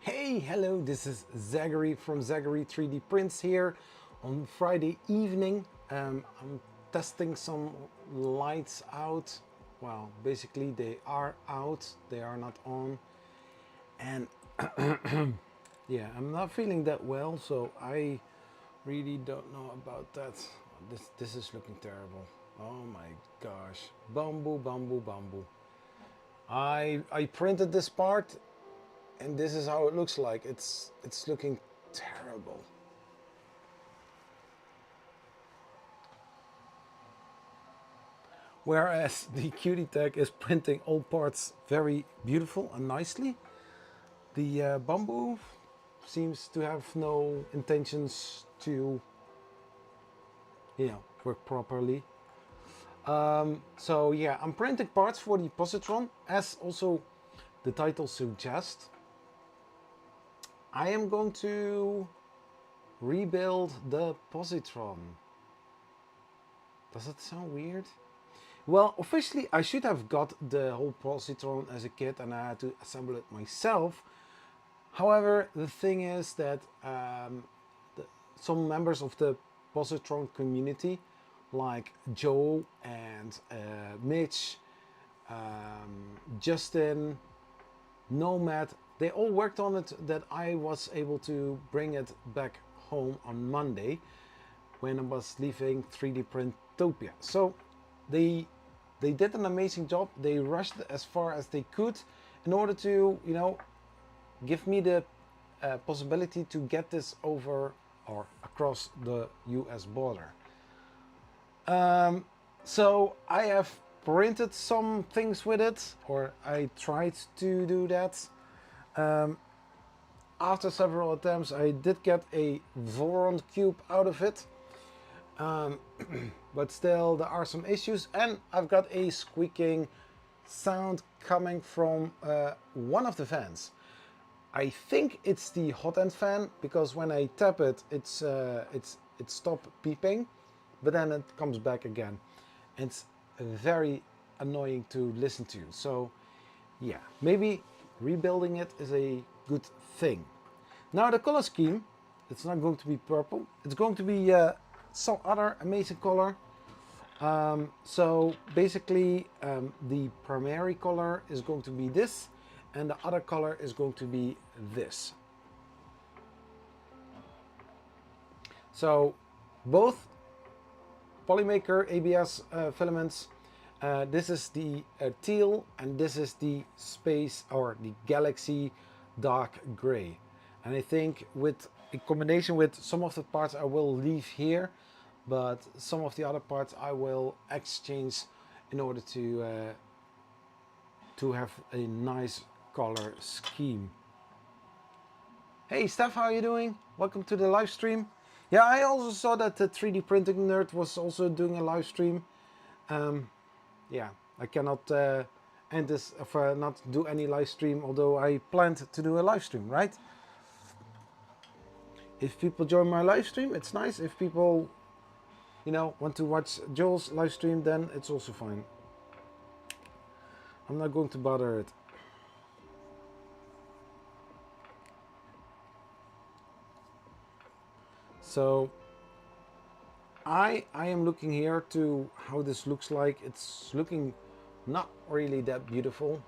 Hey, hello, this is Zachary from Zachary 3D Prints here on Friday evening. I'm testing some lights out. Well, basically they are out, they are not on. And yeah, I'm not feeling that well, so I really don't know about that. This is looking terrible. Oh my gosh. Bamboo, bamboo, bamboo. I printed this part and this is how it looks like. It's looking terrible. Whereas the Cutie Tech is printing all parts very beautiful and nicely, the bamboo seems to have no intentions to, work properly. So yeah, I'm printing parts for the Positron, as also the title suggests. I am going to rebuild the Positron. Does that sound weird? Well, officially I should have got the whole Positron as a kit and I had to assemble it myself. However, the thing is that some members of the Positron community, like Joe and Mitch, Justin, Nomad, they all worked on it that I was able to bring it back home on Monday when I was leaving 3D Printopia. So they did an amazing job. They rushed as far as they could in order to, give me the possibility to get this over or across the US border. So I have printed some things with it, or I tried to do that. After several attempts, I did get a Voron cube out of it. But still there are some issues, and I've got a squeaking sound coming from one of the fans. I think it's the hot end fan, because when I tap it, it stopped beeping, but then it comes back again. It's very annoying to listen to. So yeah, maybe rebuilding it is a good thing. Now the color scheme, it's not going to be purple. It's going to be some other amazing color. So basically the primary color is going to be this, and the other color is going to be this. So both Polymaker ABS filaments. This is the teal, and this is the space or the galaxy dark gray. And I think with in combination with some of the parts I will leave here, but some of the other parts I will exchange in order to have a nice color scheme. Hey Steph, how are you doing? Welcome to the live stream. Yeah, I also saw that the 3D printing nerd was also doing a live stream. Yeah, I cannot end this or not do any live stream, although I planned to do a live stream, right? If people join my live stream, it's nice. If people, want to watch Joel's live stream, then it's also fine. I'm not going to bother it. So I am looking here to how this looks like. It's looking not really that beautiful.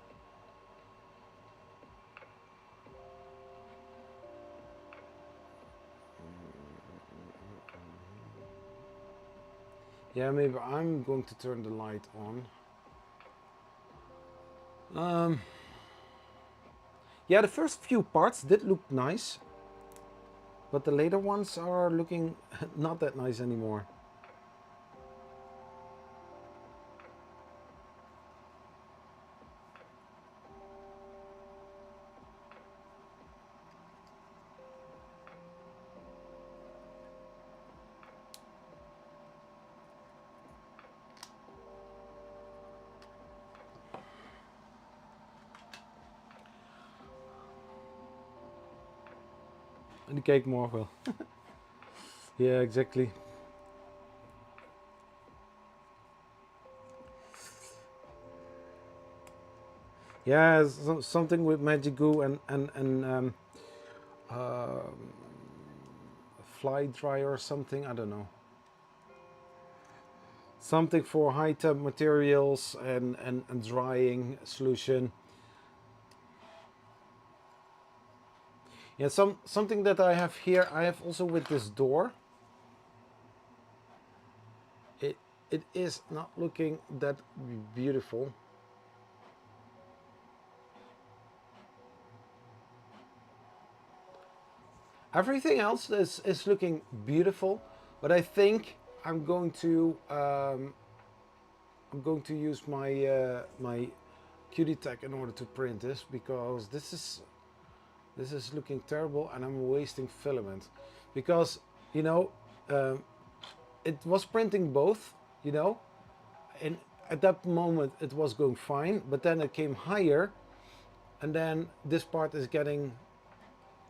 Yeah, maybe I'm going to turn the light on. Yeah, the first few parts did look nice, but the later ones are looking not that nice anymore. And the cake more well. Yeah, exactly. Yeah, something with magic goo and fly dryer or something, I don't know. Something for high temp materials and drying solution. Yeah, something that I have here, I have also with this door. It is not looking that beautiful. Everything else is looking beautiful, but I think I'm going to use my my QD-Tech in order to print this, because this is looking terrible and I'm wasting filament. Because, you know, it was printing both, you know, and at that moment it was going fine, but then it came higher, and then this part is getting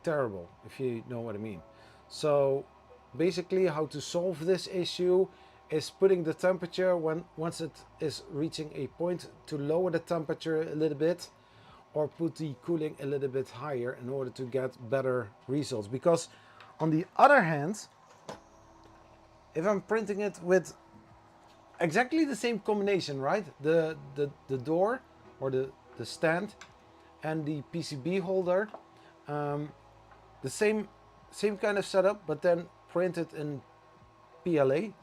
terrible, if you know what I mean. So basically how to solve this issue is putting the temperature, once it is reaching a point, to lower the temperature a little bit, or put the cooling a little bit higher in order to get better results. Because on the other hand, if I'm printing it with exactly the same combination, right? The door, or the stand, and the PCB holder, the same kind of setup, but then printed in PLA,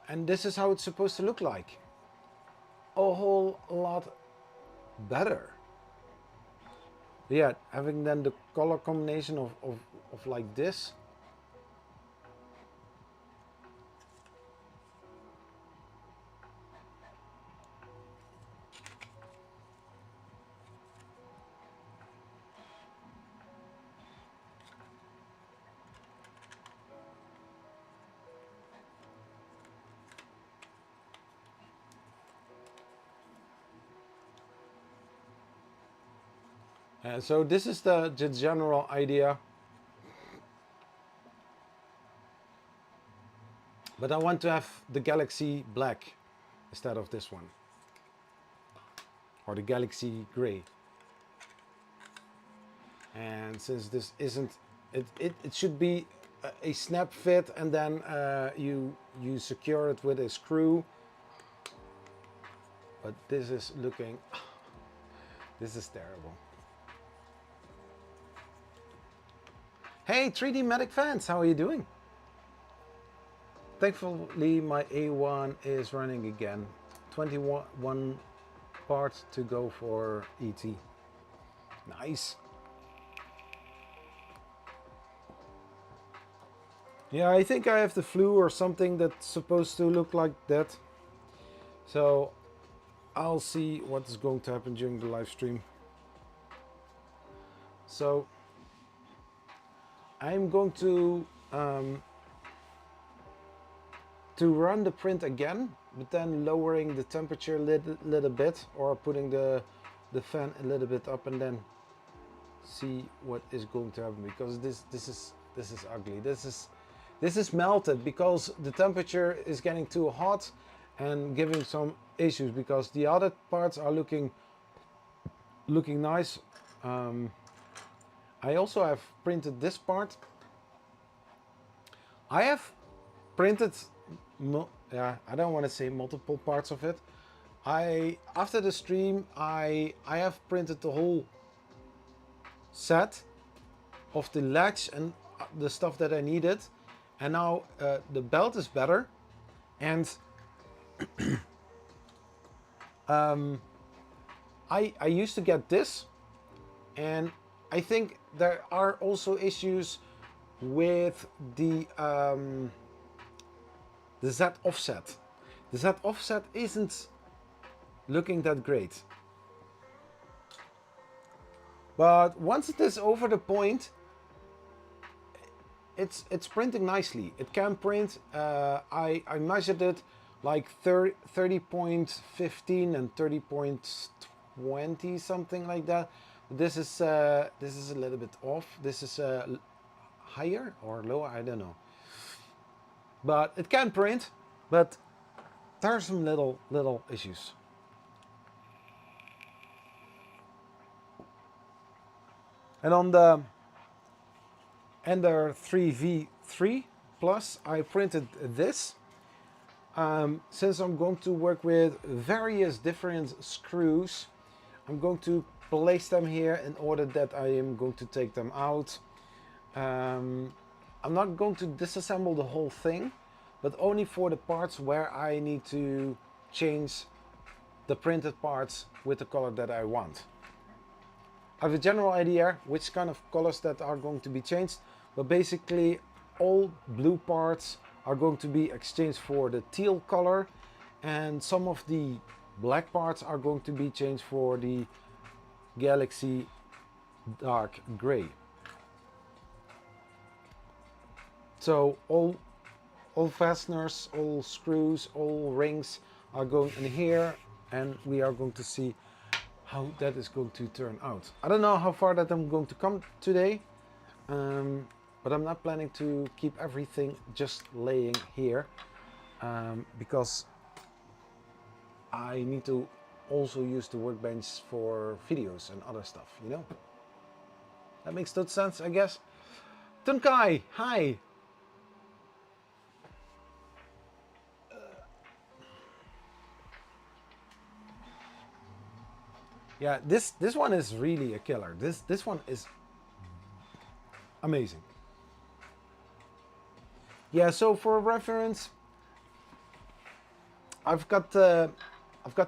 and this is how it's supposed to look like. A whole lot better. Yeah, having then the color combination of like this. So this is the general idea. But I want to have the Galaxy Black instead of this one. Or the Galaxy Gray. And since this isn't, it should be a snap fit, and then you secure it with a screw. But this is looking, this is terrible. Hey 3D Medic fans, how are you doing? Thankfully my A1 is running again. 21 parts to go for ET. Nice. Yeah, I think I have the flu or something that's supposed to look like that. So I'll see what is going to happen during the live stream. So I'm going to run the print again, but then lowering the temperature a little bit, or putting the fan a little bit up, and then see what is going to happen, because this is ugly. This is melted because the temperature is getting too hot and giving some issues, because the other parts are looking nice. I also have printed this part. I have printed, yeah, I don't want to say multiple parts of it. After the stream, I have printed the whole set of the latch and the stuff that I needed, and now the belt is better, and I used to get this, and I think there are also issues with the Z offset. The Z offset isn't looking that great. But once it is over the point, it's printing nicely. It can print. I measured it like 30.15 and 30.20, something like that. This is a little bit off. This is higher or lower, I don't know. But it can print, but there are some little issues. And on the Ender 3V3 Plus, I printed this. Since I'm going to work with various different screws, I'm going to place them here in order that I am going to take them out. I'm not going to disassemble the whole thing, but only for the parts where I need to change the printed parts with the color that I want. I have a general idea which kind of colors that are going to be changed, but basically all blue parts are going to be exchanged for the teal color, and some of the black parts are going to be changed for the Galaxy dark gray. So all fasteners, all screws, all rings are going in here, and we are going to see how that is going to turn out. I don't know how far that I'm going to come today, but I'm not planning to keep everything just laying here, because I need to also use the workbench for videos and other stuff, you know? That makes total sense, I guess. Tunkai, hi! Yeah, this one is really a killer. This one is amazing. Yeah, so for reference, I've got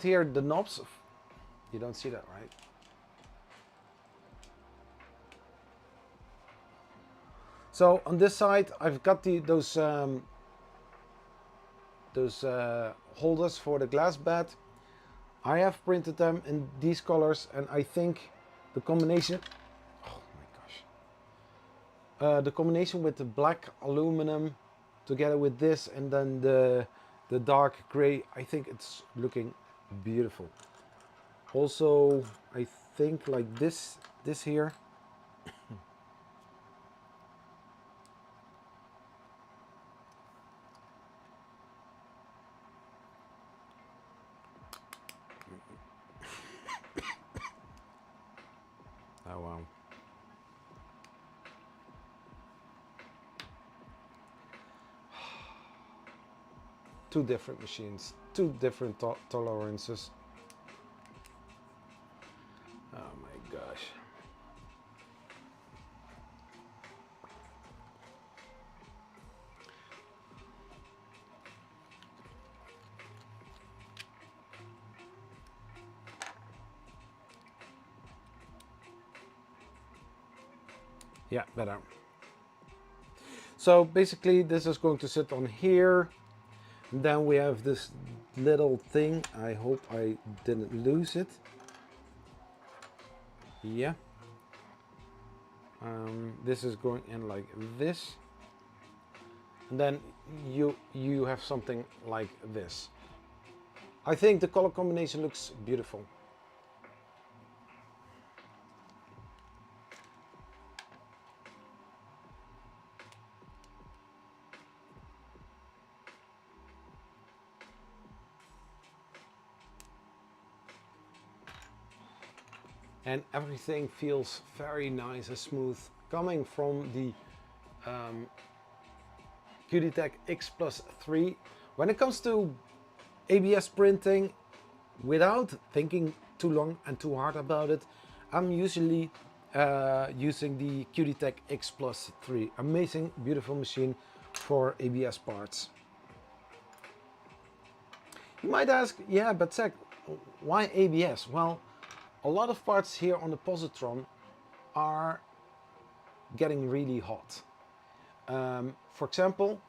here the knobs. You don't see that, right? So on this side, I've got those holders for the glass bed. I have printed them in these colors, and I think the combination, oh my gosh, the combination with the black aluminum together with this and then the dark gray, I think it's looking beautiful. Also, I think like this here. Oh wow. Two different machines, two different tolerances. Oh my gosh. Yeah, better. So basically this is going to sit on here. And then we have this little thing. I hope I didn't lose it. Yeah. This is going in like this. And then you have something like this. I think the color combination looks beautiful. And everything feels very nice and smooth coming from the QD X+3. When it comes to ABS printing, without thinking too long and too hard about it, I'm usually using the QD X+3. Amazing, beautiful machine for ABS parts. You might ask, yeah, but Zach, why ABS? Well, a lot of parts here on the Positron are getting really hot. For example,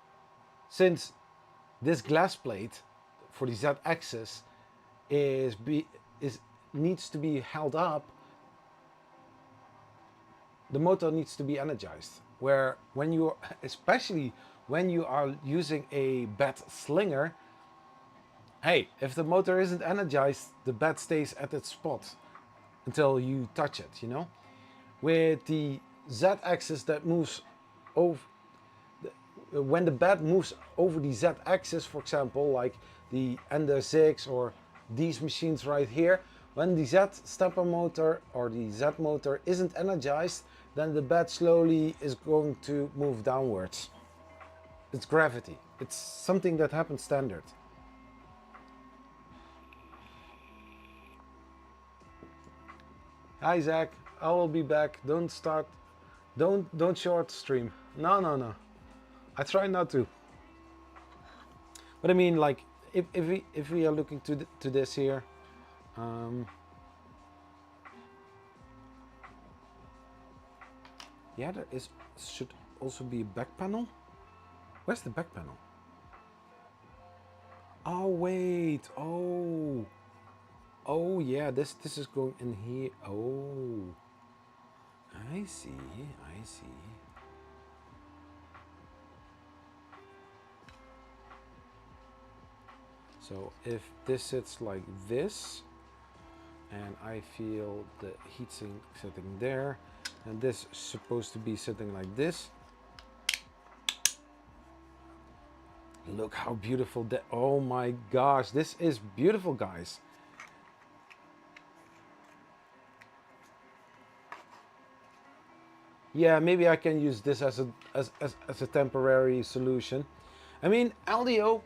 since this glass plate for the Z-axis needs to be held up, the motor needs to be energized. Where when you, especially when you are using a bed slinger, hey, if the motor isn't energized, the bed stays at its spot until you touch it, you know? With the Z-axis that moves over, when the bed moves over the Z-axis, for example, like the Ender 6 or these machines right here, when the Z stepper motor or the Z motor isn't energized, then the bed slowly is going to move downwards. It's gravity. It's something that happens standard. Hi Zach, I will be back. Don't short stream. No. I try not to. But I mean, like, if we are looking to this here, yeah, there should also be a back panel. Where's the back panel? Oh wait, oh yeah, this is going in here. Oh, I see. So if this sits like this, and I feel the heatsink sitting there, and this is supposed to be sitting like this. Look how beautiful that, oh my gosh, this is beautiful, guys. Yeah, maybe I can use this as a temporary solution. I mean, LDO,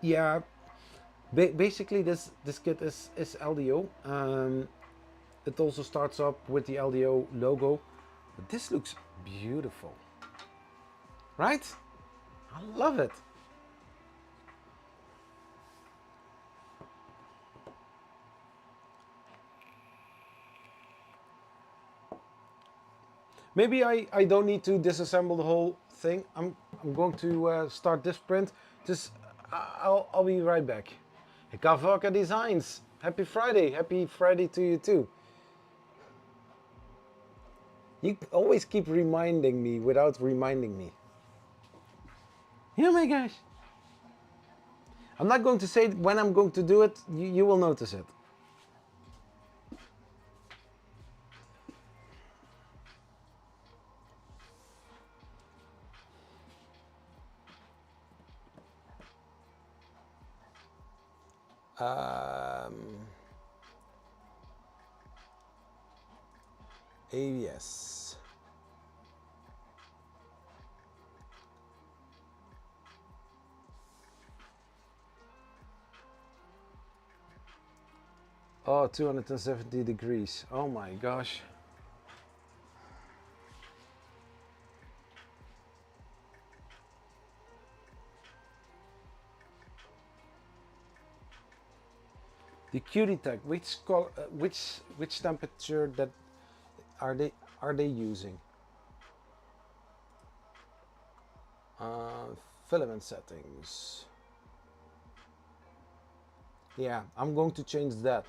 yeah, basically this kit is LDO. It also starts up with the LDO logo, but this looks beautiful, right? I love it. Maybe I don't need to disassemble the whole thing. I'm going to start this print. Just I'll be right back. Kavoka Designs. Happy Friday. Happy Friday to you too. You always keep reminding me without reminding me. Oh my gosh. I'm not going to say when I'm going to do it. You will notice it. ABS. Oh, 270 degrees. Oh my gosh. The Cutie Tech, which temperature that are they using? Filament settings. Yeah, I'm going to change that.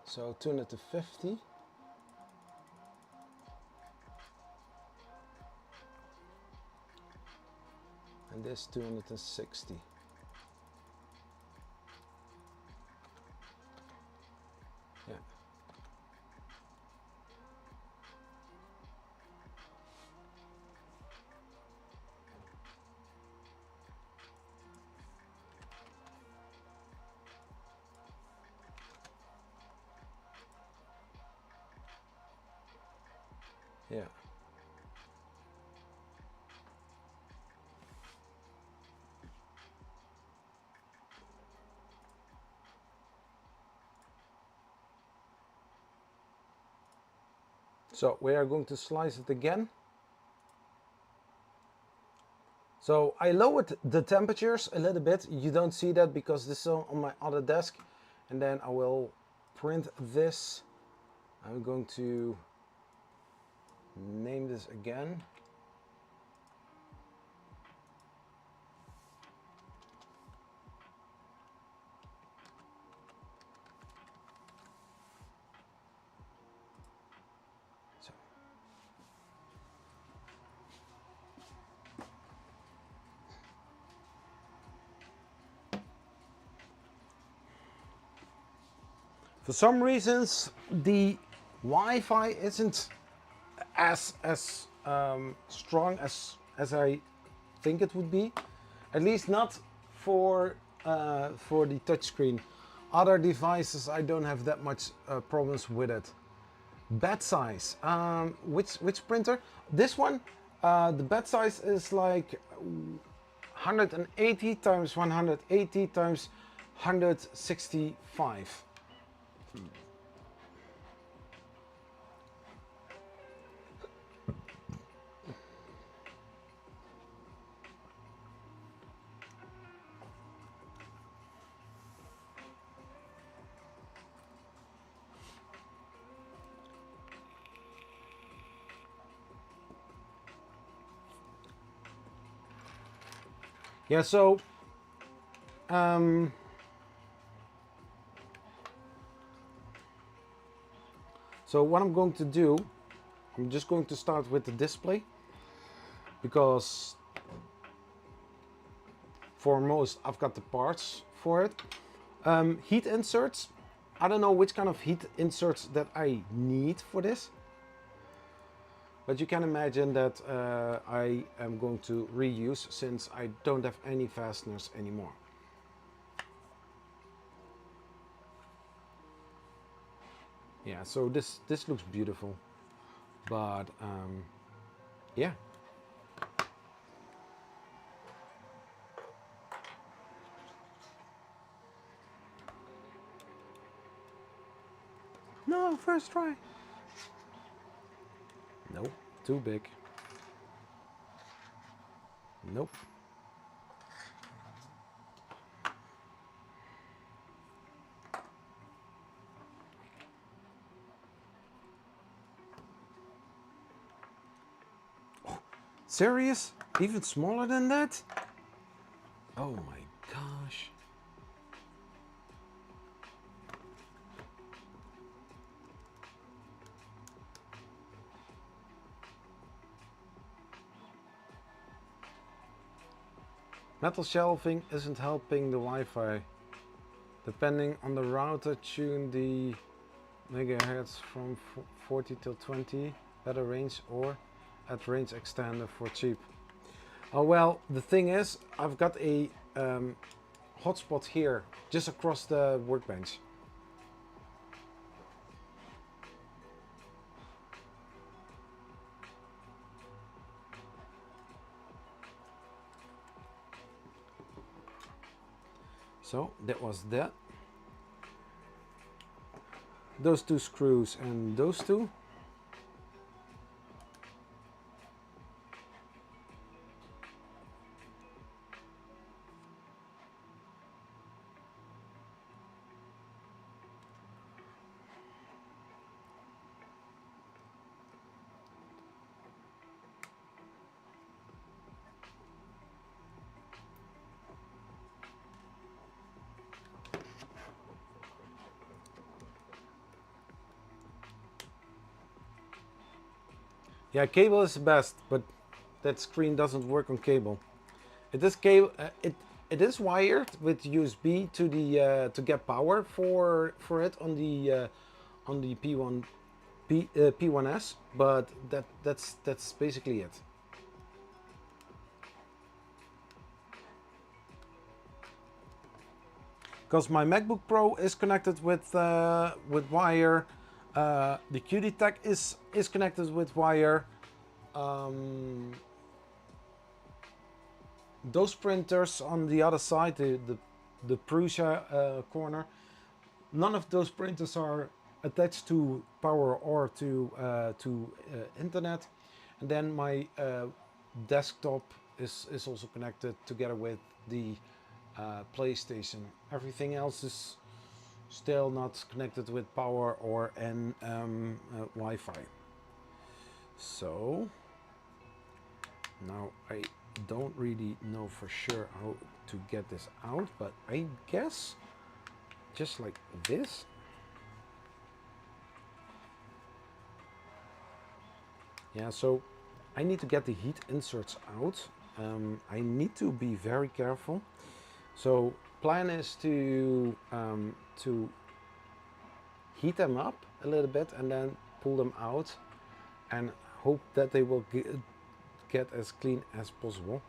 So 250. And this 260. Yeah. Yeah. So we are going to slice it again. So I lowered the temperatures a little bit. You don't see that because this is on my other desk. And then I will print this. I'm going to name this again. For some reasons, the Wi-Fi isn't as strong as I think it would be. At least not for the touchscreen. Other devices, I don't have that much problems with it. Bed size. Which printer? This one. The bed size is like 180 times 180 times 165. Yeah, so so what I'm going to do, I'm just going to start with the display, because for most I've got the parts for it. Heat inserts, I don't know which kind of heat inserts that I need for this, but you can imagine that I am going to reuse, since I don't have any fasteners anymore. Yeah, so this looks beautiful, but yeah. No, first try. Nope, too big. Nope. Oh, serious? Even smaller than that? Oh my gosh. Metal shelving isn't helping the Wi-Fi. Depending on the router, tune the megahertz from 40 till 20, better range, or at range extender for cheap. Oh well, the thing is, I've got a hotspot here, just across the workbench. So that was that. Those two screws and those two. Yeah, cable is the best, but that screen doesn't work on cable. It is cable. It is wired with USB to the to get power for it on the P1S, but that's basically it. Because my MacBook Pro is connected with wire. The QD Tech is connected with wire. Those printers on the other side, the Prusa corner, none of those printers are attached to power or to internet. And then my desktop is also connected together with the PlayStation. Everything else is still not connected with power or Wi-Fi. So now I don't really know for sure how to get this out, but I guess just like this. Yeah, so I need to get the heat inserts out. I need to be very careful. So plan is to heat them up a little bit and then pull them out, and hope that they will get as clean as possible.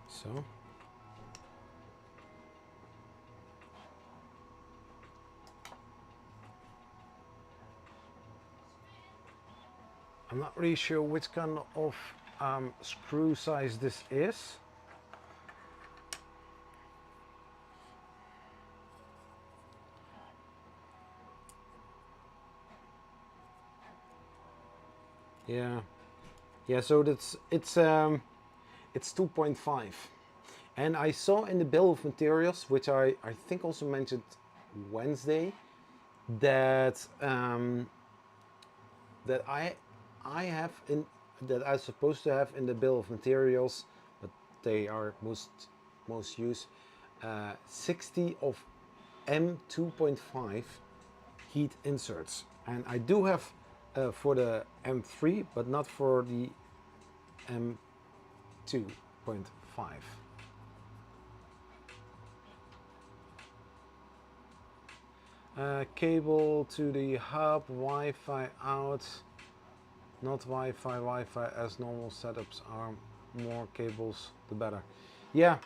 So. I'm not really sure which kind of screw size this is. Yeah, so it's 2.5. And I saw in the bill of materials, which I think also mentioned Wednesday, that that I have in that I'm supposed to have in the bill of materials, but they are most used 60 of M2.5 heat inserts, and I do have for the M3, but not for the M2.5. Cable to the hub, Wi-Fi out, not Wi-Fi, Wi-Fi as normal setups are, more cables the better. Yeah,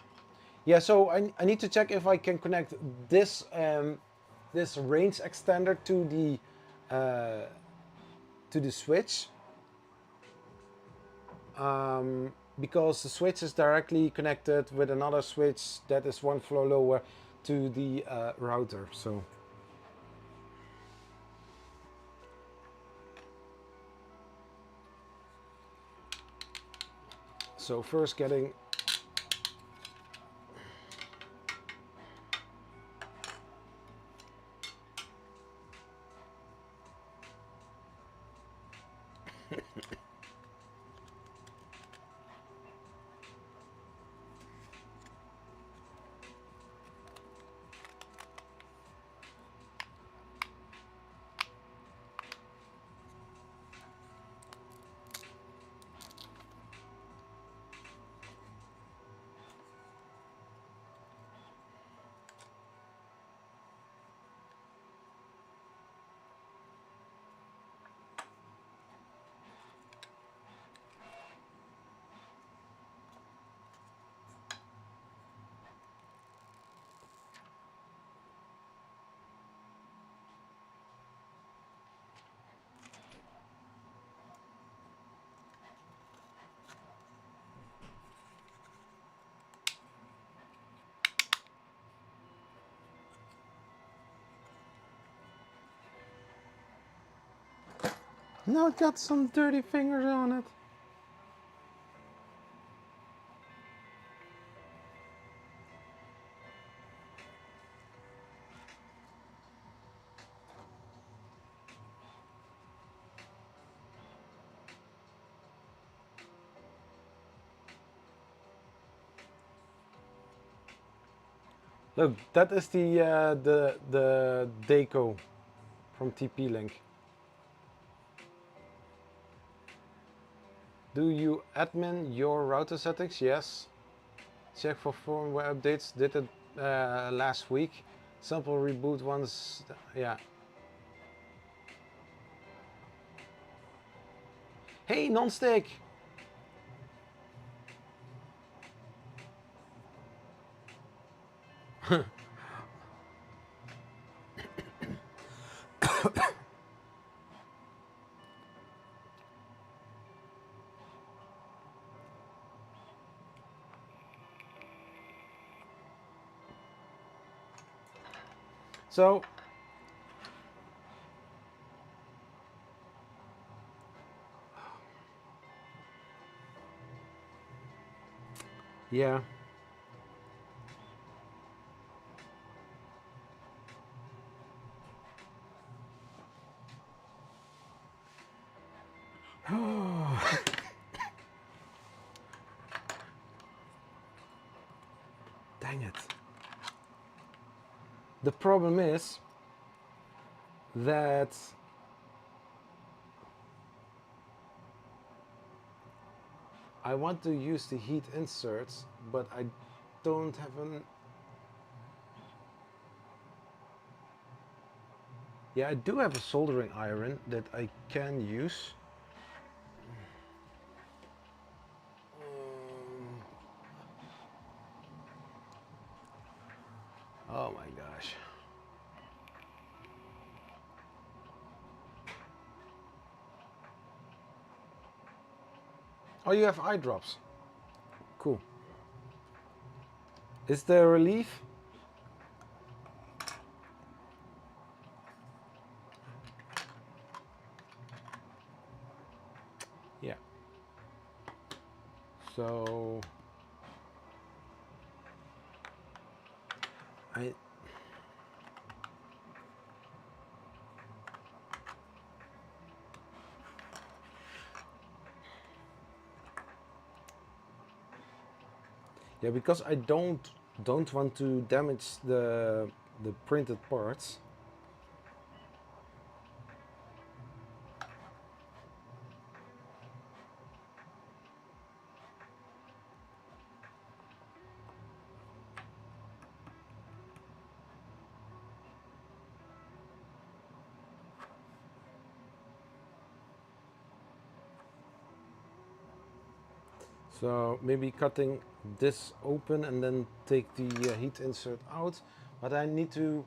so I need to check if I can connect this this range extender to the switch, because the switch is directly connected with another switch that is one floor lower to the router. So first getting now it got some dirty fingers on it. Look, that is the deco from TP-Link. Do you admin your router settings? Yes. Check for firmware updates. Did it last week. Simple reboot once. Yeah. Hey, non-stick. So yeah. Dang it. The problem is that I want to use the heat inserts, but I don't have an... Yeah, I do have a soldering iron that I can use. Oh my gosh. Oh, you have eye drops. Cool. Is there a relief? Yeah. So yeah, because I don't want to damage the printed parts. So maybe cutting this open and then take the heat insert out, but I need to,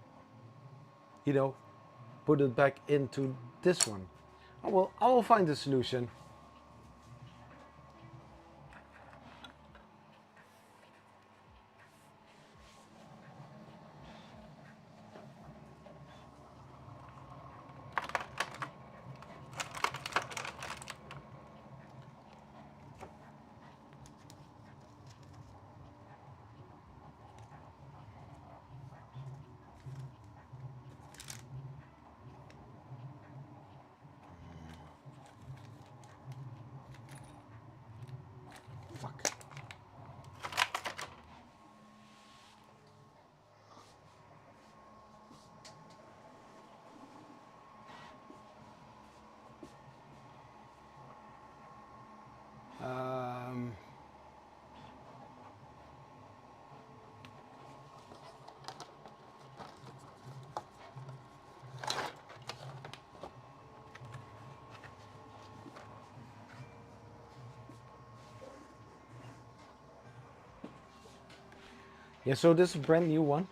you know, put it back into this one. I will find a solution. Fuck. Yeah, so this is a brand new one.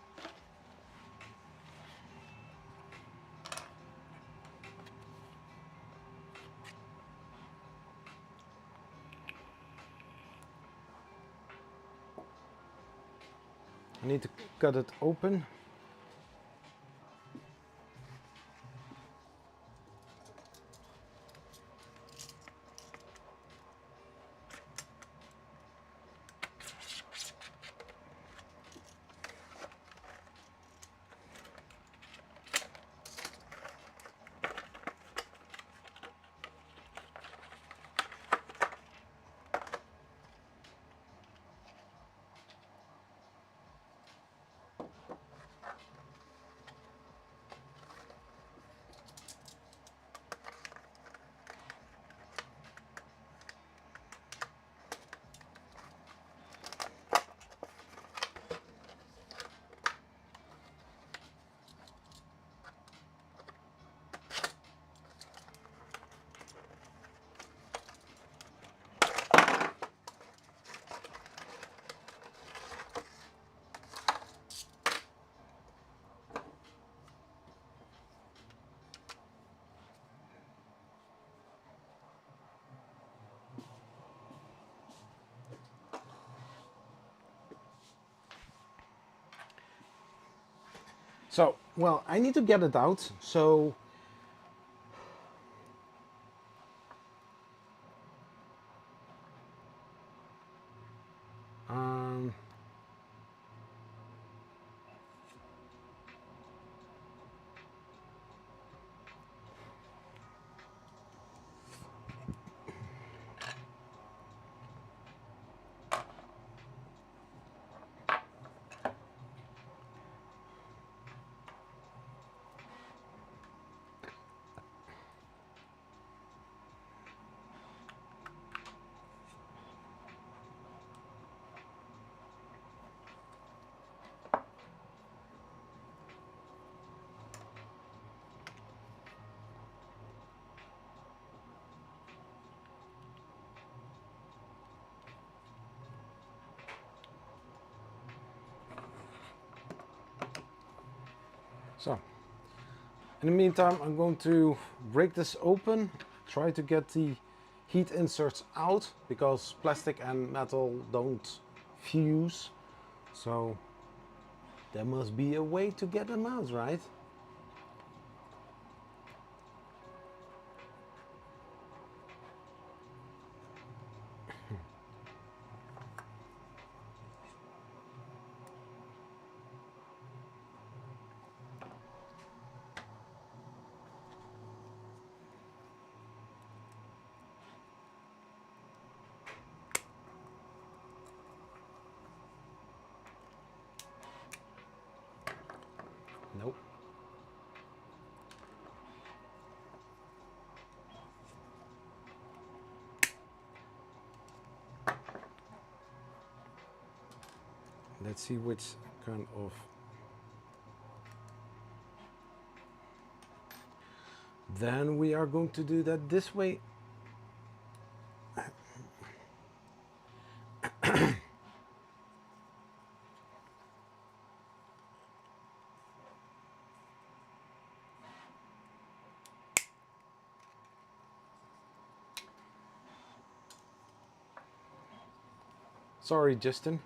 I need to cut it open. So, well, I need to get it out, so So, in the meantime, I'm going to break this open, try to get the heat inserts out, because plastic and metal don't fuse. So there must be a way to get them out, right? Nope. Let's see which kind of... Then we are going to do that this way. Sorry, Justin.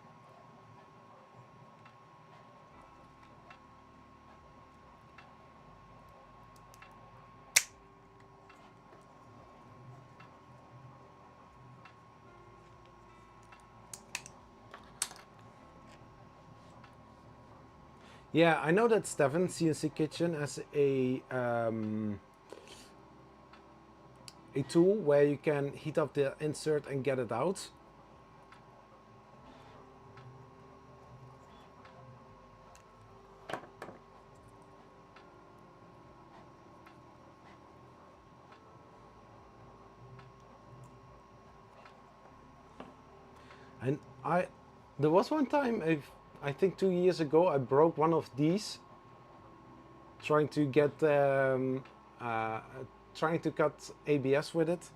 Yeah, I know that Stefan CNC Kitchen has a tool where you can heat up the insert and get it out. And there was one time, I think 2 years ago, I broke one of these trying to get trying to cut ABS with it.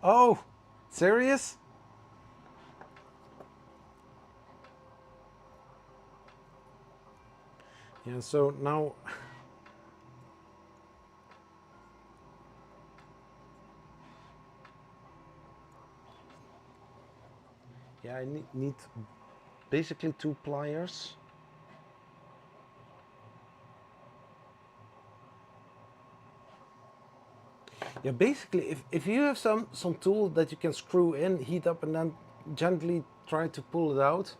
Oh, serious? Yeah, so now yeah, I need basically 2 pliers. Yeah, basically if you have some tool that you can screw in, heat up, and then gently try to pull it out.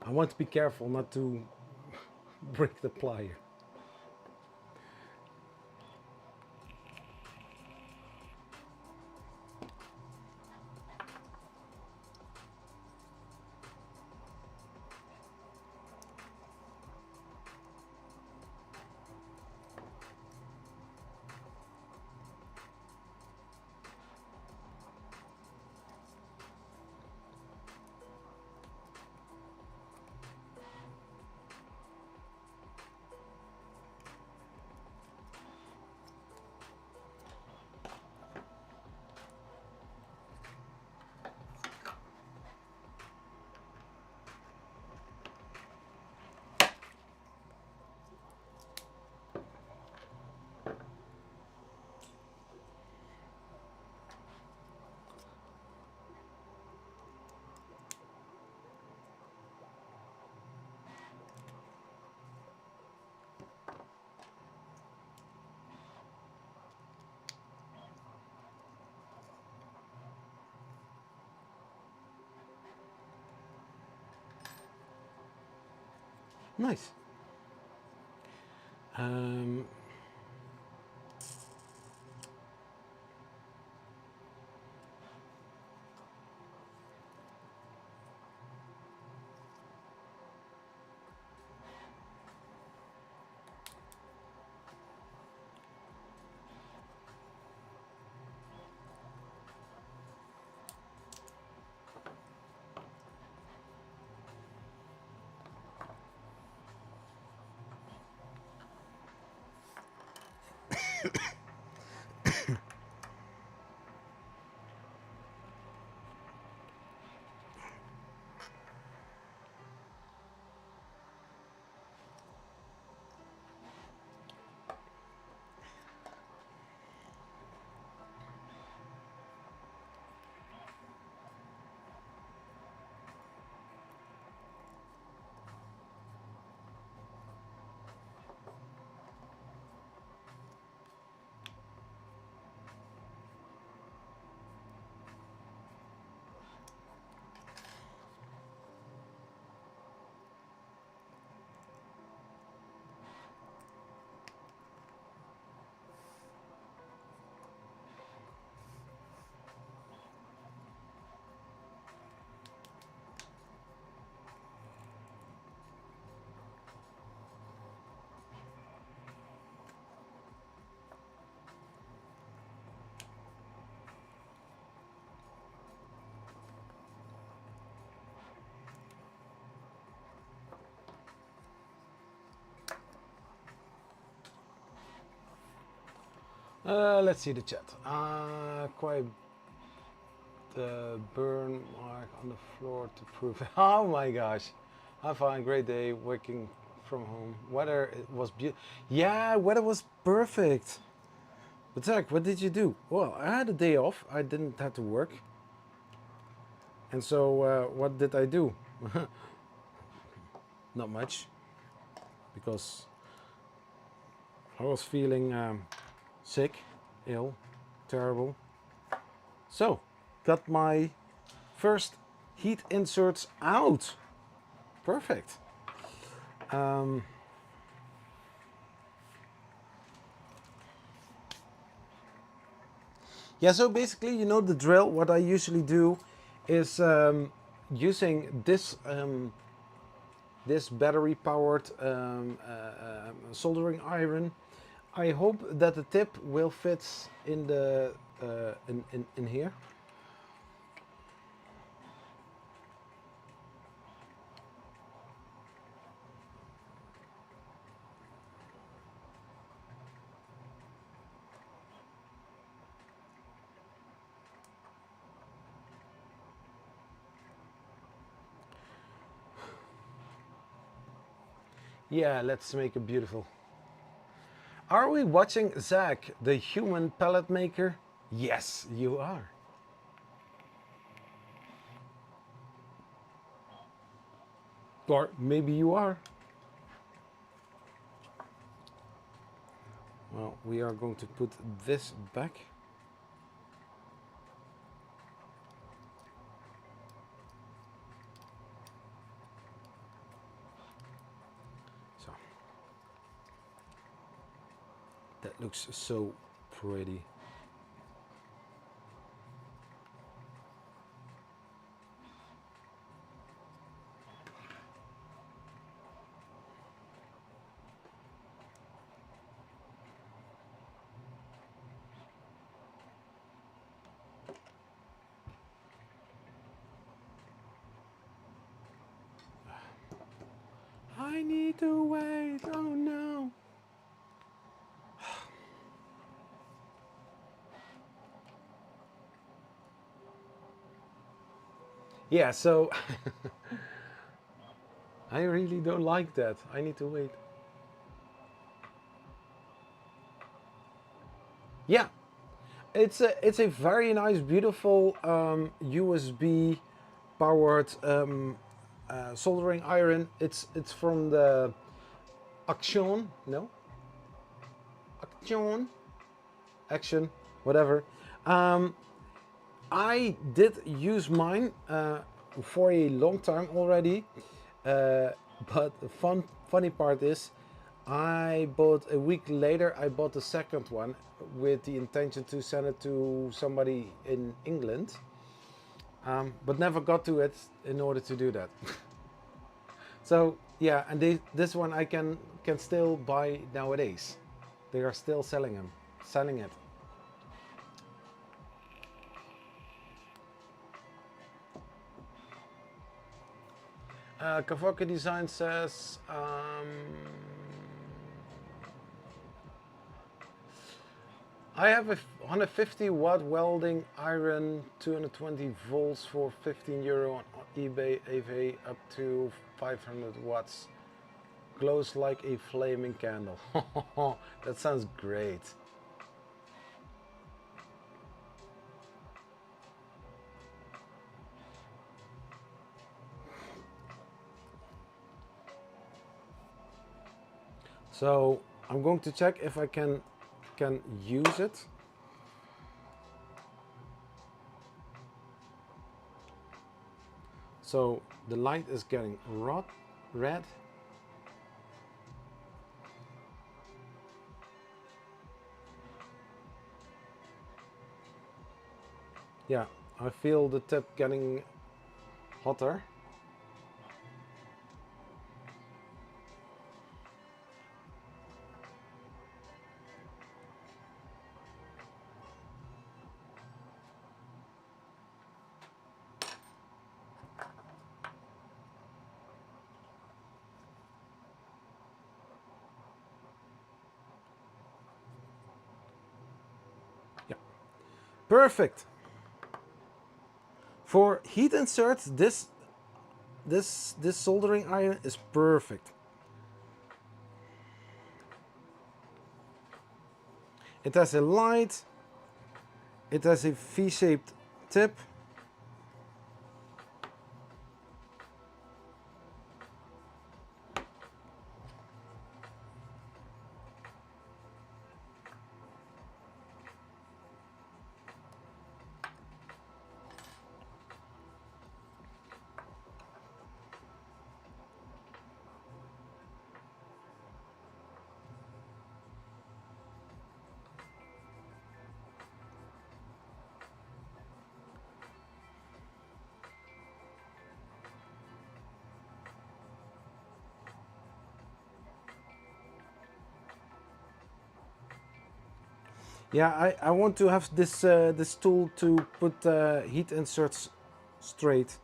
I want to be careful not to break the plier. Nice. Let's see the chat. Quite the burn mark on the floor to prove it. Oh my gosh. I find a great day working from home. Weather it was beautiful. Yeah, weather was perfect. But Zach, what did you do? Well, I had a day off. I didn't have to work. And so what did I do? Not much. Because I was feeling sick, ill, terrible. So, got my first heat inserts out. Perfect. Yeah, so basically, you know the drill. What I usually do is using this this battery-powered soldering iron. I hope that the tip will fit in the in here. Yeah, let's make it beautiful. Are we watching Zach, the human pallet maker? Yes, you are. Or maybe you are. Well, we are going to put this back. So that looks so pretty. I need to wait, oh no. Yeah, so I really don't like that. I need to wait. Yeah, it's a very nice, beautiful USB powered soldering iron. It's from the Action, no? Action, whatever. I did use mine for a long time already. But the funny part is, I bought a week later. I bought the second one with the intention to send it to somebody in England, but never got to it in order to do that. So yeah, and this one I can still buy nowadays. They are still selling it. Kavoka Design says, I have a 150 watt welding iron, 220 volts for 15 euro on eBay, AV up to 500 watts. Glows like a flaming candle. That sounds great. So I'm going to check if I can use it. So the light is getting red. Yeah, I feel the tip getting hotter. Yeah, perfect. For heat inserts, this soldering iron is perfect. It has a light, it has a V-shaped tip. Yeah, I want to have this this tool to put heat inserts straight.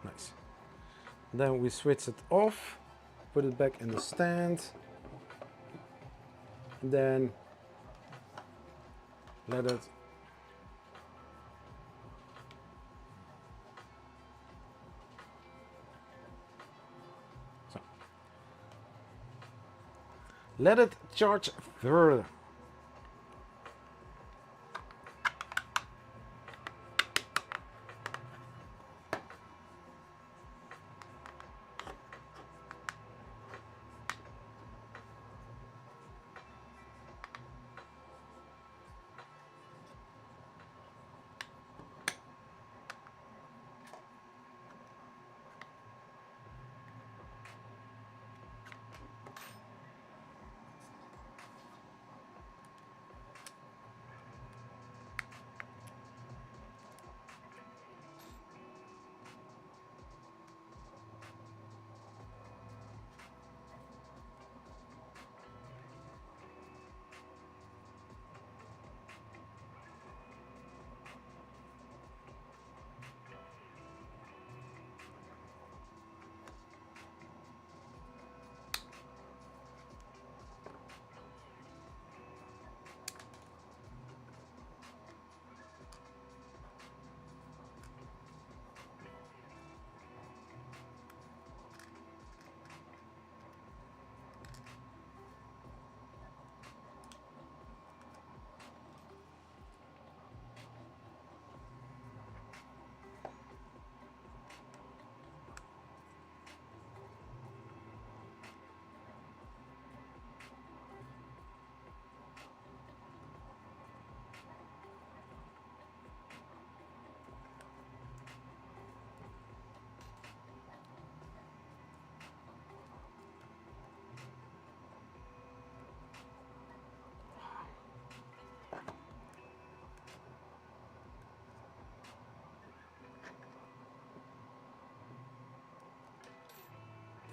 Nice. Then we switch it off, put it back in the stand, and then let it so. Let it charge further.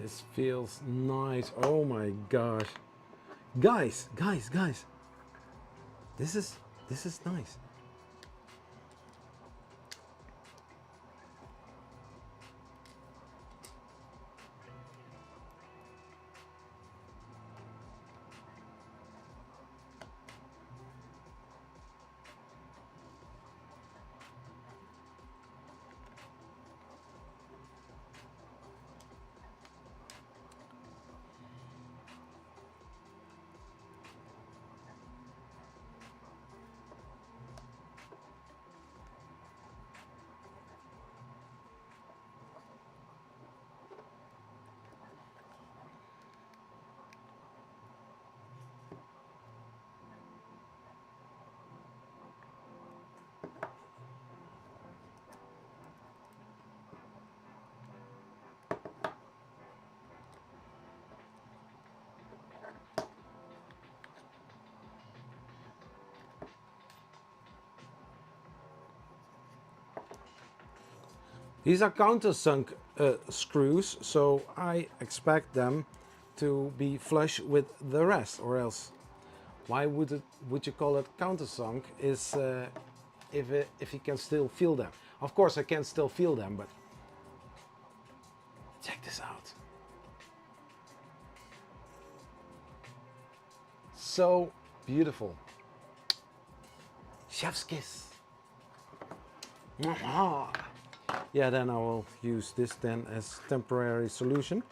This feels nice. Oh my gosh. Guys. This is nice. These are countersunk screws, so I expect them to be flush with the rest, or else why would you call it countersunk is if you can still feel them. Of course I can still feel them, but check this out. So beautiful. Chef's kiss. Yeah, then I will use this then as temporary solution.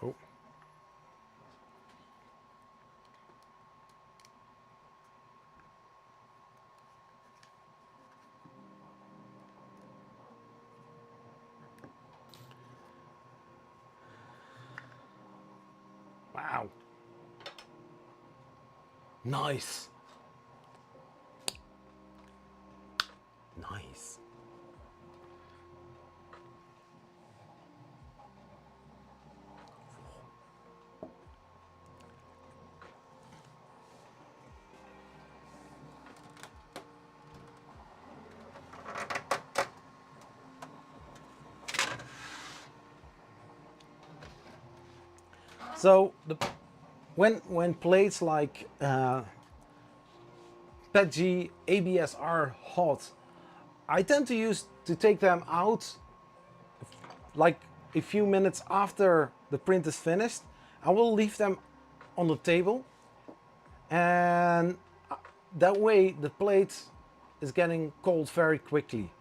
Oh. Wow. Nice. Nice. So when plates like PETG ABS are hot, I tend to take them out like a few minutes after the print is finished. I will leave them on the table, and that way the plate is getting cold very quickly.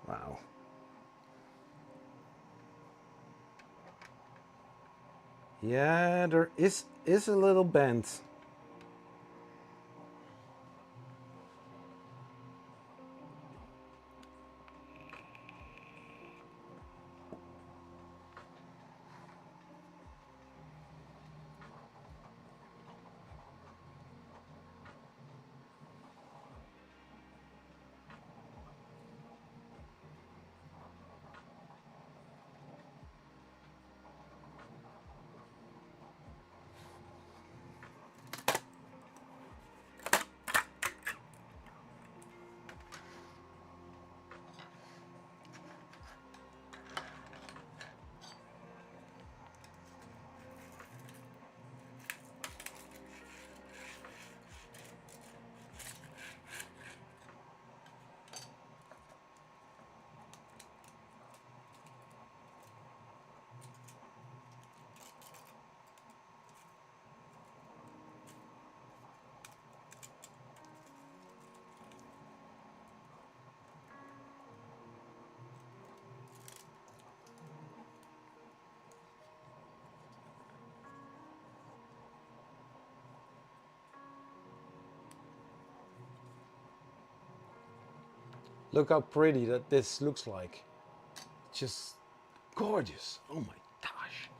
Wow. Yeah, there is a little bend. Look how pretty that this looks like. Just gorgeous. Oh my gosh.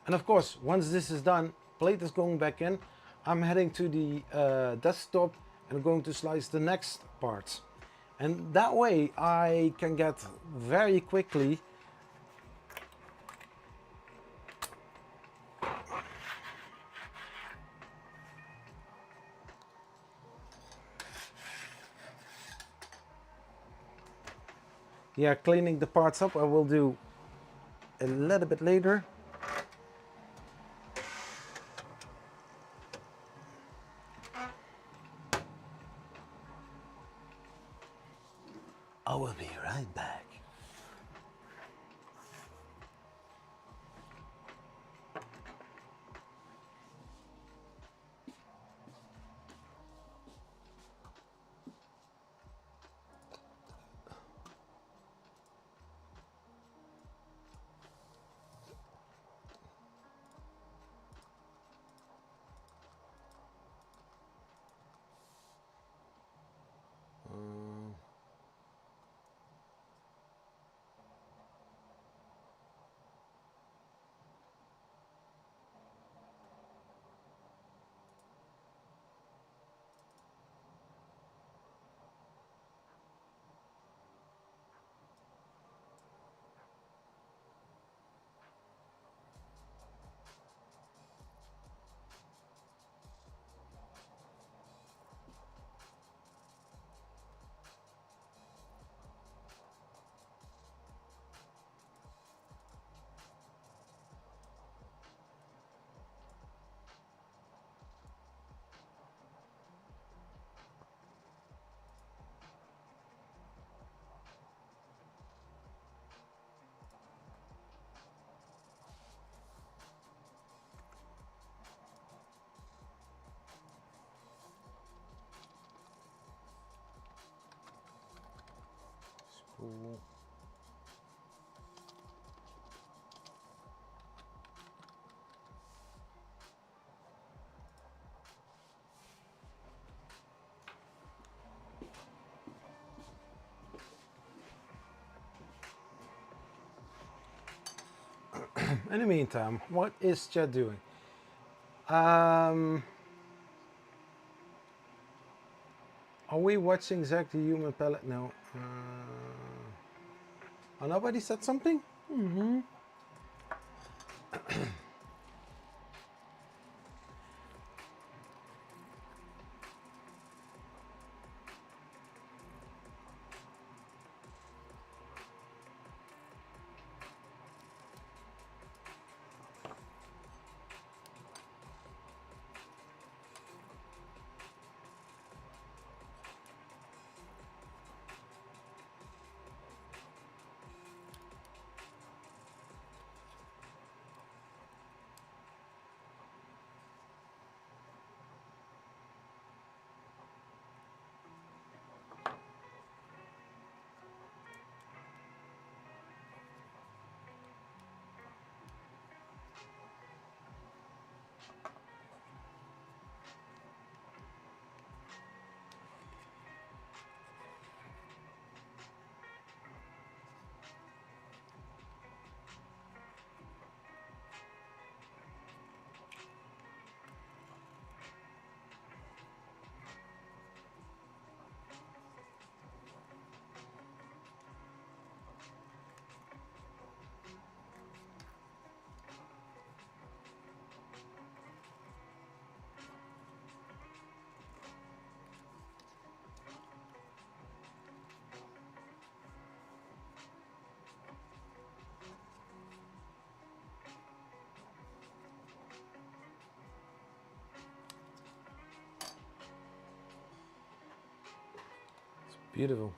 And of course, once this is done, plate is going back in. I'm heading to the desktop and going to slice the next parts. And that way I can get very quickly cleaning the parts up. I will do a little bit later. I will be right back. Spool. In the meantime, what is chat doing? Are we watching Zach the Human Palette? No. Oh, nobody said something? Mm-hmm. Beautiful.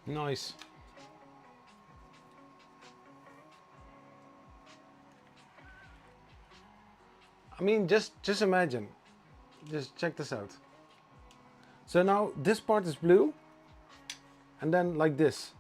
Nice. I mean, just imagine. Just check this out. So now this part is blue, and then like this.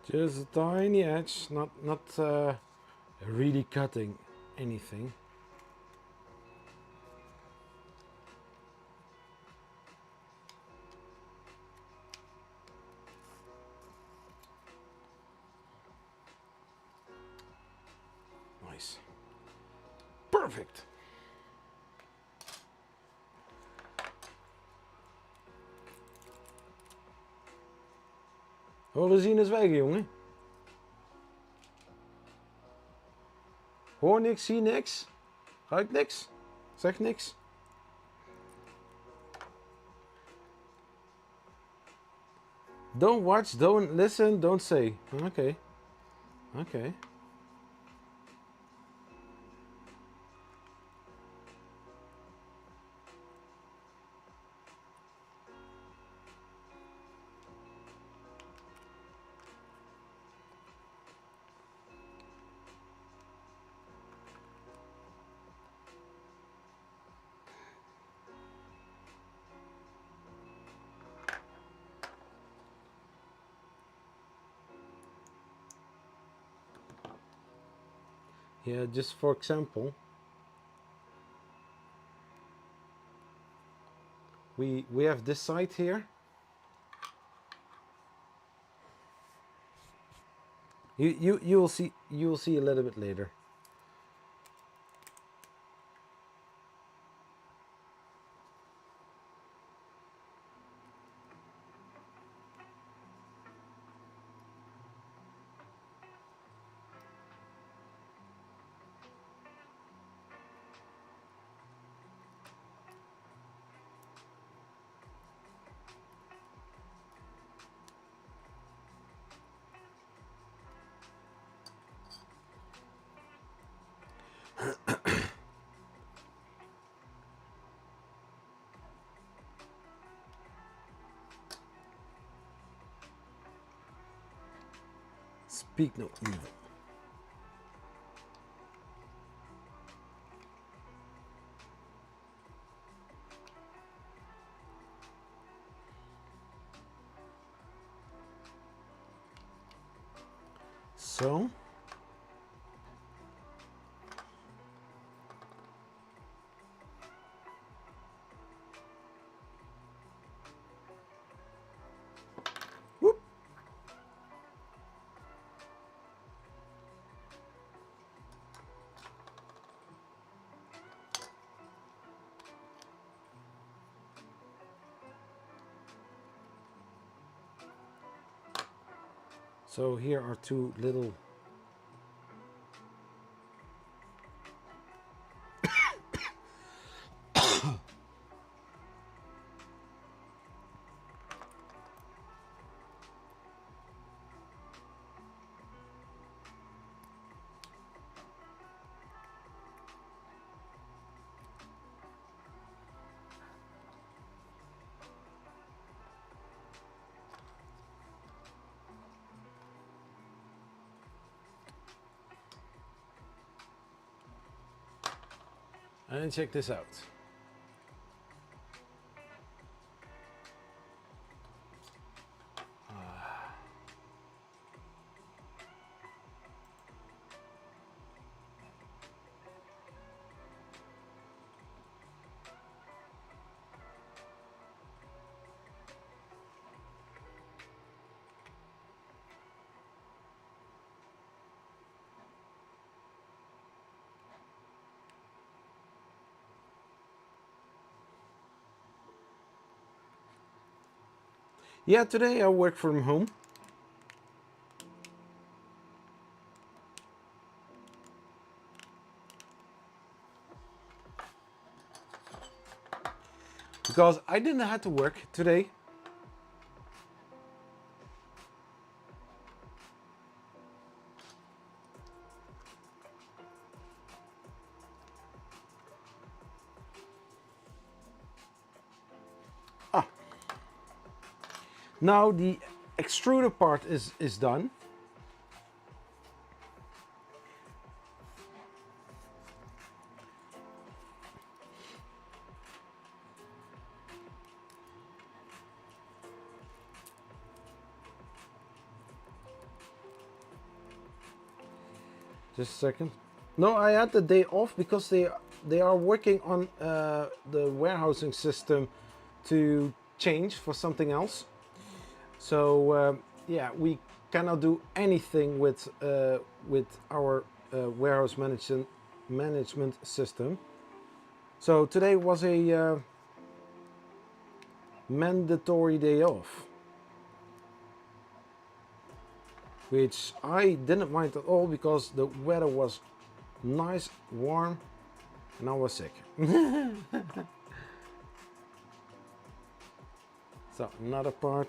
Just a tiny edge, not really cutting anything. Nice. Perfect. Horen zien is weg, jongen. Hoor niks, zie niks. Ruik niks. Zeg niks. Don't watch, don't listen, don't say. Okay. Okay. Yeah, just for example, we have this side here. You will see a little bit later. Speak no evil. So whoop. So here are two little And check this out. Yeah, today I work from home. Because I didn't have to work today. Ah. Now the extruder part is done. Just a second. No, I had the day off because they are working on the warehousing system to change for something else. So yeah, we cannot do anything with our warehouse management system. So today was a mandatory day off, which I didn't mind at all because the weather was nice, warm, and I was sick. So another part.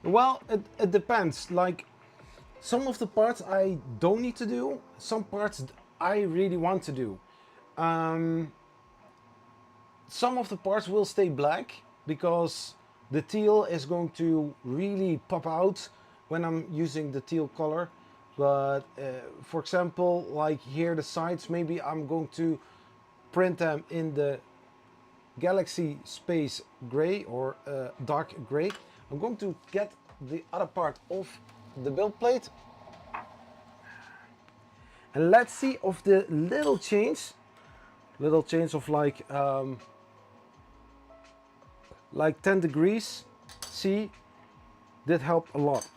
Well, it depends. Like, some of the parts I don't need to do, some parts I really want to do. Some of the parts will stay black because the teal is going to really pop out when I'm using the teal color. But for example, like here the sides, maybe I'm going to print them in the Galaxy Space Gray or dark gray. I'm going to get the other part off the build plate. And let's see of the little change of like 10 degrees C did help a lot.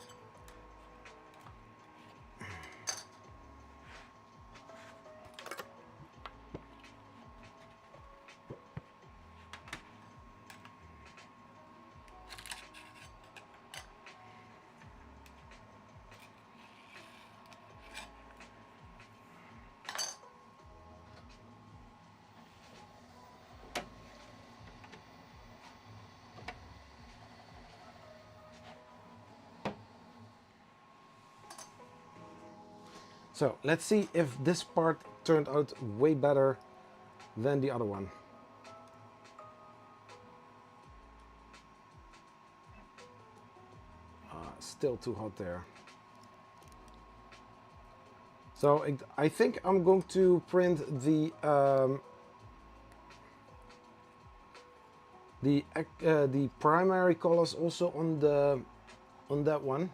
So let's see if this part turned out way better than the other one. Still too hot there. So I think I'm going to print the primary colors also on that one,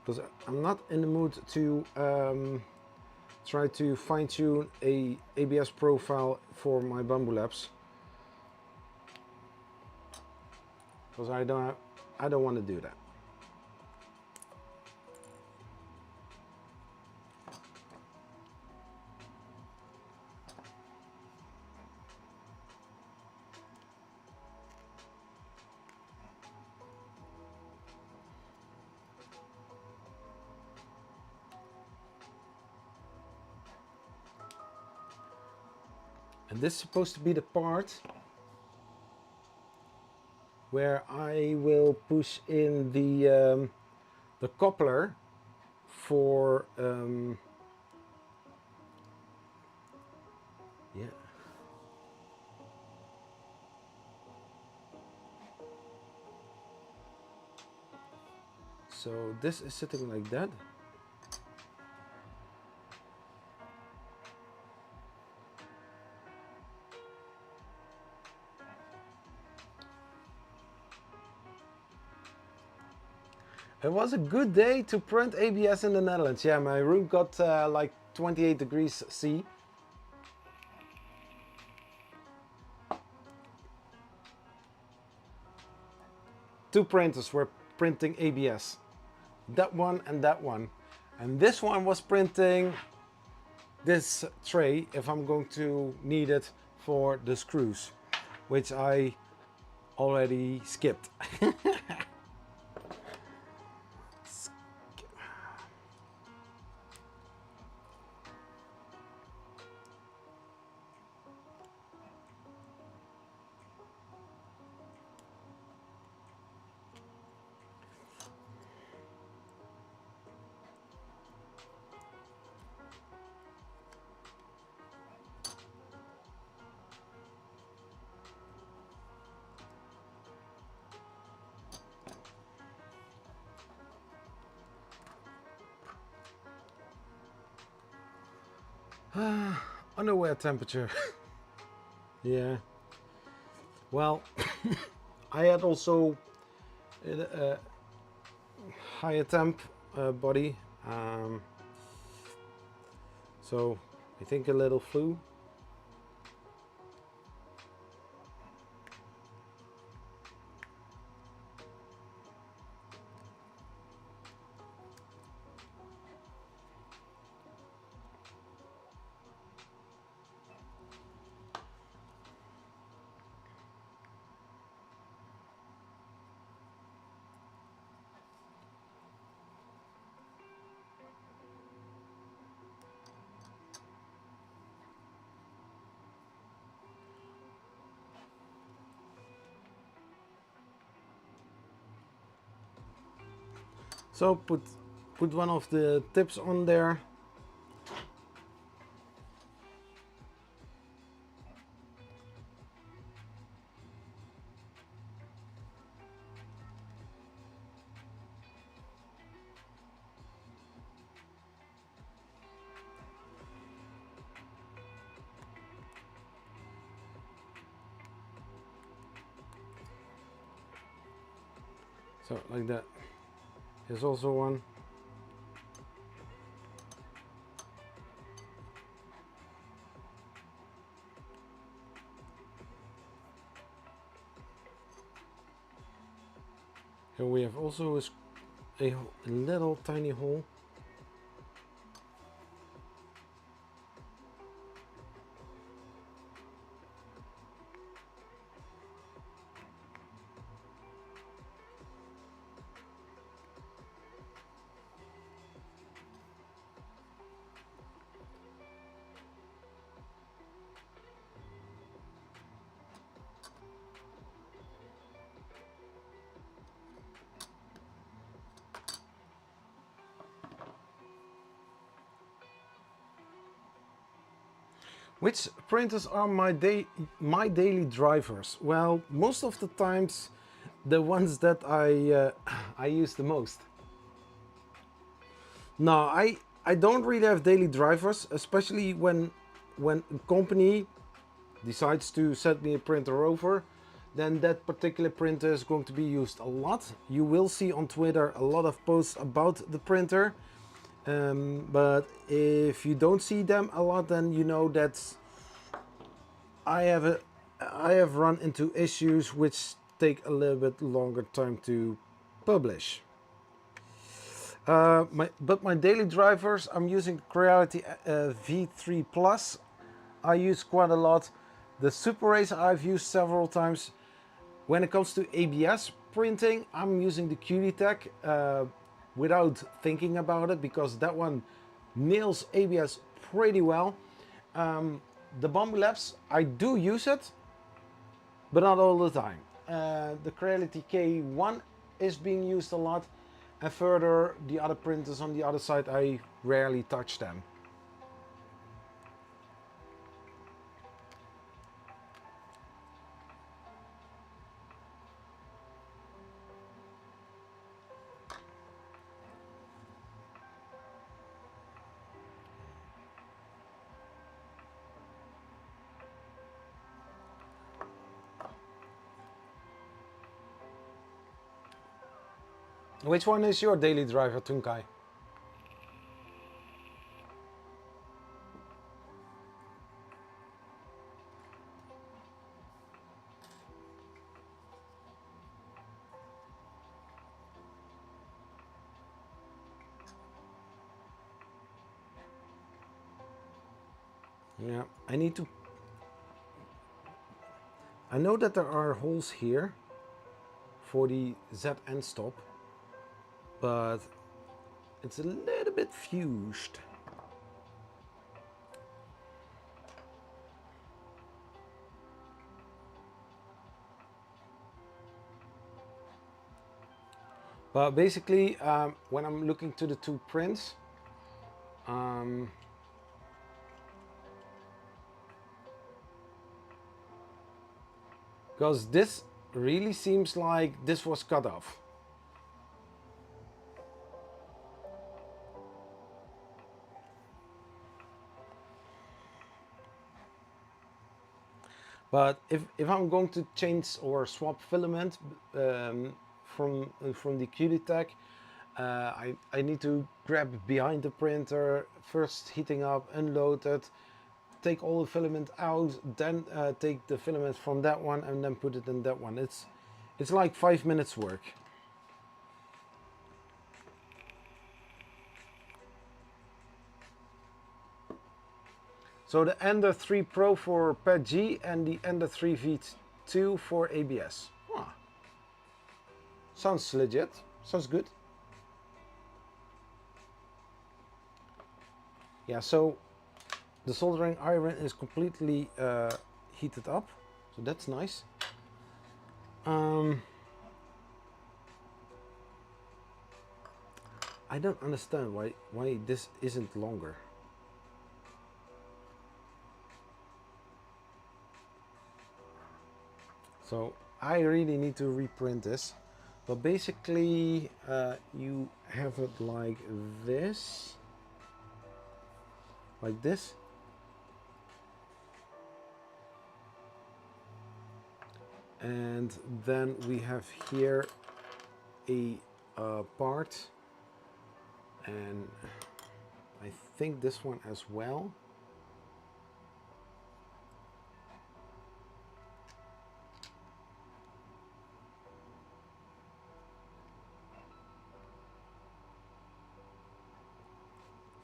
because I'm not in the mood to try to fine-tune a ABS profile for my Bambu Labs, because I don't want to do that. And this is supposed to be the part where I will push in the coupler for yeah. So this is sitting like that. It was a good day to print ABS in the Netherlands. Yeah, my room got like 28 degrees C. Two printers were printing ABS. That one and that one. And this one was printing this tray if I'm going to need it for the screws, which I already skipped. Underwear temperature. Yeah. Well, I had also a higher temp body, so I think a little flu. So put one of the tips on there. So like that. Here's also one. Here we have also a little tiny hole. Which printers are my daily drivers? Well, most of the times the ones that I use the most. No, I don't really have daily drivers, especially when a company decides to send me a printer over, then that particular printer is going to be used a lot. You will see on Twitter a lot of posts about the printer. But if you don't see them a lot, then you know that I have run into issues which take a little bit longer time to publish. But my daily drivers, I'm using Creality V3+. I use quite a lot. The Super Racer I've used several times. When it comes to ABS printing, I'm using the QD without thinking about it, because that one nails ABS pretty well. The Bambu Labs, I do use it, but not all the time. the Creality K1 is being used a lot, and further the other printers on the other side, I rarely touch them. Which one is your daily driver, Tunkai? Yeah, I need to... I know that there are holes here for the Z end stop, but it's a little bit fused. But basically, when I'm looking to the two prints, because this really seems like this was cut off. But if I'm going to change or swap filament from the QD-Tech, I need to grab behind the printer, first heating up, unload it, take all the filament out, then take the filament from that one and then put it in that one. It's like 5 minutes work. So the Ender 3 Pro for Pad G and the Ender 3 V2 for ABS. Ah, sounds legit, sounds good. Yeah, so the soldering iron is completely heated up, so that's nice. I don't understand why this isn't longer. So I really need to reprint this, but basically you have it like this, and then we have here a part, and I think this one as well.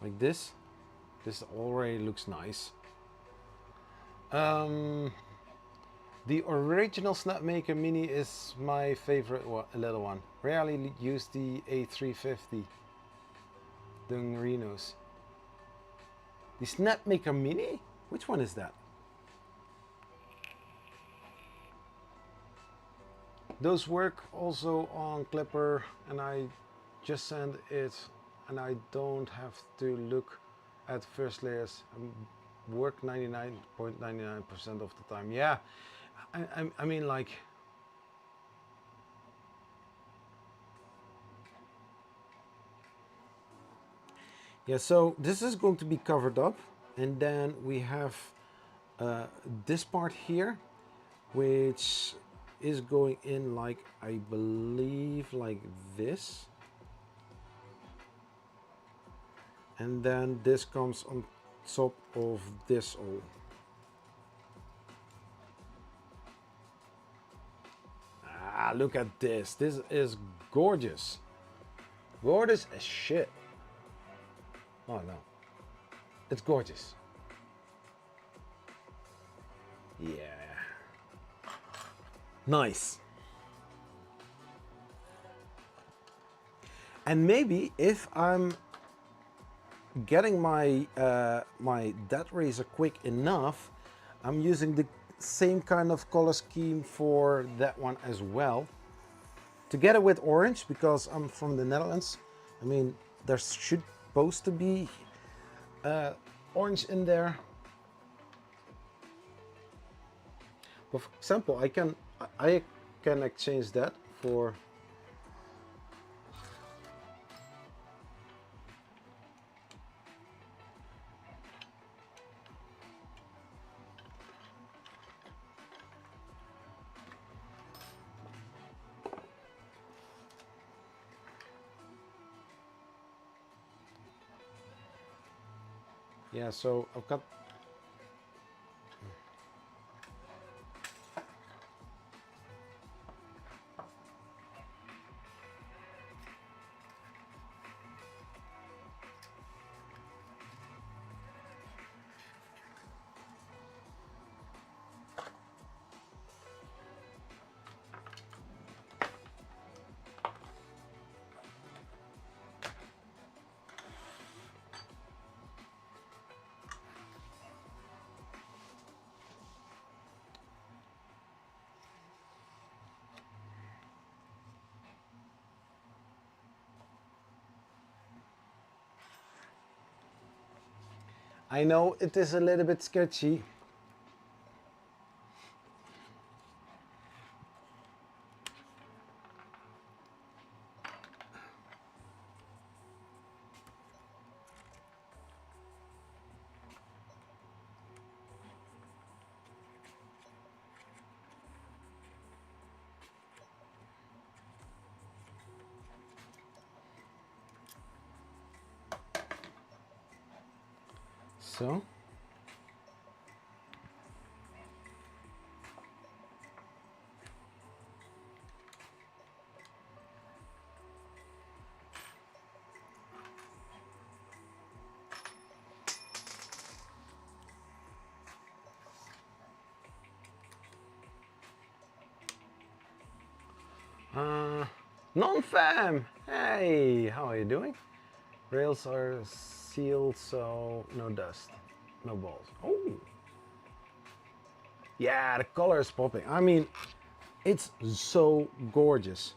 Like this. This already looks nice. The original Snapmaker Mini is my favorite little one. Rarely use the A350 doing Renos. The Snapmaker Mini? Which one is that? Those work also on Clipper, and I just send it, and I don't have to look at first layers. Work 99.99% of the time. Yeah, I mean, like, yeah, so this is going to be covered up, and then we have this part here, which is going in, like, I believe like this, and then this comes on top of this all. Ah, look at this. This is gorgeous. Gorgeous as shit. Oh no. It's gorgeous. Yeah. Nice. And maybe if I'm getting my my dead razor quick enough, I'm using same kind of color scheme for that one as well. Together with orange, because I'm from the Netherlands. I mean, there should supposed to be orange in there. But for example, I can exchange that for yeah, so I've got I know it is a little bit sketchy. So non-fam, hey, how are you doing? Rails are sealed, so no dust, no balls. Oh, yeah, the color is popping. I mean, it's so gorgeous.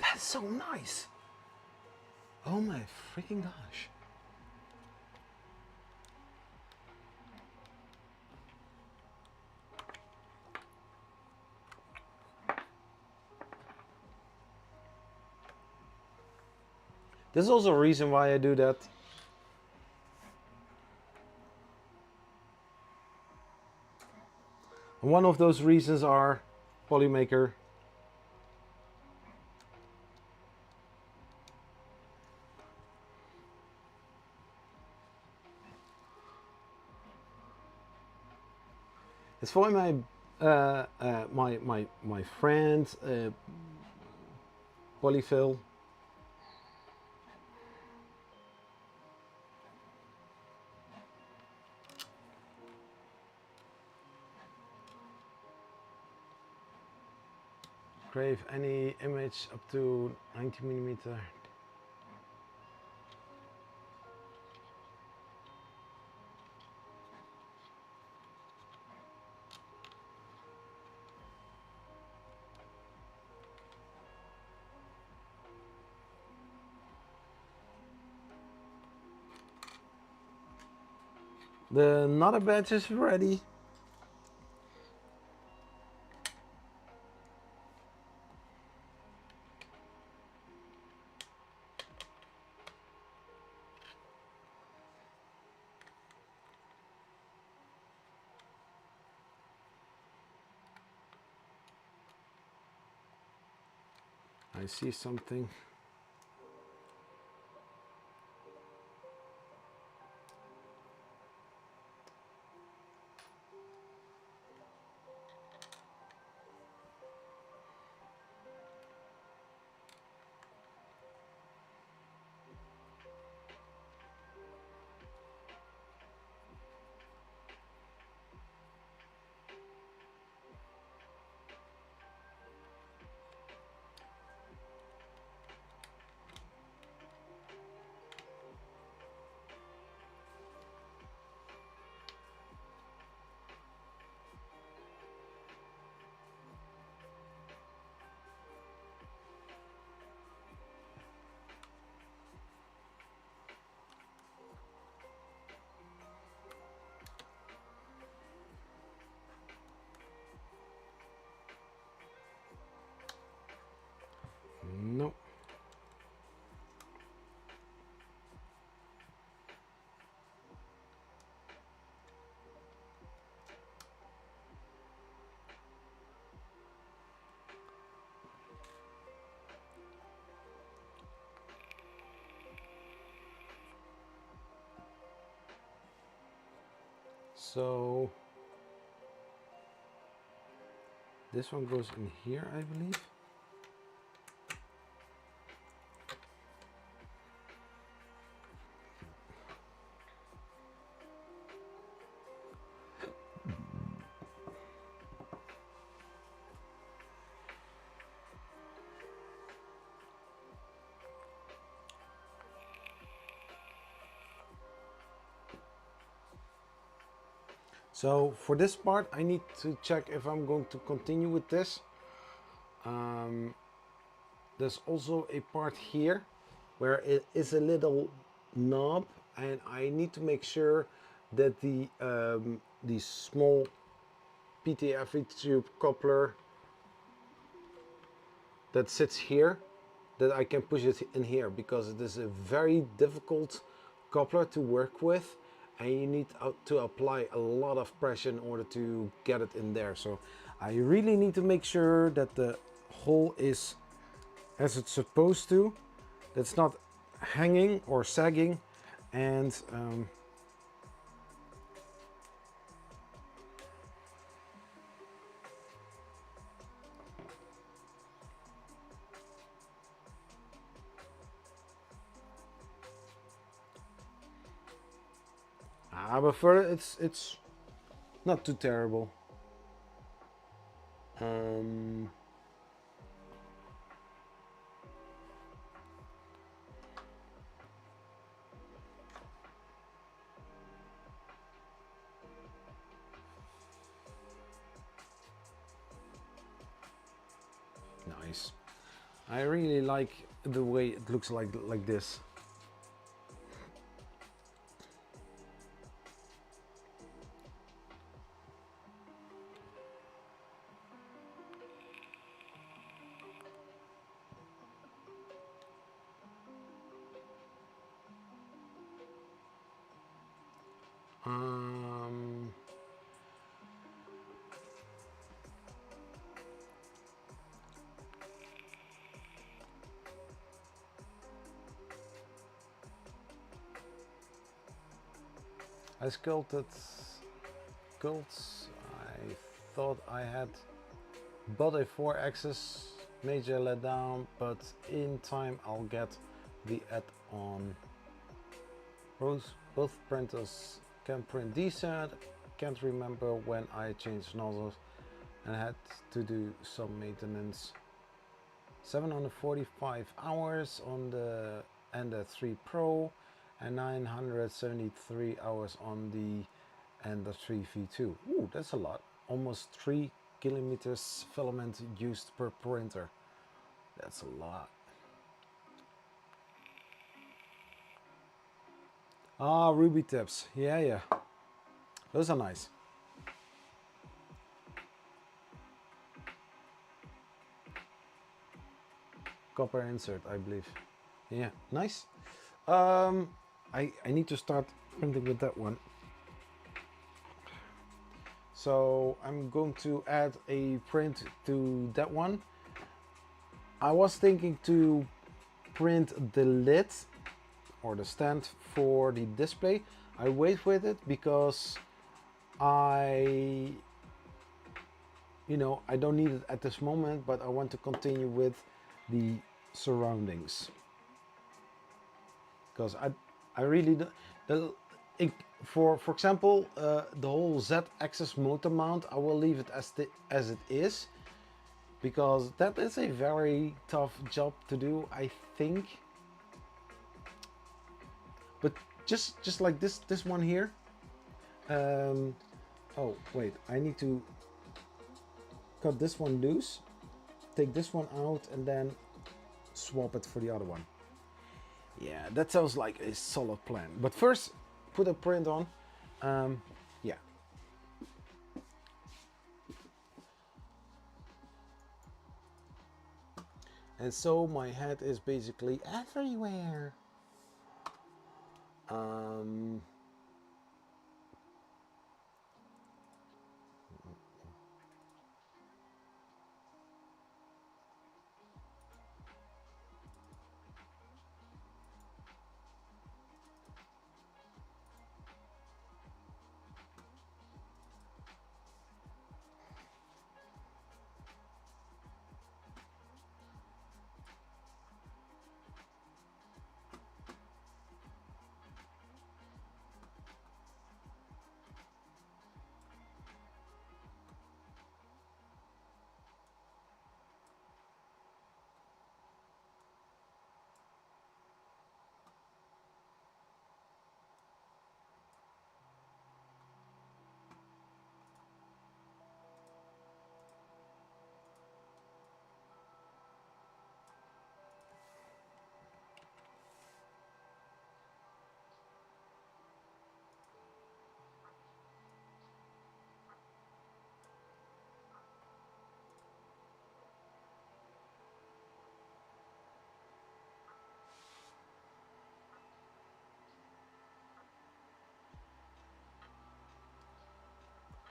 That's so nice. Oh my freaking gosh. There's also a reason why I do that. And one of those reasons are Polymaker. It's for my my friend Polyfill. Crave any image up to 90mm. The another batch is ready. I see something. No. So this one goes in here, I believe. So for this part, I need to check if I'm going to continue with this. There's also a part here where it is a little knob, and I need to make sure that the small PTFE tube coupler that sits here, that I can push it in here, because it is a very difficult coupler to work with, and you need to apply a lot of pressure in order to get it in there. So I really need to make sure that the hole is as it's supposed to, that's not hanging or sagging, and but further, it's not too terrible. Nice. I really like the way it looks like this. I sculpted cults. I thought I had bought a 4-axis major letdown, but in time I'll get the add-on. Both printers can print decent. Can't remember when I changed nozzles and had to do some maintenance. 745 hours on the Ender 3 Pro and 973 hours on the Ender 3 V2. Ooh, that's a lot. Almost 3 kilometers filament used per printer. That's a lot. Ah, ruby tips. Yeah. Those are nice. Copper insert, I believe. Yeah, nice. I need to start printing with that one. So I'm going to add a print to that one. I was thinking to print the lid or the stand for the display. I wait with it because I don't need it at this moment, but I want to continue with the surroundings because I really don't, for example, the whole Z-axis motor mount, I will leave it as it is, because that is a very tough job to do, I think. But just like this one here. Oh wait, I need to cut this one loose, take this one out, and then swap it for the other one. Yeah, that sounds like a solid plan. But first, put a print on. Yeah. And so my head is basically everywhere.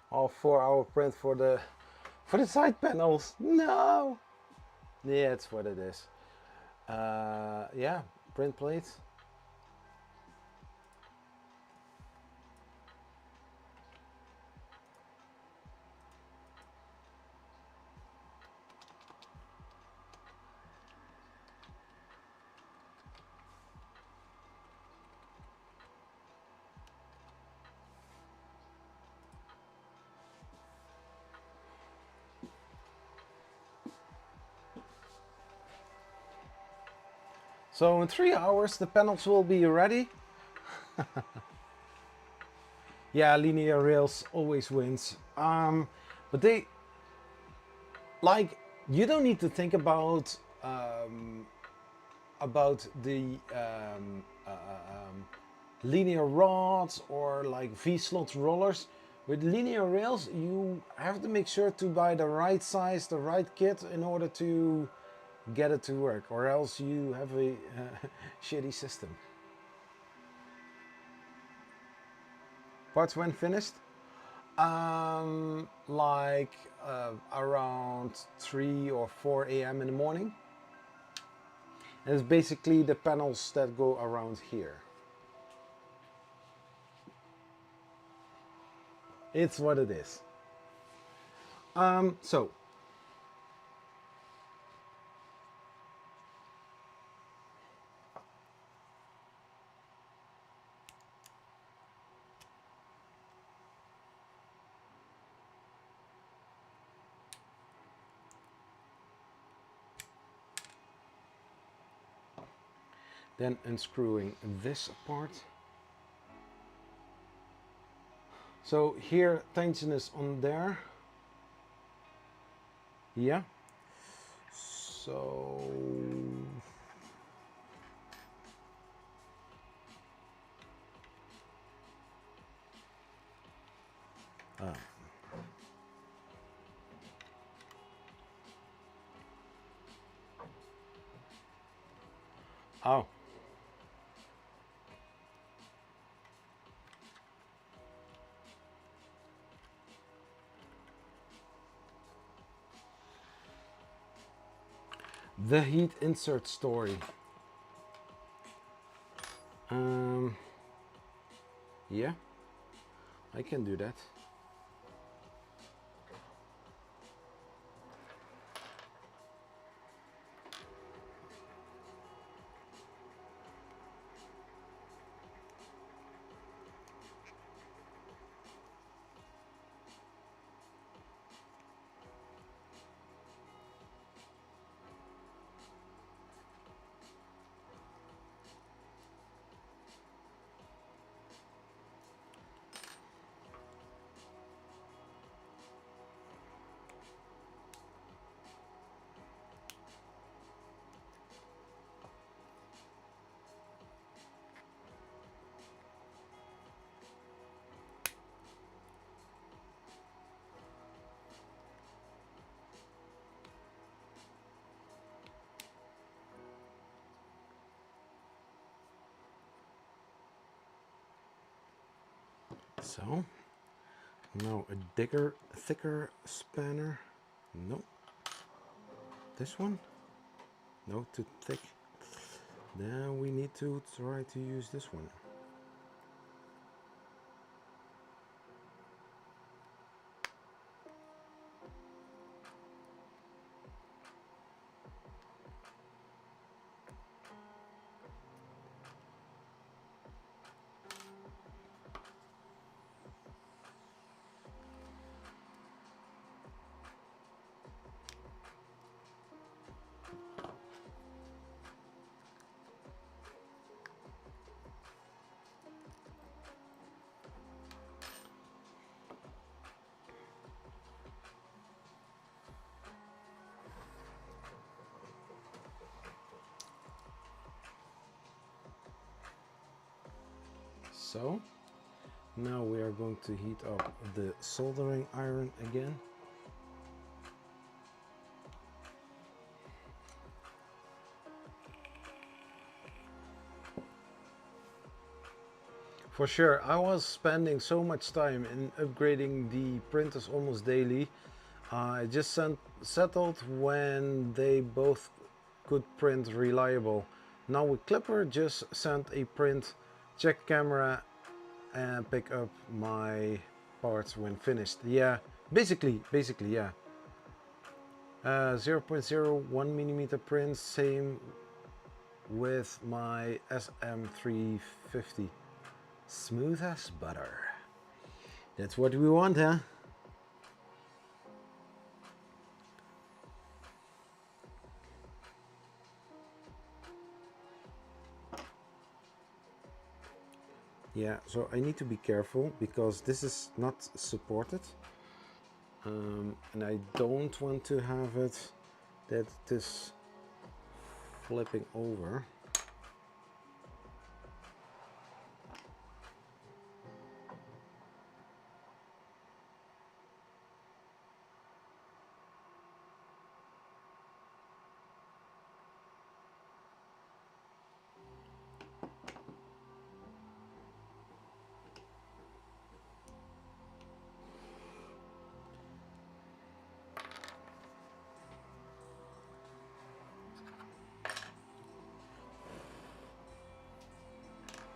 All 4-hour print for the side panels. No. Yeah, it's what it is. Yeah, print plates. So in 3 hours the panels will be ready. Yeah, linear rails always wins. But they, like, you don't need to think about the linear rods or like V-slot rollers. With linear rails, you have to make sure to buy the right size, the right kit in order to get it to work, or else you have a shitty system. Parts when finished? Like around 3 or 4 a.m. in the morning. And it's basically the panels that go around here. It's what it is. So then unscrewing this apart. So here tension is on there. Yeah. So oh. The heat insert story. Yeah, I can do that. So now a thicker spanner. No, this one. No, too thick. Then we need to try to use this one. So now we are going to heat up the soldering iron again. For sure, I was spending so much time in upgrading the printers almost daily. I just settled when they both could print reliable. Now with Clipper, just send a print, check camera, and pick up my parts when finished. Yeah, basically, yeah. 0.01 millimeter prints, same with my SM350. Smooth as butter. That's what we want, huh? Yeah, so I need to be careful because this is not supported. And I don't want to have it that it is flipping over.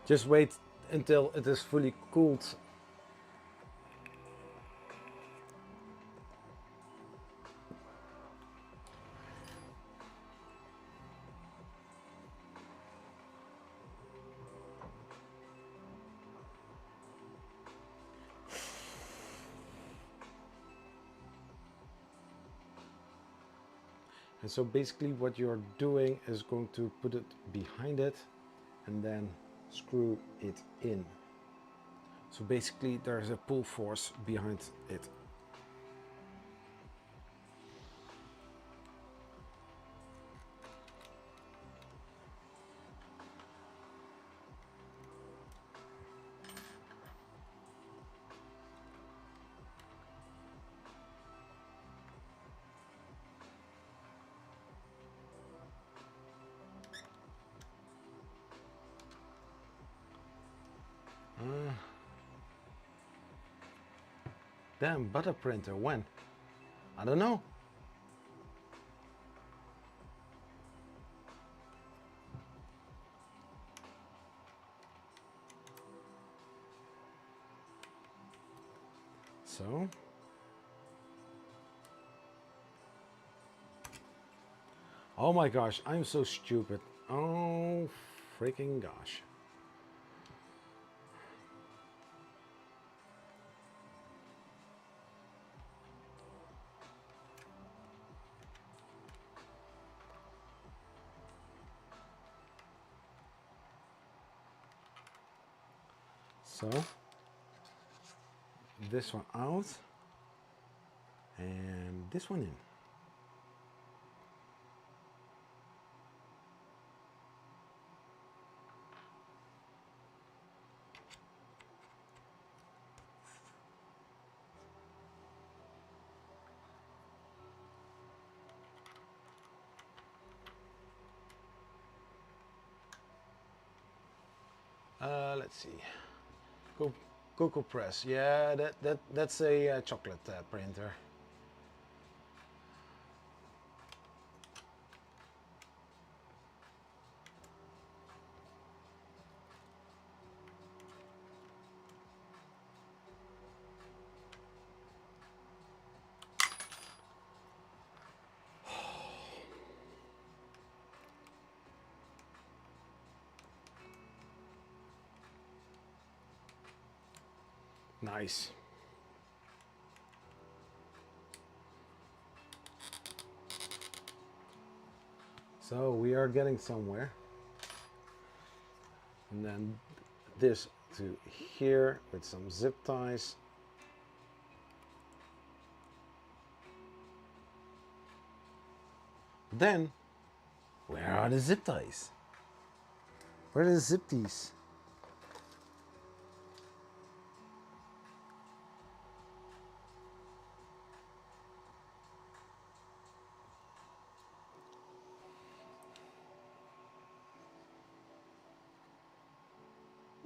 Just wait until it is fully cooled. And so basically what you're doing is going to put it behind it and then screw it in. So basically there's a pull force behind it. Damn, butter printer, when? I don't know. so. Oh my gosh, I'm so stupid. Oh freaking gosh. So this one out and this one in. Let's see. Cocoa Press. Yeah, that's a chocolate printer. Nice. So we are getting somewhere. And then this to here with some zip ties. Then, where are the zip ties? Where are the zip ties? No.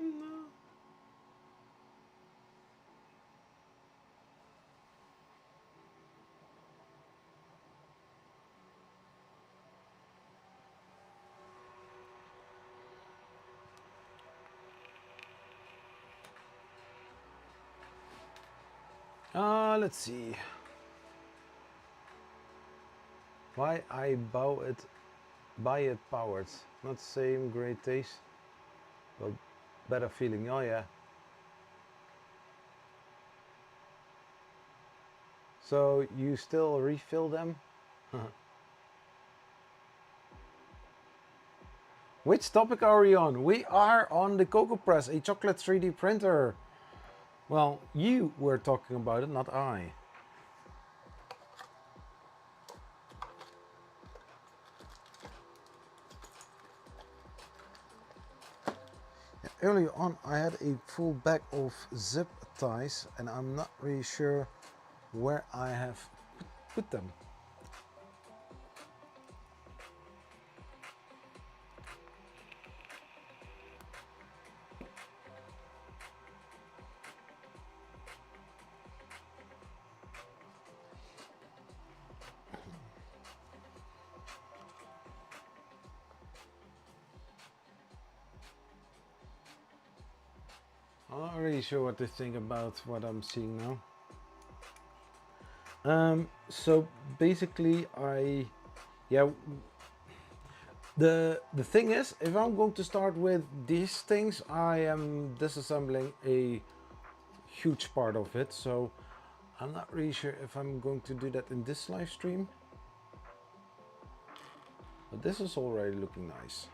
Let's see. Why I buy it powered. Not same great taste, but better feeling. Oh yeah. So you still refill them? Which topic are we on? We are on the Cocoa Press, a chocolate 3D printer. Well, you were talking about it, not I. Earlier on I had a full bag of zip ties and I'm not really sure where I have put them. I'm not really sure what to think about what I'm seeing now. So basically the thing is, if I'm going to start with these things, I am disassembling a huge part of it, so I'm not really sure if I'm going to do that in this live stream. But this is already looking nice.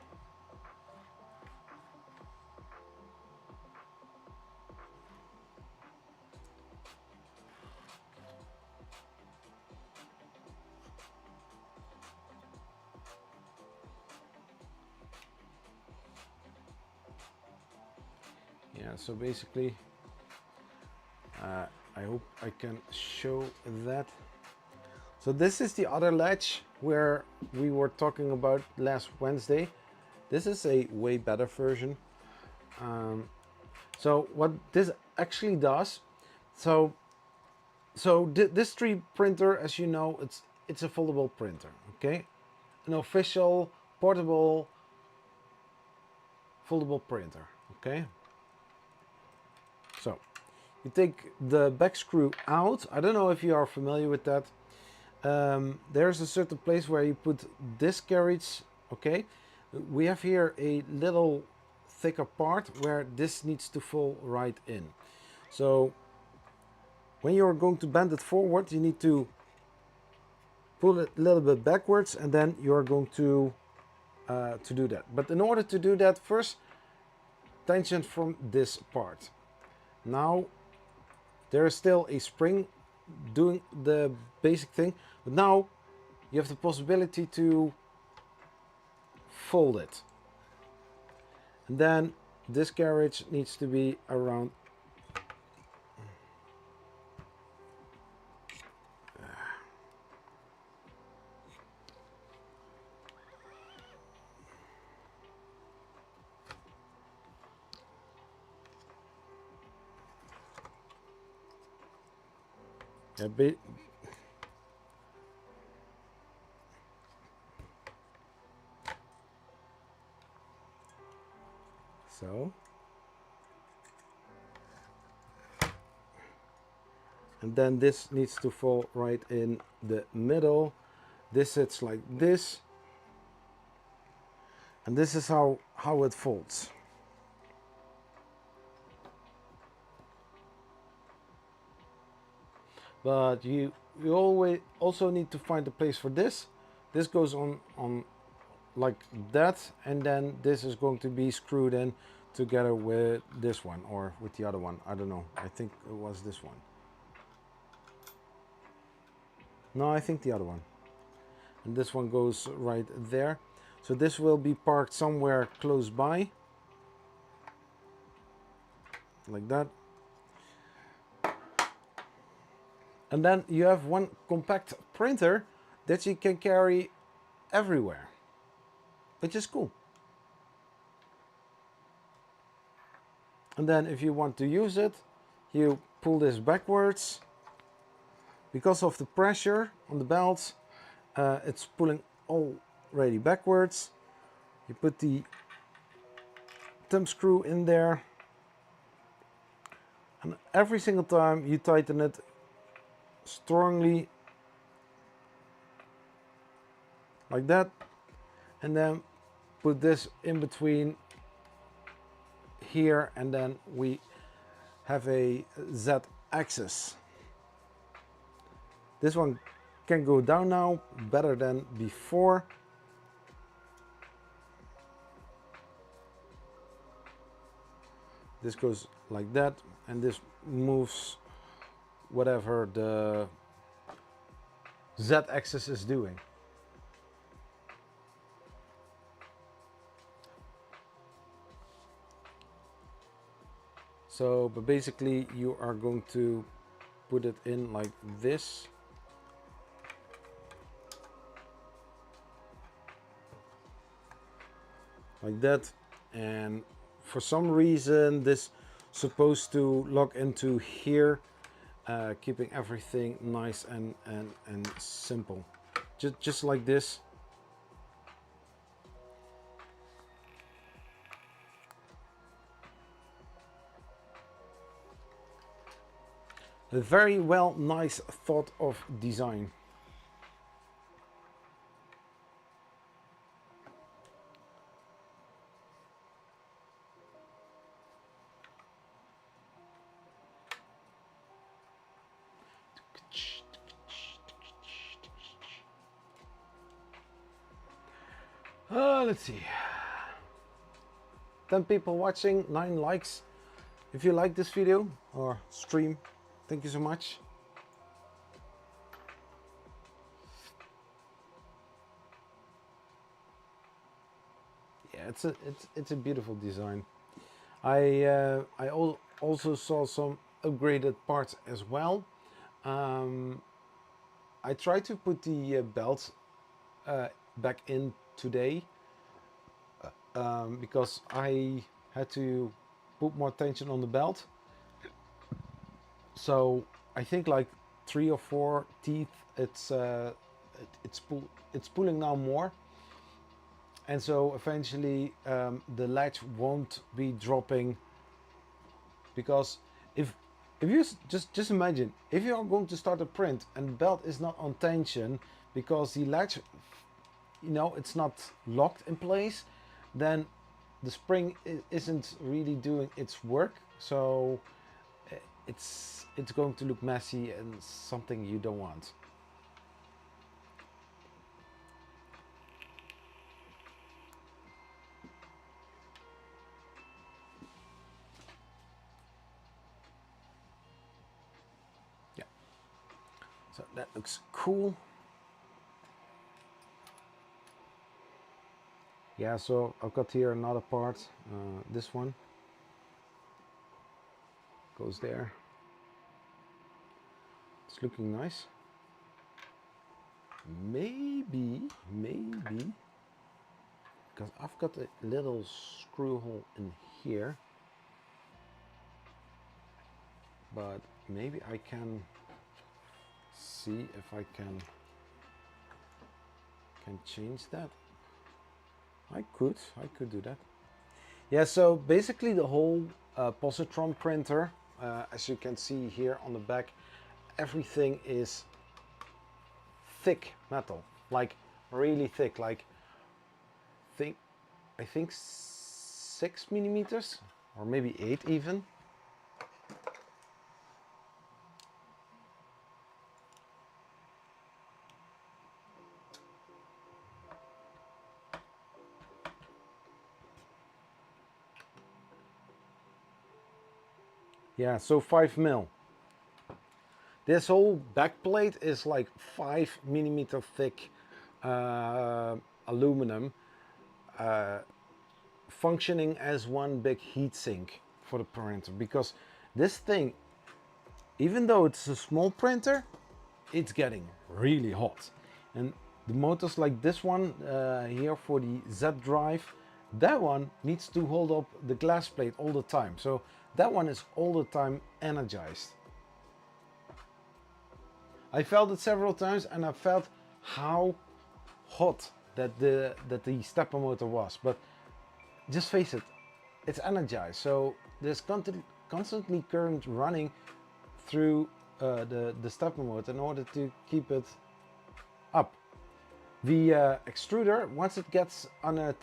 Yeah, so basically I hope I can show that. So this is the other latch where we were talking about last Wednesday. This is a way better version. So what this actually does, this 3D printer, as you know, it's a foldable printer, okay? An official portable foldable printer, okay? So you take the back screw out. I don't know if you are familiar with that. There's a certain place where you put this carriage. Okay, we have here a little thicker part where this needs to fall right in. So when you're going to bend it forward, you need to pull it a little bit backwards, and then you're going to do that. But in order to do that, first tension from this part. Now there is still a spring doing the basic thing, but now you have the possibility to fold it. And then this carriage needs to be around. A bit. So. And then this needs to fall right in the middle. This sits like this. And this is how it folds. But you always also need to find a place for this. This goes on like that, and then this is going to be screwed in together with this one or with the other one. I don't know. I think it was this one. No, I think the other one. And this one goes right there. So this will be parked somewhere close by. Like that. And then you have one compact printer that you can carry everywhere, which is cool. And then if you want to use it, you pull this backwards. Because of the pressure on the belt, it's pulling already backwards. You put the thumb screw in there, and every single time you tighten it strongly like that, and then put this in between here, and then we have a Z axis. This one can go down now better than before. This goes like that, and this moves whatever the Z axis is doing. So, but basically you are going to put it in like this. Like that, and for some reason this supposed to lock into here, keeping everything nice and simple, just like this. A very well nice thought of design. Let's see, 10 people watching, 9 likes. If you like this video or stream, thank you so much. Yeah, it's a beautiful design. I also saw some upgraded parts as well. I tried to put the belt back in today because I had to put more tension on the belt. So I think like 3 or 4 teeth. It's pulling now more, and so eventually the latch won't be dropping, because if if you just imagine if you are going to start a print and the belt is not on tension because the latch, you know, it's not locked in place, then the spring isn't really doing its work. So it's going to look messy and something you don't want. Yeah, so that looks cool. Yeah, so I've got here another part. This one goes there. It's looking nice. Maybe, because I've got a little screw hole in here, but maybe I can see if I can change that. I could do that. Yeah, so basically the whole positron printer, as you can see here on the back, everything is thick metal, like really thick, like I think 6 millimeters or maybe 8 even. Yeah, so 5 mil. This whole back plate is like 5 millimeter thick aluminum, functioning as one big heat sink for the printer, because this thing, even though it's a small printer, it's getting really hot. And the motors like this one here for the Z drive, that one needs to hold up the glass plate all the time. So that one is all the time energized. I felt it several times and I felt how hot that the stepper motor was. But just face it, it's energized. So there's constantly current running through the stepper motor in order to keep it up. The extruder, once it gets on a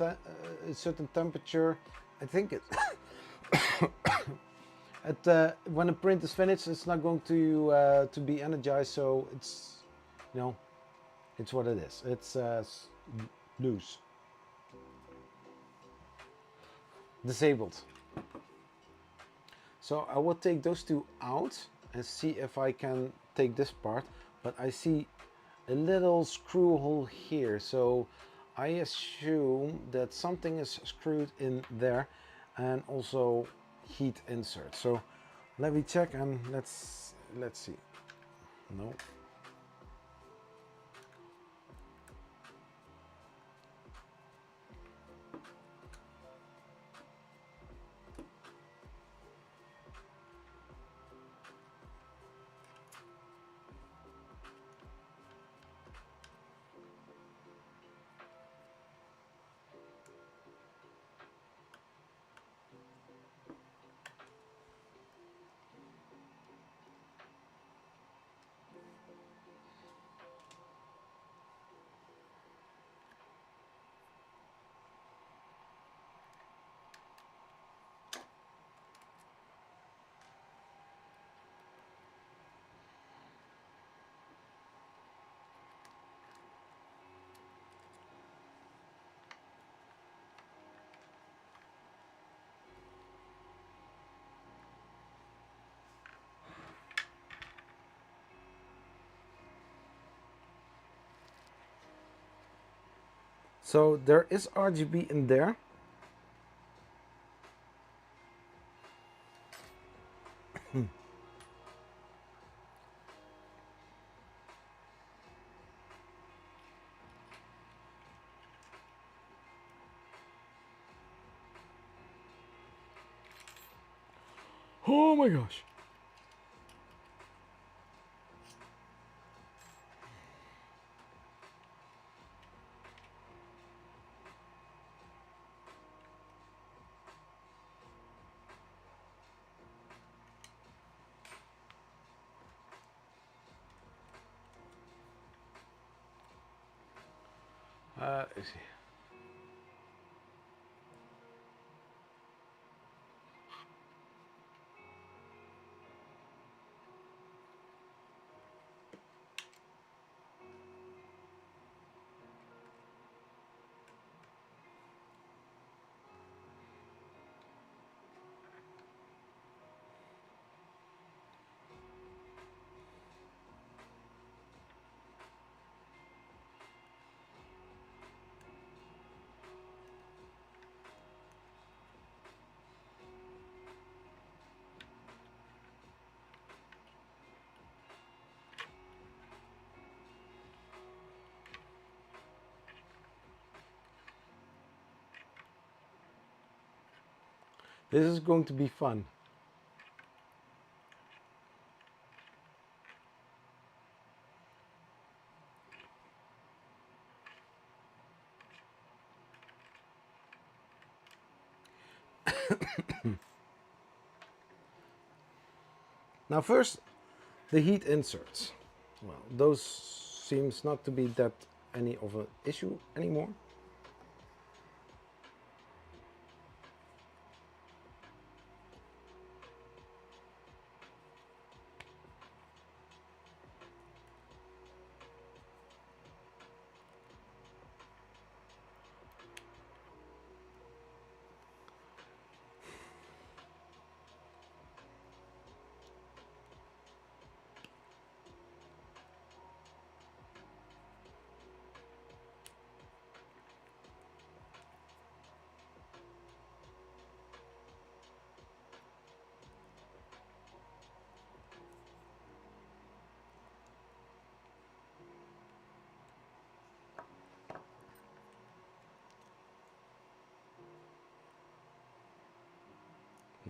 certain temperature, I think it when the print is finished, it's not going to be energized. So it's, you know, it's what it is. It's loose, disabled. So I will take those two out and see if I can take this part. But I see a little screw hole here, so I assume that something is screwed in there, and also heat insert. So let me check and let's see. No. So there is RGB in there. Oh my gosh. Let's see. This is going to be fun. Now first, the heat inserts. Well, those seems not to be that any of an issue anymore.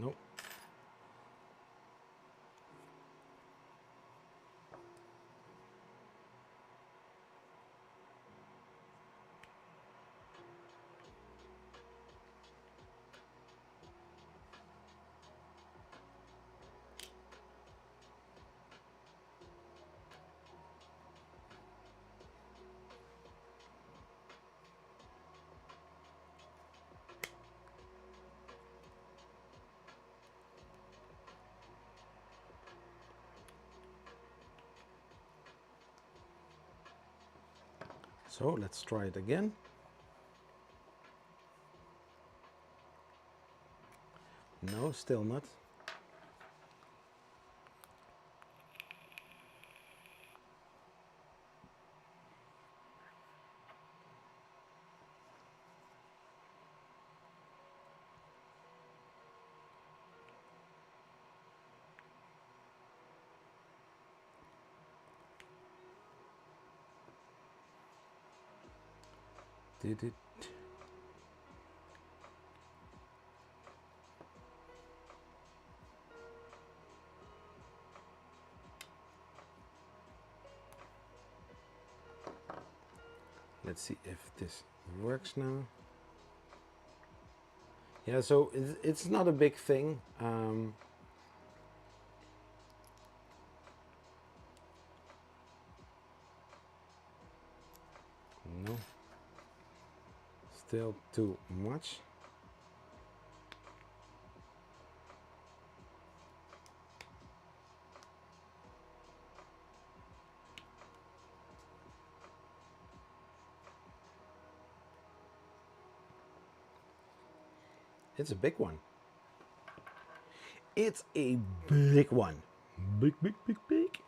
Nope. So let's try it again. No, still not. Did it? Let's see if this works now. Yeah, so it's not a big thing. No, still too much. It's a big one. It's a big one. Big, big, big, big.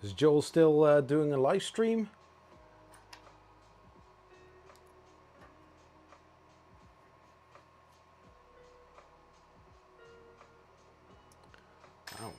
Is Joel still doing a live stream? Wow.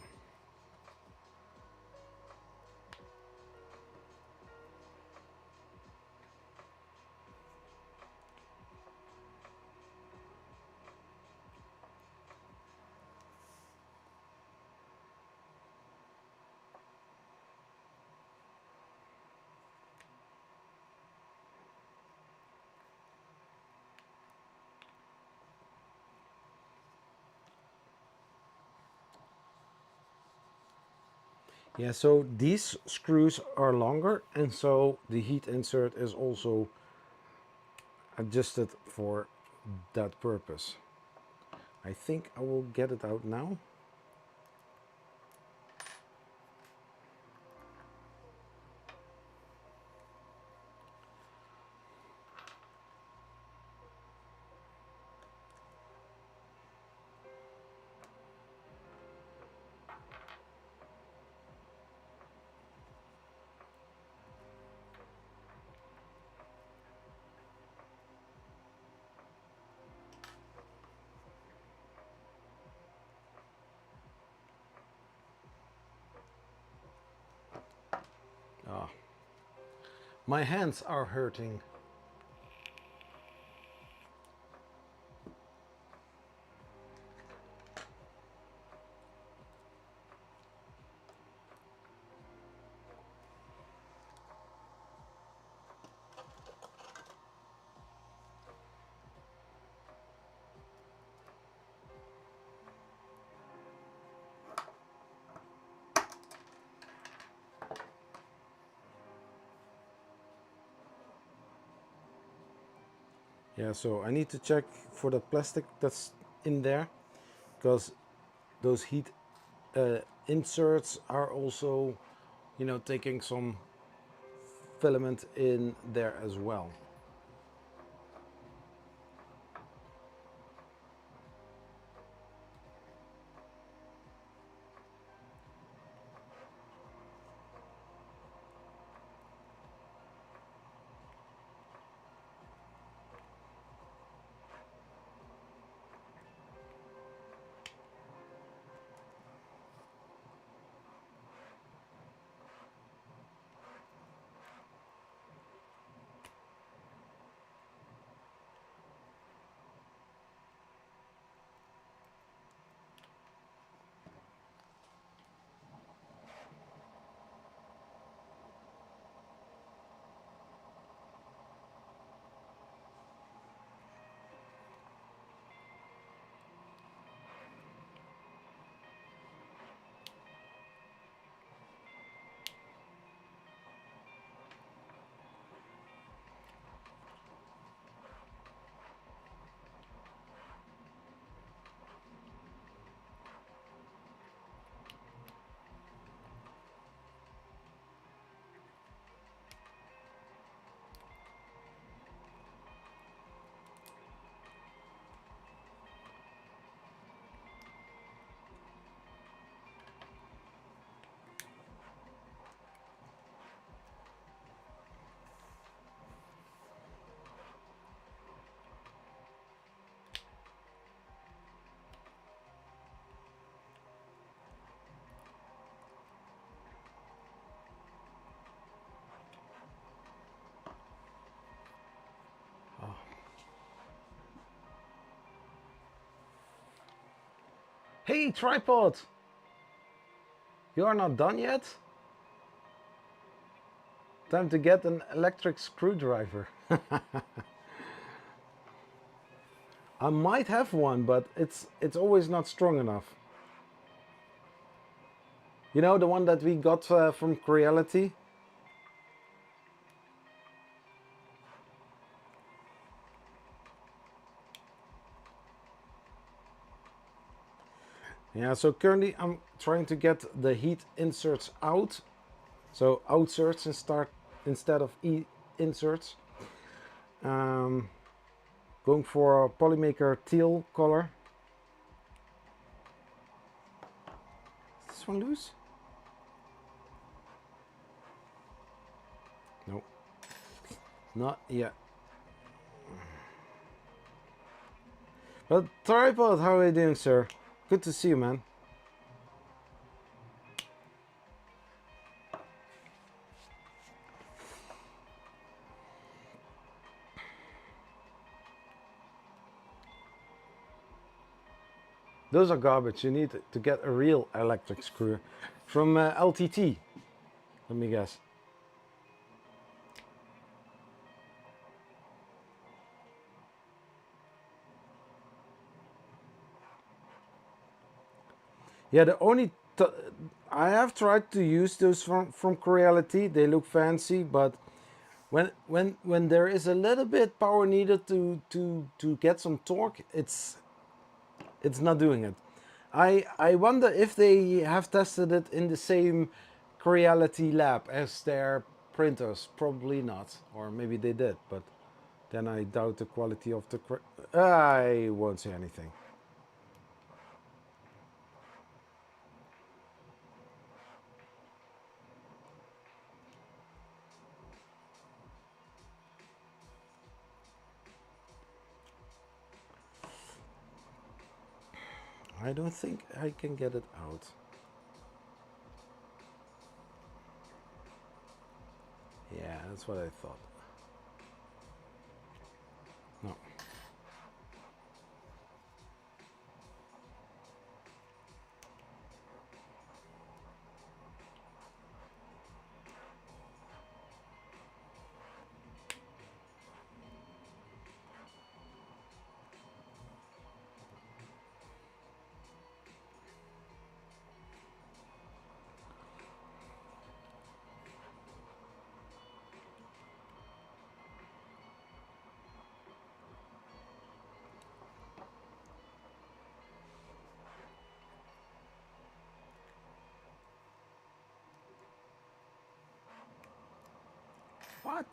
Yeah, so these screws are longer, and so the heat insert is also adjusted for that purpose. I think I will get it out now. Ah, my hands are hurting. Yeah, so I need to check for the plastic that's in there, because those heat inserts are also, you know, taking some filament in there as well. Oh. Hey, tripod! You are not done yet? Time to get an electric screwdriver. I might have one, but it's always not strong enough. You know, the one that we got from Creality? Yeah, so currently I'm trying to get the heat inserts out. So outserts instead of inserts. Going for a Polymaker Teal color. Is this one loose? No, not yet. But tripod, how are you doing, sir? Good to see you, man. Those are garbage. You need to get a real electric screw from LTT. Let me guess. Yeah, the only I have tried to use those from Creality. They look fancy, but when there is a little bit power needed to get some torque, it's not doing it. I wonder if they have tested it in the same Creality lab as their printers. Probably not, or maybe they did, but then I doubt the quality of the. I won't say anything. I don't think I can get it out. Yeah, that's what I thought. No. What?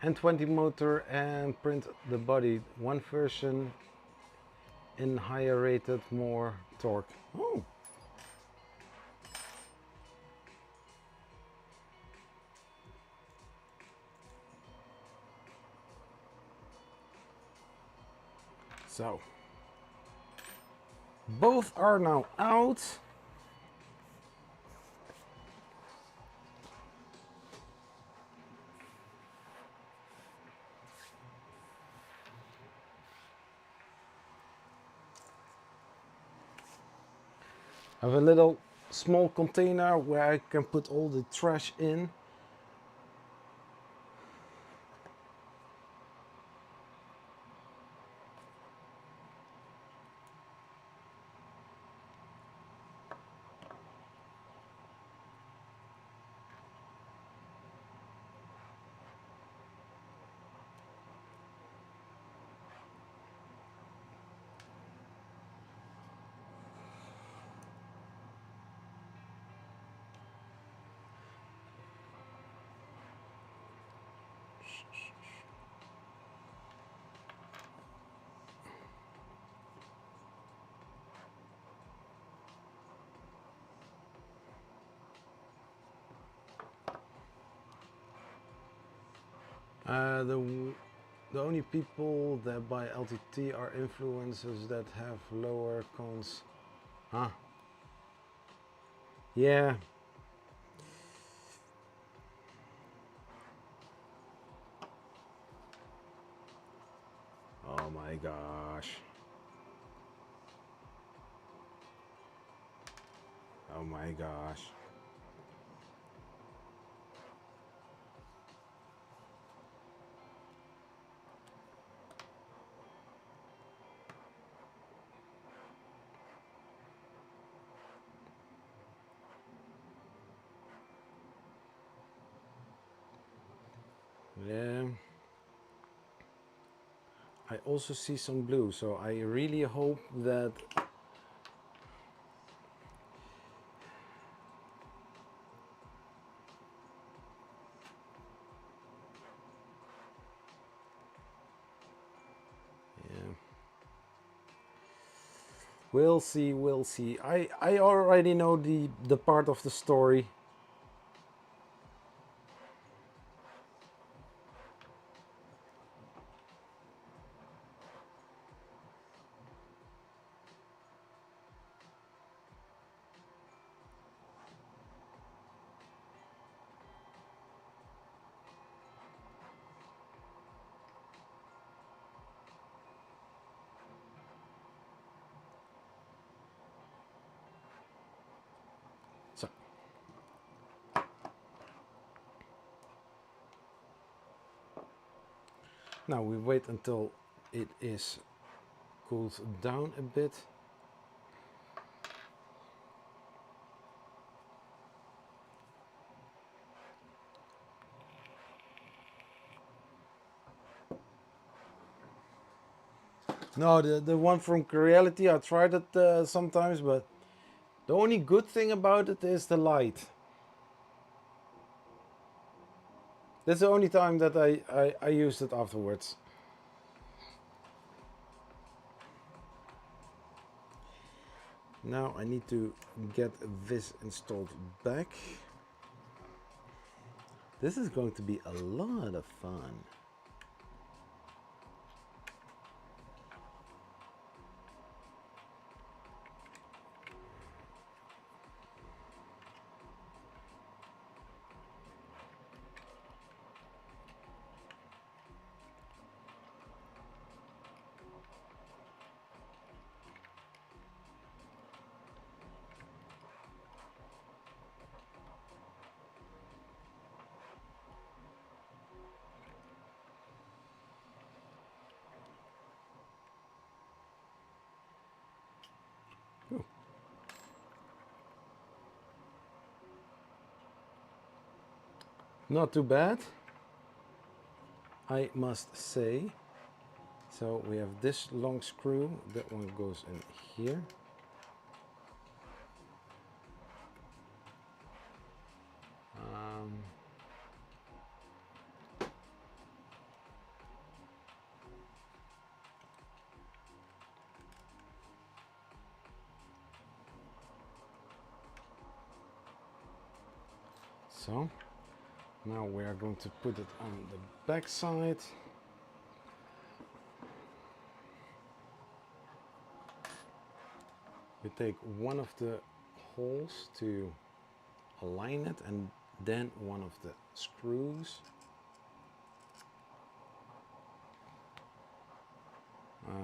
N20 motor and print the body. One version in higher rated, more torque. Oh. So, both are now out. I have a little small container where I can put all the trash in. The only people that buy LTT are influencers that have lower cons. Huh? Yeah. Oh my gosh. Oh my gosh. Yeah. I also see some blue, so I really hope that We'll see, we'll see. I already know the part of the story. So now we wait until it is cooled down a bit. No, the one from Reality, I tried it sometimes, but the only good thing about it is the light. That's the only time that I used it afterwards. Now I need to get this installed back. This is going to be a lot of fun. Ooh. Not too bad, I must say. So we have this long screw, that one goes in here. So now we are going to put it on the back side. We take one of the holes to align it, and then one of the screws. No.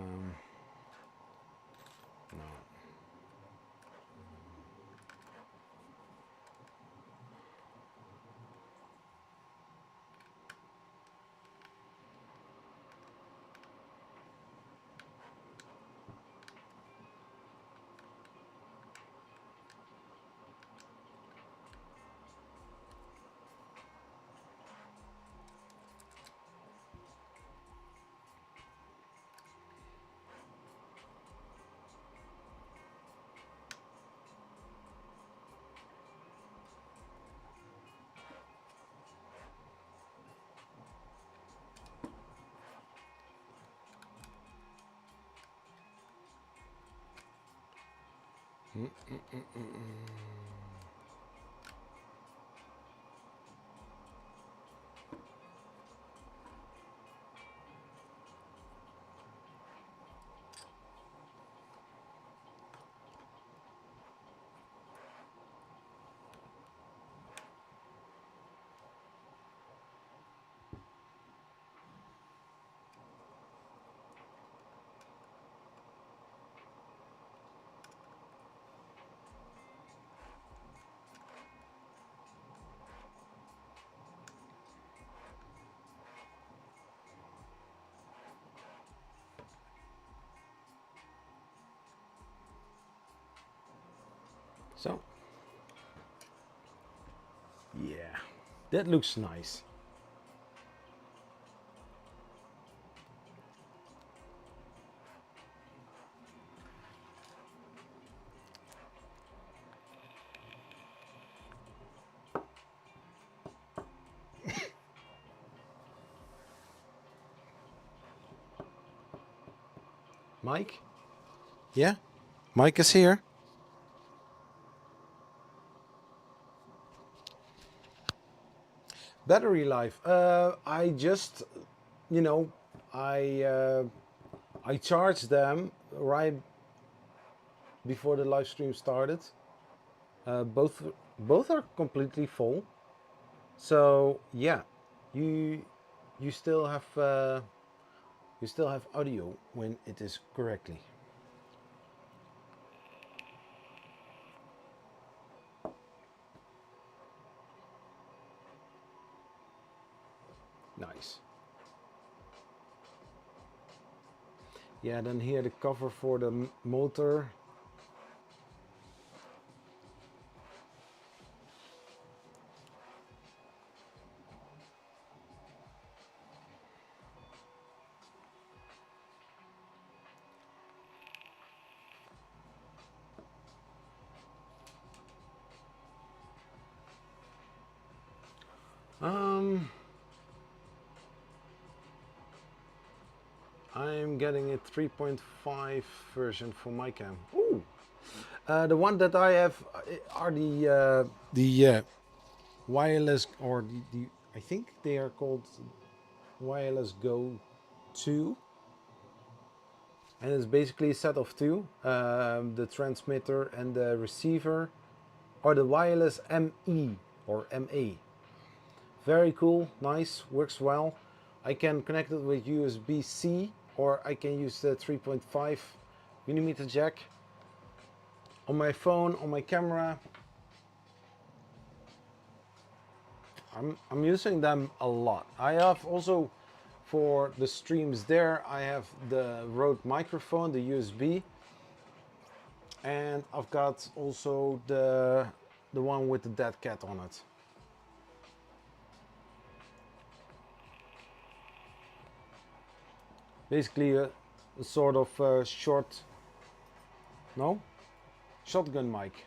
So, yeah, that looks nice. Mike? Yeah? Mic is here. Battery life. I just, you know, I charged them right before the live stream started. Both are completely full. So yeah, you still have audio when it is correctly. Nice. Yeah, then here the cover for the motor. I'm getting a 3.5 version for my cam. Ooh. The one that I have are the wireless, or the I think they are called Wireless Go 2, and it's basically a set of two, the transmitter and the receiver, or the wireless ME or MA. Very cool, nice, works well. I can connect it with USB-C, or I can use the 3.5 millimeter jack on my phone, on my camera. I'm using them a lot. I have also, for the streams there, I have the Rode microphone, the USB, and I've got also the one with the dead cat on it. Basically a sort of shotgun mic.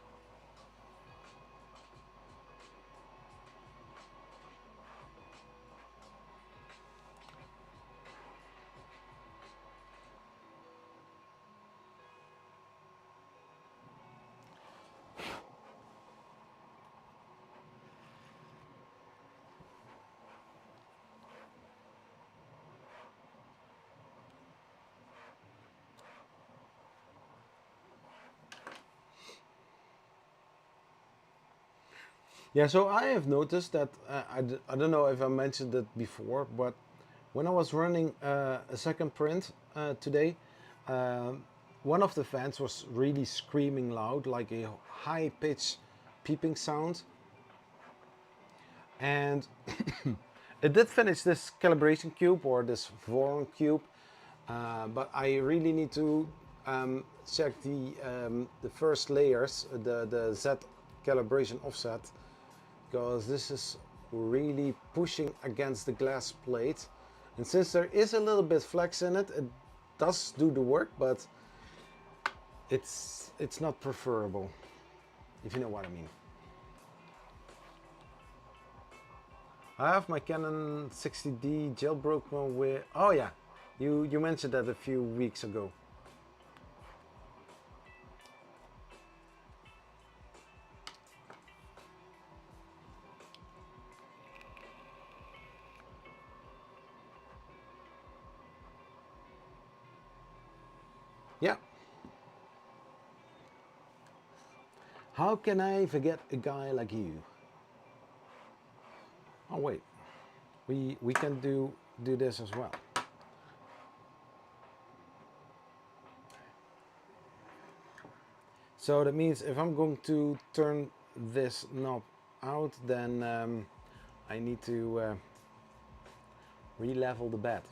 Yeah, so I have noticed that, I don't know if I mentioned it before, but when I was running a second print today, one of the fans was really screaming loud, like a high pitch peeping sound. And it did finish this calibration cube, or this Voron cube, but I really need to check the first layers, the Z calibration offset, because this is really pushing against the glass plate, and since there is a little bit flex in it, it does do the work, but it's not preferable, if you know what I mean. I have my Canon 60D jailbroken with, oh yeah, you mentioned that a few weeks ago. Yeah. How can I forget a guy like you? Oh wait, we can do this as well. So that means if I'm going to turn this knob out, then I need to re-level the bed.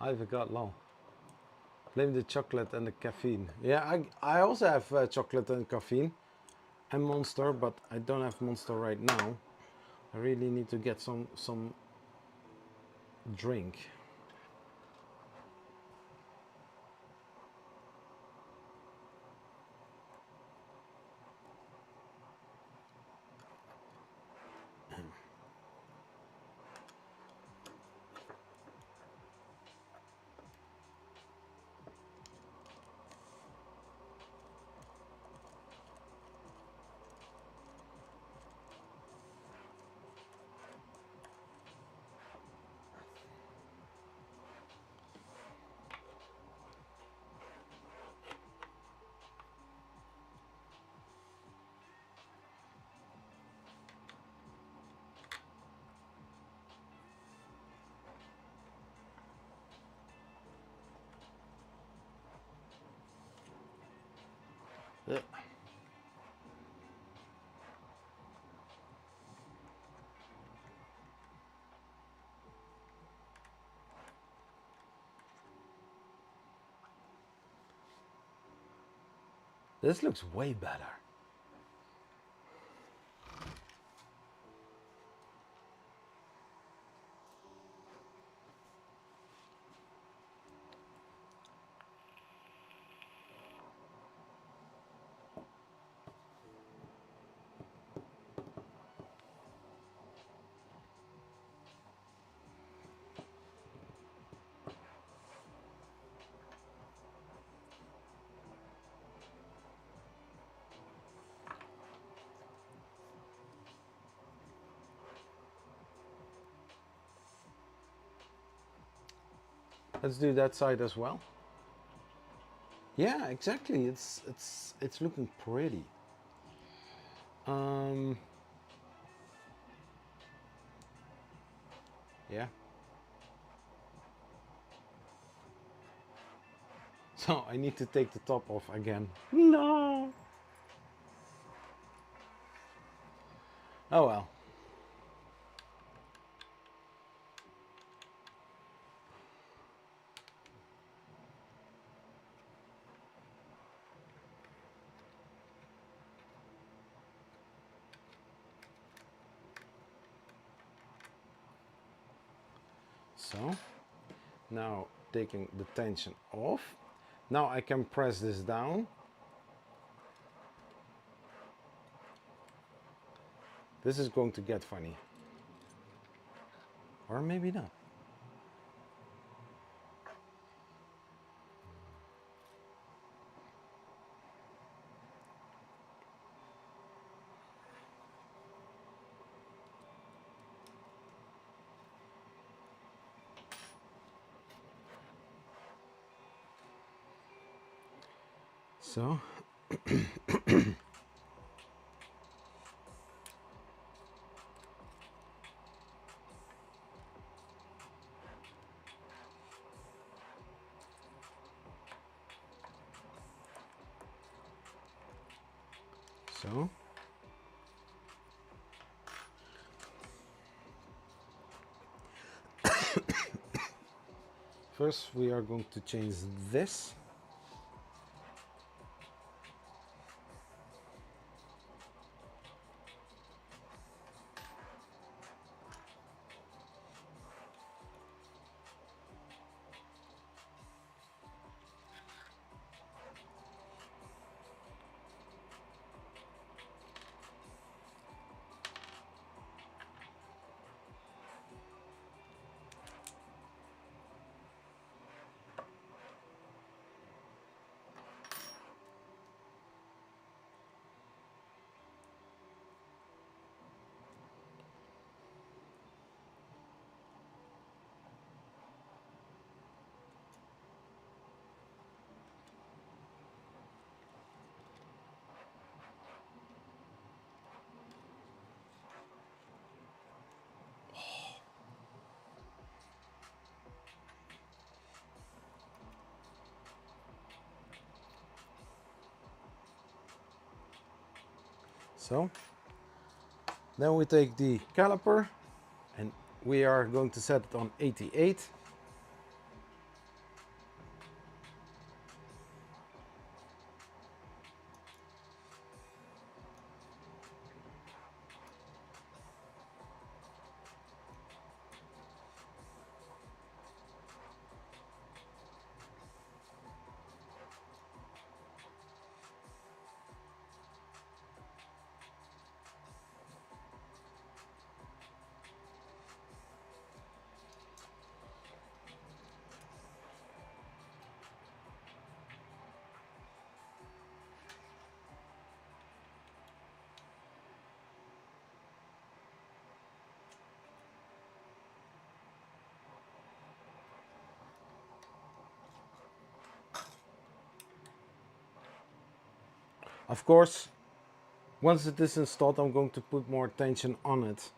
I forgot, lol. Blame the chocolate and the caffeine. Yeah, I also have chocolate and caffeine and Monster, but I don't have Monster right now. I really need to get some drink. Yeah. This looks way better. Let's do that side as well. Yeah, exactly. It's looking pretty. Yeah. So I need to take the top off again. No. Oh well. So now taking the tension off. Now I can press this down. This is going to get funny. Or maybe not. So so first we are going to change this. So then we take the caliper and we are going to set it on 88. Of course, once it is installed, I'm going to put more tension on it.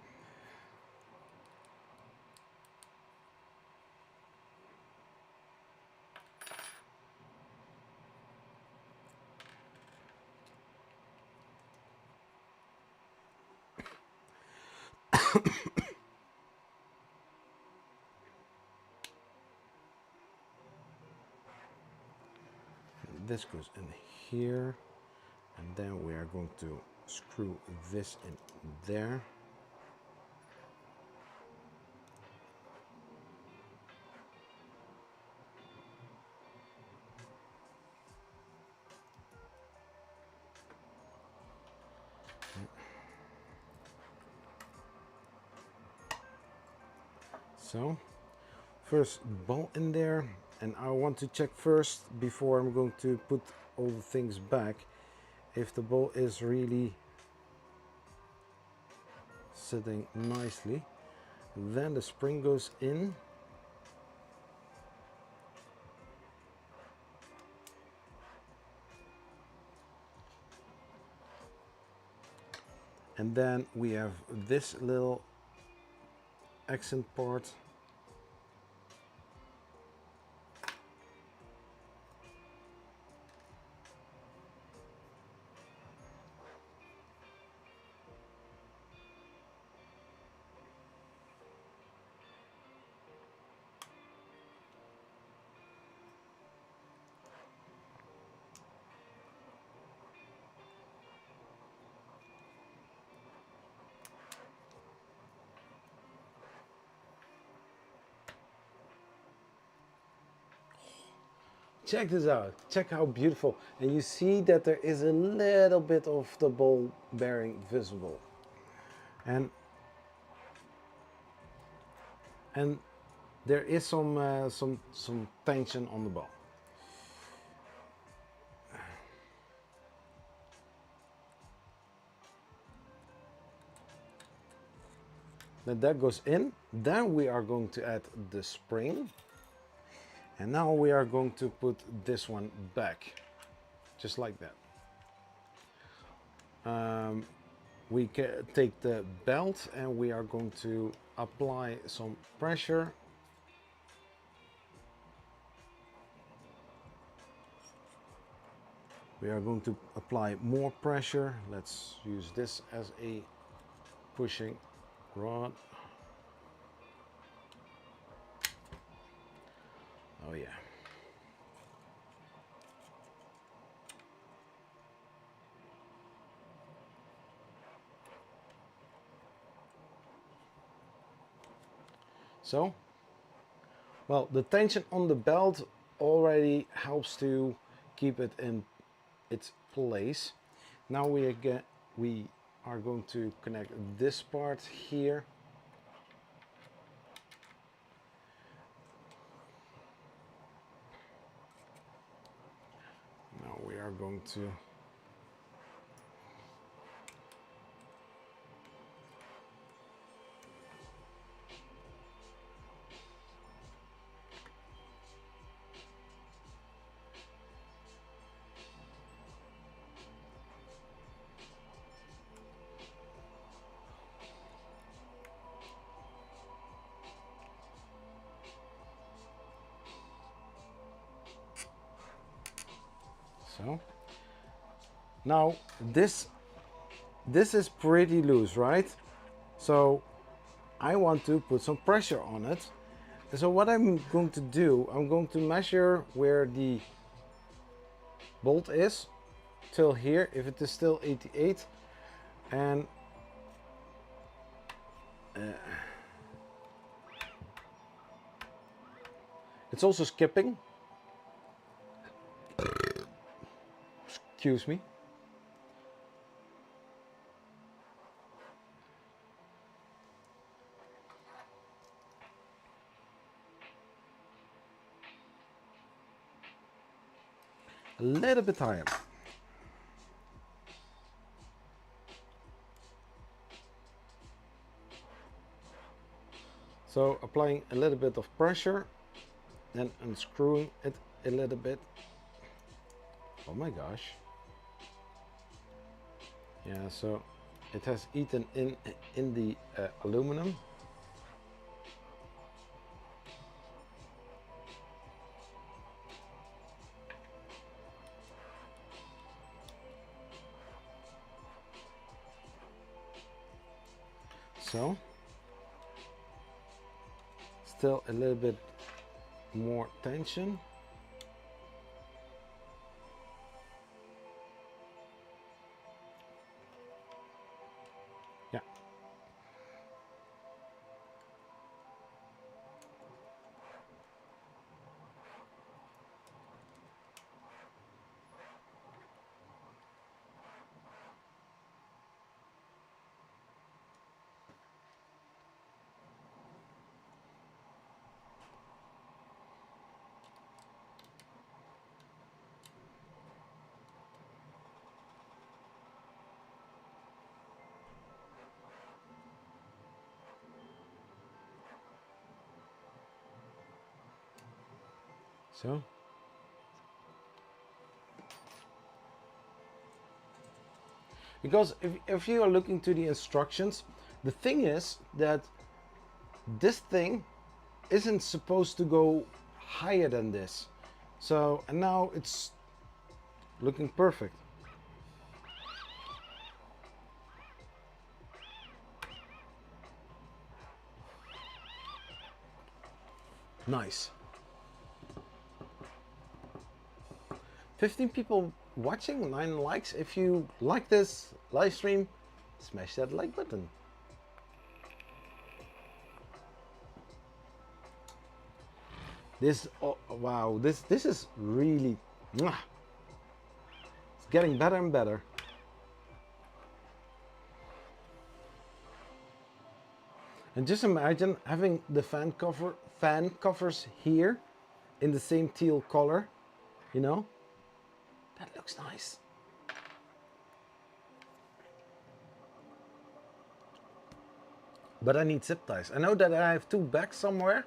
This goes in here, and then we are going to screw this in there. So, first ball in there, and I want to check first before I'm going to put all the things back if the ball is really sitting nicely. Then the spring goes in, and then we have this little accent part. Check this out, check how beautiful. And you see that there is a little bit of the ball bearing visible. And there is some tension on the ball. Then that goes in. Then we are going to add the spring. And now we are going to put this one back, just like that. We can take the belt and we are going to apply some pressure. We are going to apply more pressure. Let's use this as a pushing rod. Oh yeah. So, well, the tension on the belt already helps to keep it in its place. Now we are going to connect this part here. Now we are going to so now this is pretty loose, right? So I want to put some pressure on it. And so what I'm going to do, I'm going to measure where the bolt is till here, if it is still 88, and it's also skipping. Excuse me. A little bit higher. So applying a little bit of pressure, then unscrewing it a little bit. Oh my gosh. Yeah, so it has eaten in the aluminum. So still a little bit more tension. Yeah. So because if you are looking to the instructions, the thing is that this thing isn't supposed to go higher than this. So, and now it's looking perfect. Nice. 15 people watching, 9 likes. If you like this live stream, smash that like button. This, oh, wow, this is really, it's getting better and better. And just imagine having the fan covers here in the same teal color, you know? That looks nice. But I need zip ties. I know that I have 2 bags somewhere.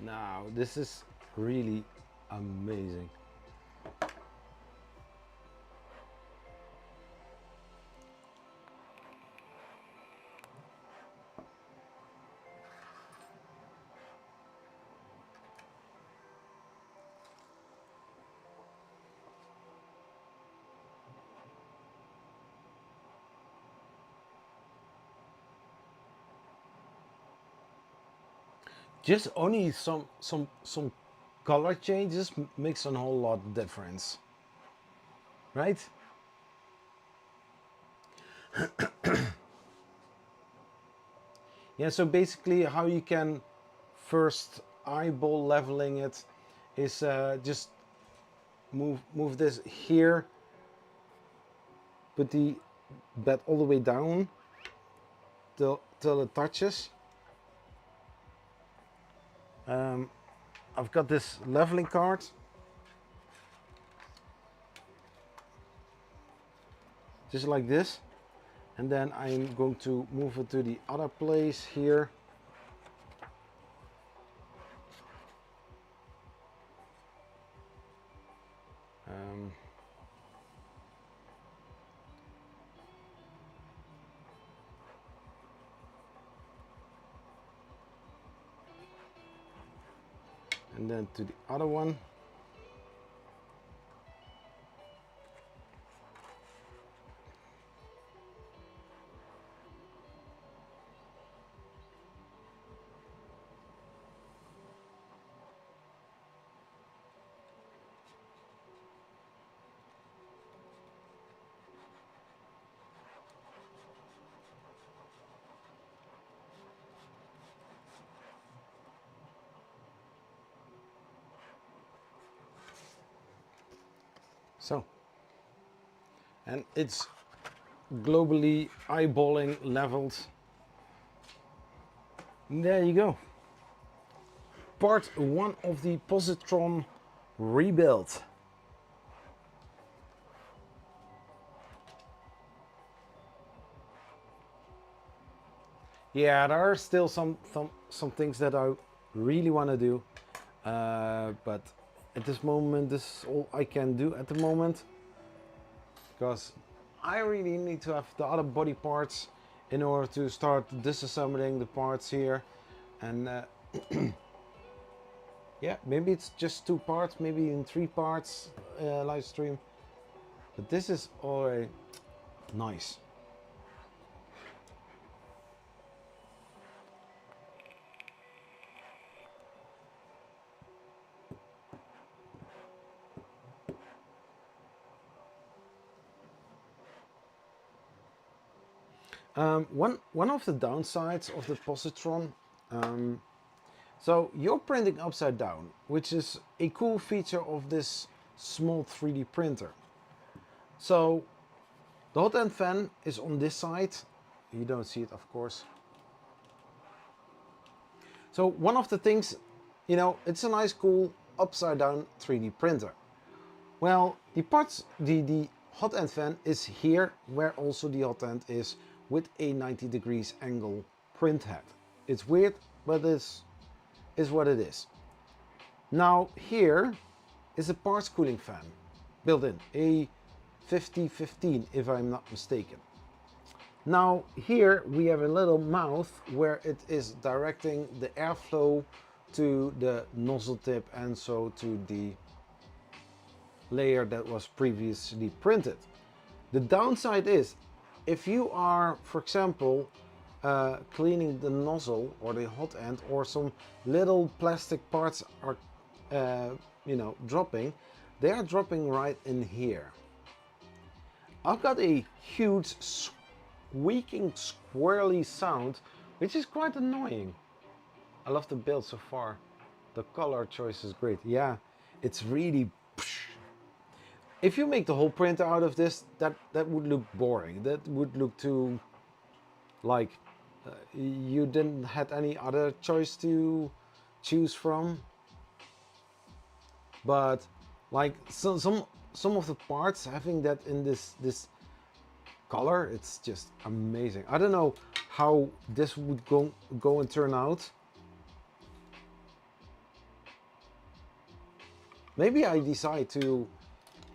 Now, this is really amazing. Just only some color changes makes a whole lot of difference, right? Yeah, so basically how you can first eyeball leveling it is just move this here, put the bed all the way down till it touches. I've got this leveling card. Just like this. And then I'm going to move it to the other place here. And then to the other one. and it's globally eyeballing leveled. There you go. Part 1 of the Positron rebuild. Yeah, there are still some things that I really want to do, but at this moment, this is all I can do at the moment, because I really need to have the other body parts in order to start disassembling the parts here, and yeah, maybe it's just 2 parts, maybe in 3 parts live stream, but this is already nice. One of the downsides of the Positron, so you're printing upside down, which is a cool feature of this small 3D printer. So the hot end fan is on this side. You don't see it, of course. So one of the things, you know, it's a nice, cool upside down 3D printer. Well, the hot end fan is here, where also the hot end is, with a 90 degrees angle print head. It's weird, but this is what it is. Now here is a parts cooling fan built in, a 5015 if I'm not mistaken. Now here we have a little mouth where it is directing the airflow to the nozzle tip and so to the layer that was previously printed. The downside is, if you are, for example, cleaning the nozzle or the hot end, or some little plastic parts are, you know, dropping, they are dropping right in here. I've got a huge squeaking, squirrely sound, which is quite annoying. I love the build so far. The color choice is great. Yeah, it's really. If you make the whole printer out of this, that would look boring. That would look too, like, you didn't have any other choice to choose from. But like some of the parts having that in this color, it's just amazing. I don't know how this would go and turn out. Maybe I decide to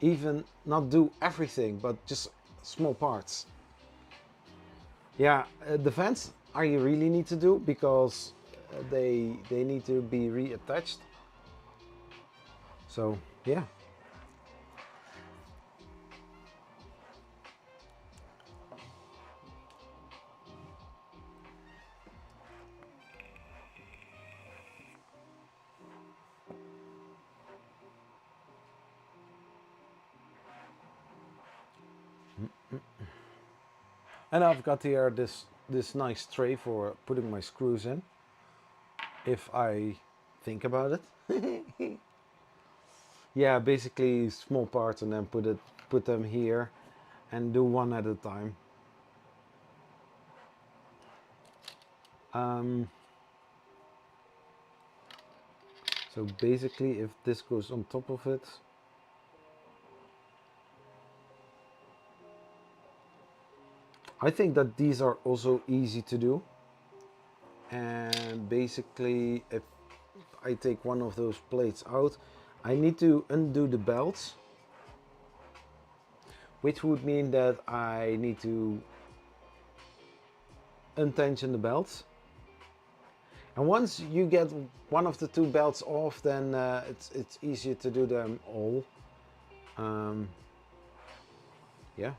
even not do everything, but just small parts. Yeah, the fans I really need to do, because they need to be reattached. So yeah. And I've got here this nice tray for putting my screws in, if I think about it. Yeah, basically small parts, and then put them here and do one at a time. So basically, if this goes on top of it, I think that these are also easy to do. And basically, if I take one of those plates out, I need to undo the belts, which would mean that I need to untension the belts. And once you get one of the 2 belts off, then it's easier to do them all. Yeah.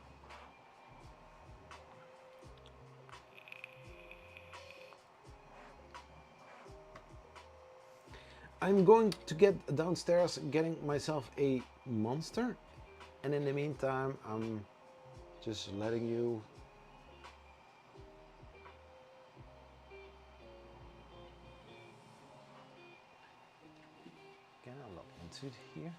I'm going to get downstairs, getting myself a monster, and in the meantime I'm just letting you get a look into here.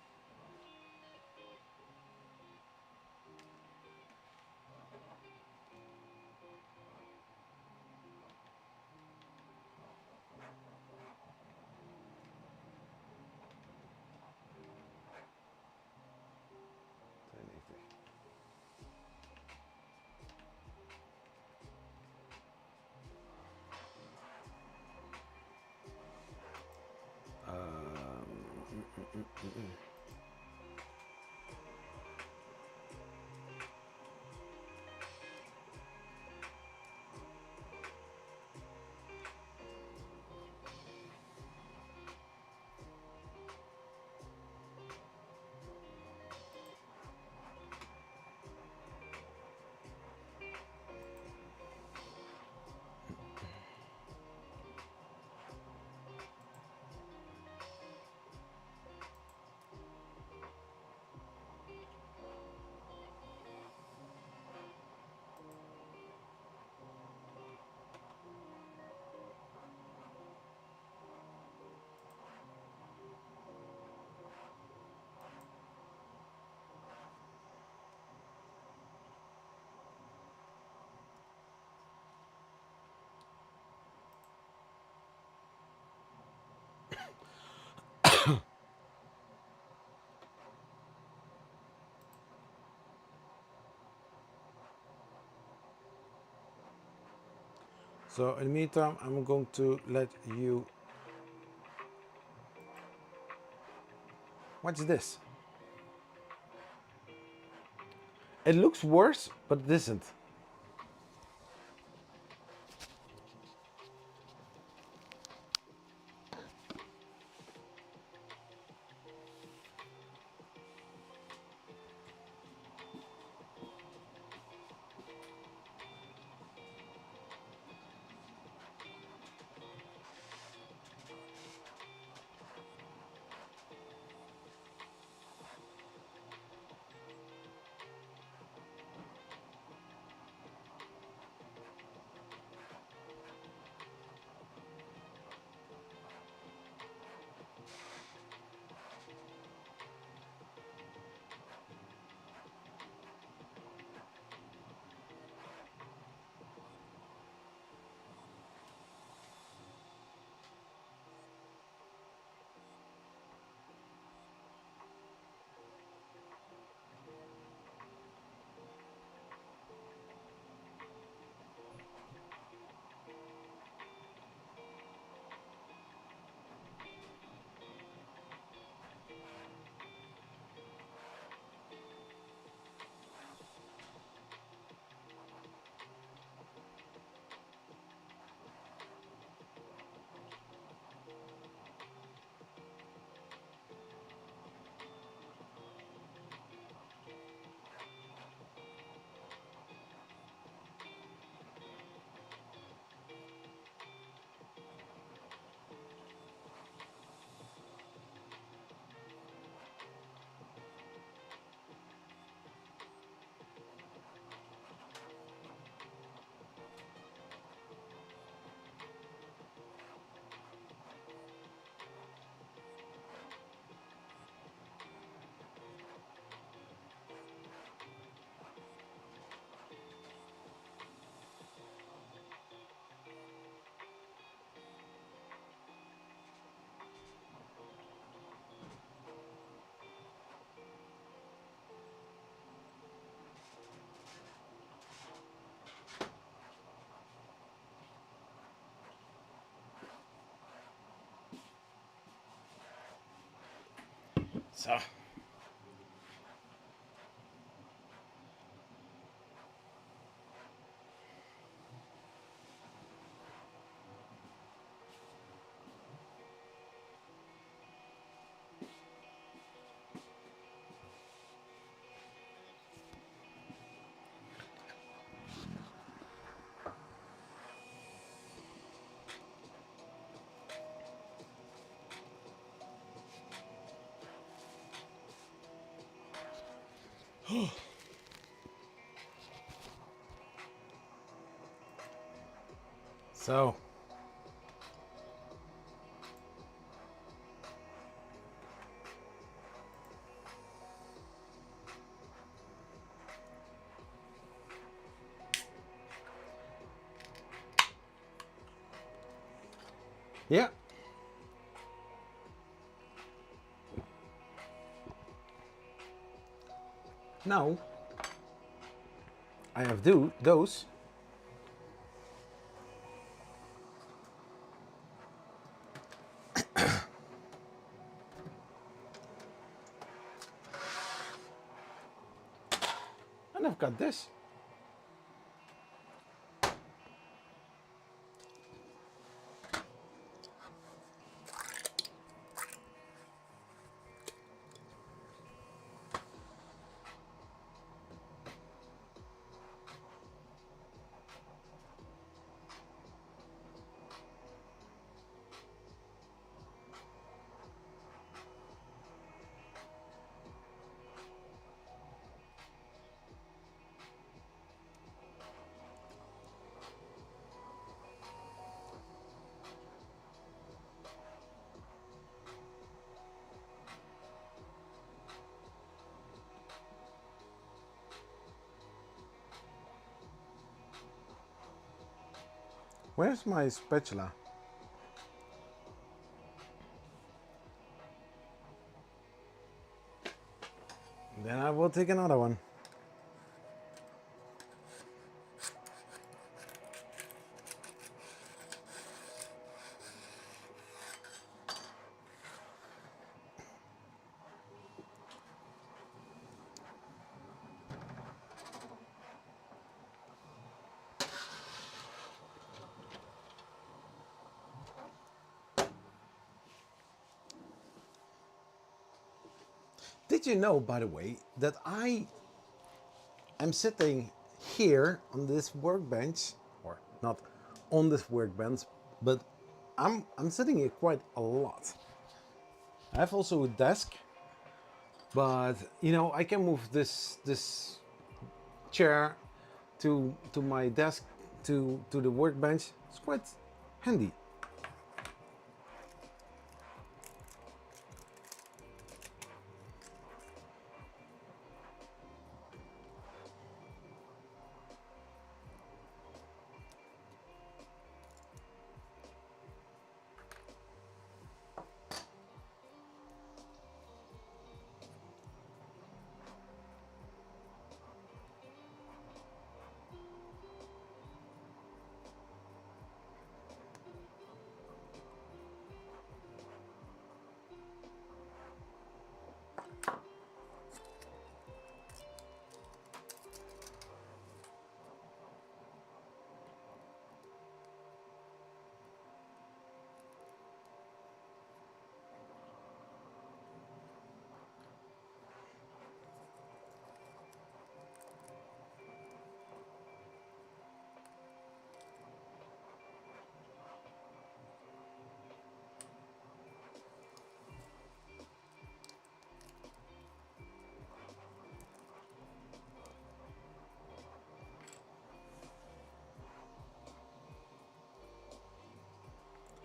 So in the meantime, I'm going to let you... What's this? It looks worse, but it isn't. So... So... Yeah. Now, I have those. And I've got this. Where's my spatula? Then I will take another one. Did you know, by the way, that I am sitting here on this workbench, or not on this workbench, but I'm sitting here quite a lot. I have also a desk, but you know, I can move this chair to my desk to the workbench. It's quite handy.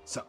So,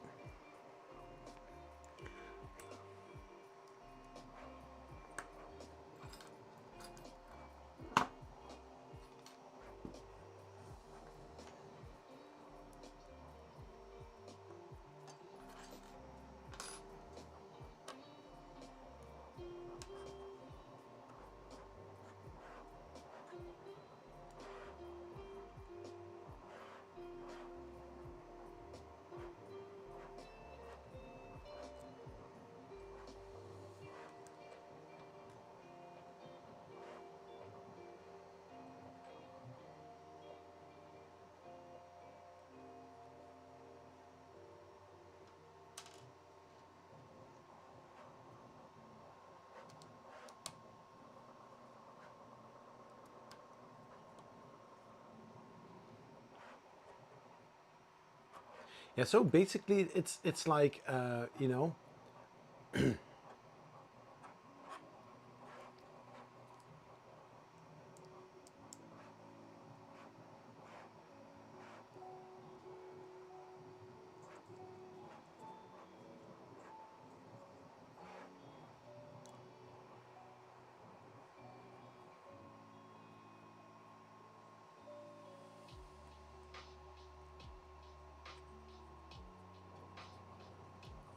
yeah, so basically it's like you know,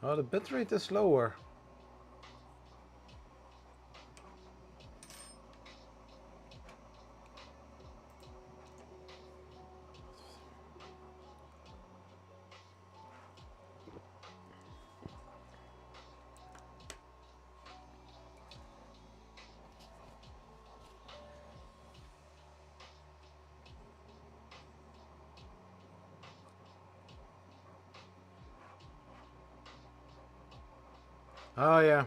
oh, the bitrate is lower. Oh yeah.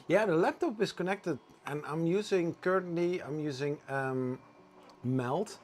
Yeah, the laptop is connected, and I'm using currently. I'm using Melt.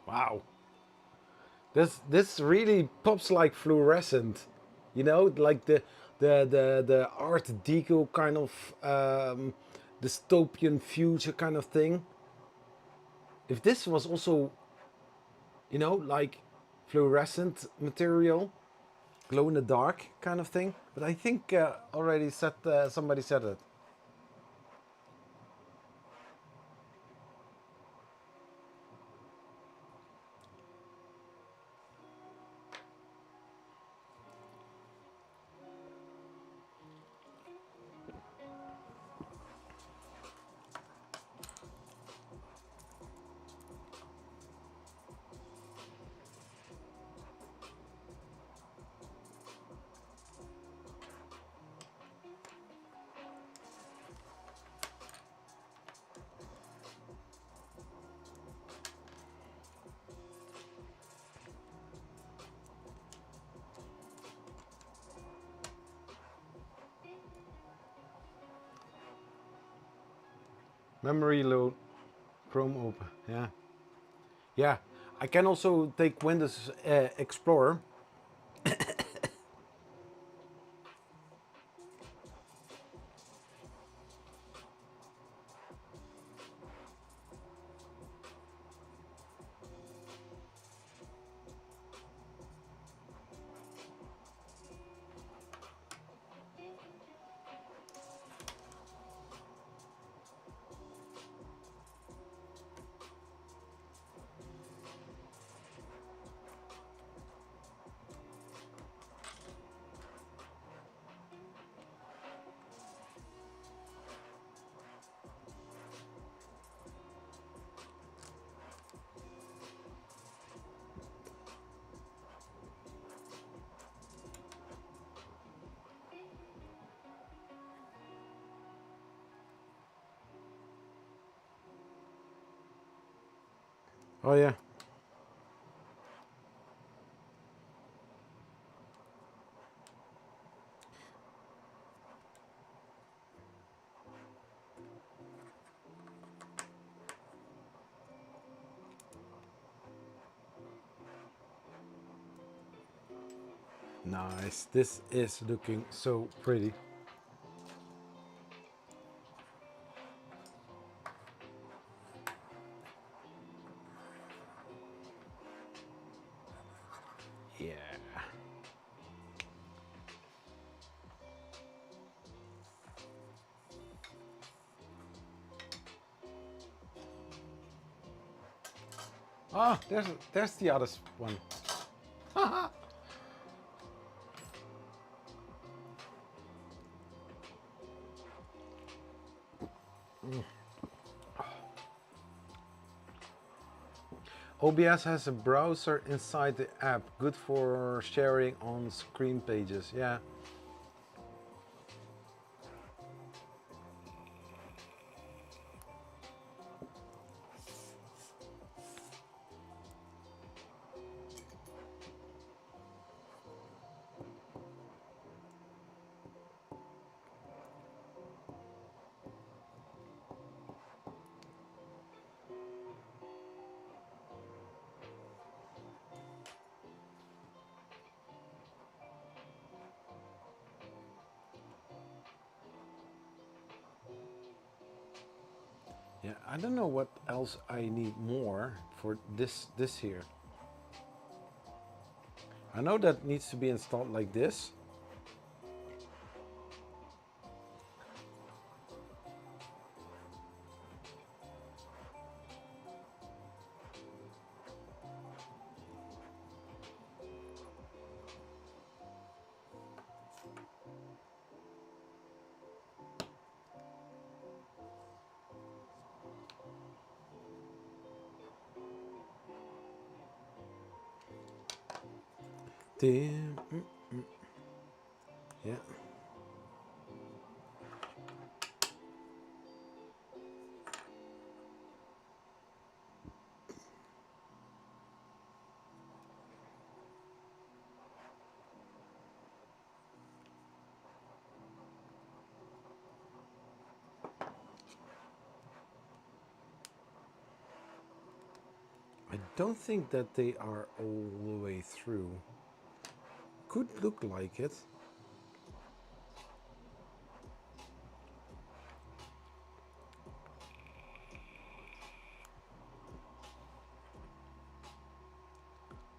Wow, this really pops like fluorescent, you know, like the Art Deco kind of dystopian future kind of thing. If this was also, you know, like fluorescent material, glow in the dark kind of thing. But I think already said somebody said it. Memory load, Chrome open. Yeah, yeah. I can also take Windows Explorer. Oh yeah. Nice. This is looking so pretty. Yeah. Ah, there's the other one. OBS has a browser inside the app, good for sharing on screen pages. Yeah. Yeah, I don't know what else I need more for this here. I know that needs to be installed like this. Yeah. I don't think that they are all the way through. Could look like it.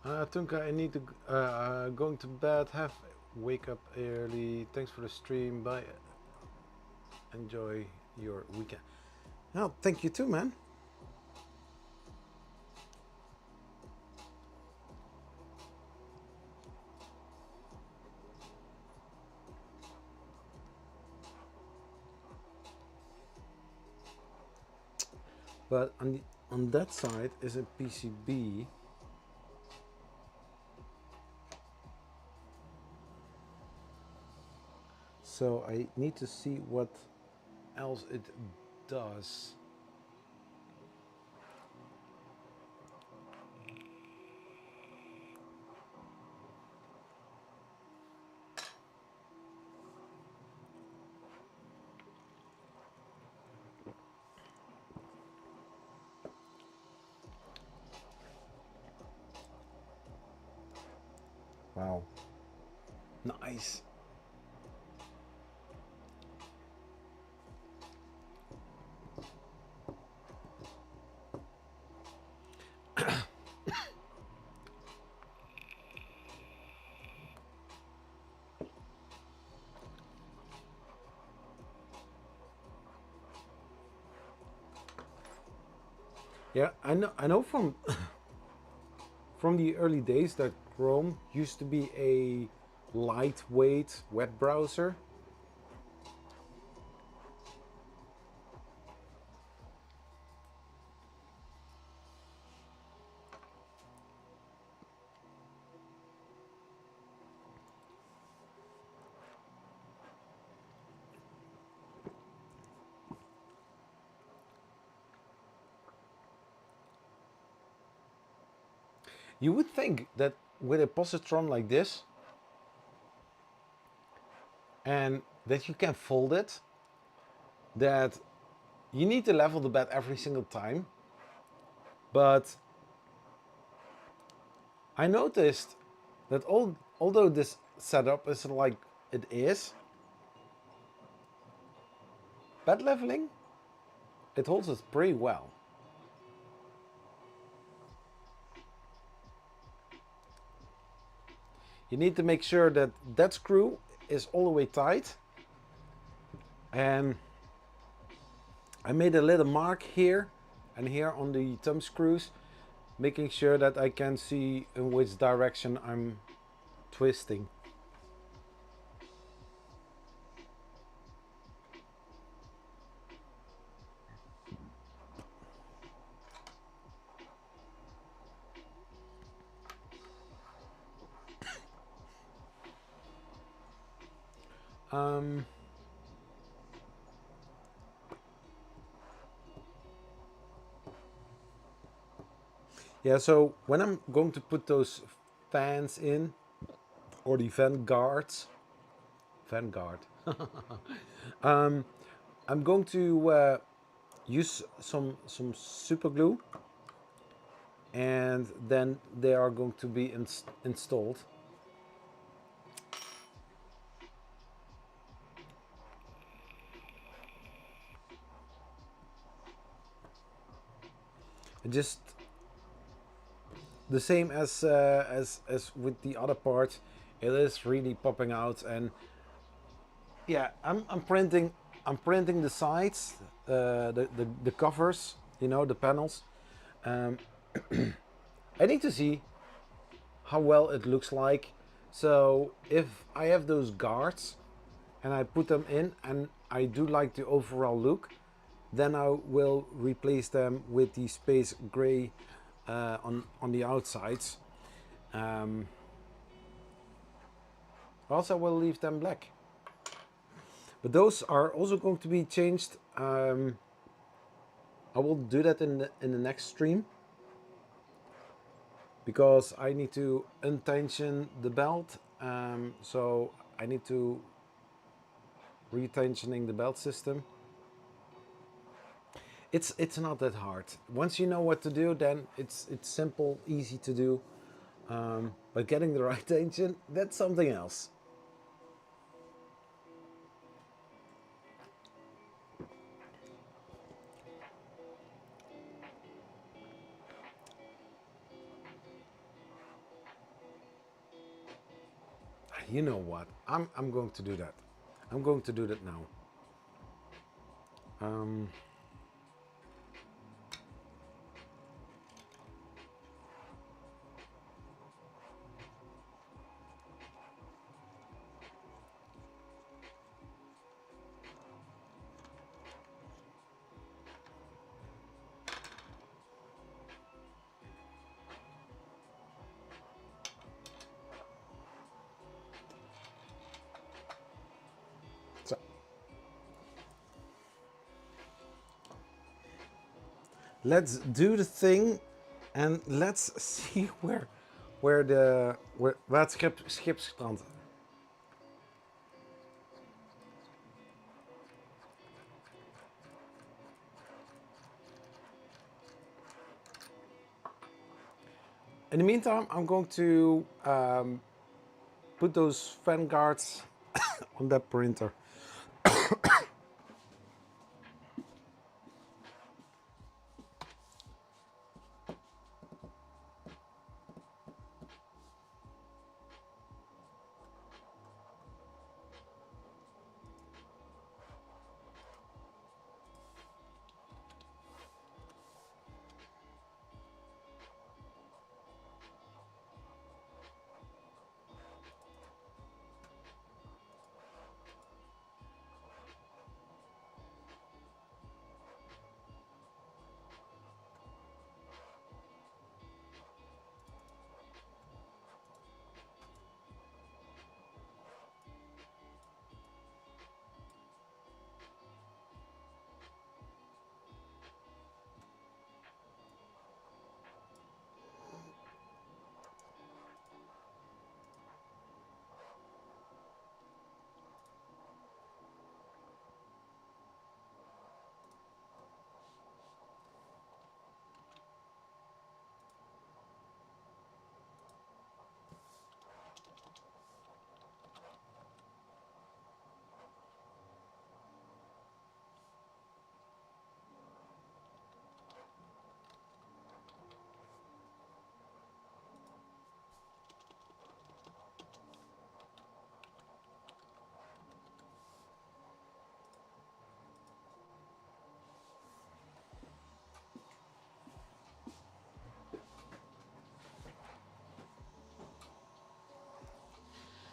Tunka, I need to going to bed. Wake up early. Thanks for the stream. Bye. Enjoy your weekend. No, thank you too, man. But on that side is a PCB. So I need to see what else it does. Wow. Nice. Yeah, I know from from the early days that Chrome used to be a lightweight web browser. You would think that with a positron like this, and that you can fold it, that you need to level the bed every single time. But I noticed that although this setup is like it is, bed leveling, it holds it pretty well. You need to make sure that that screw is all the way tight. And I made a little mark here and here on the thumb screws, making sure that I can see in which direction I'm twisting. Yeah, so when I'm going to put those fans in, or the fan guards, I'm going to use some super glue, and then they are going to be installed. Just the same as with the other part, it is really popping out. And yeah, I'm printing the sides, the covers, you know, the panels. Um, I need to see how well it looks like. So if I have those guards and I put them in and I do like the overall look, then I will replace them with the space gray on the outsides. Also, I will leave them black. But those are also going to be changed. I will do that in the next stream, because I need to untension the belt. So I need to retensioning the belt system. It's not that hard. Once you know what to do, then it's simple, easy to do. But getting the right tension, that's something else. You know what? I'm going to do that. I'm going to do that now. So let's do the thing, and let's see where het schipstrand. In the meantime, I'm going to put those fan guards on that printer.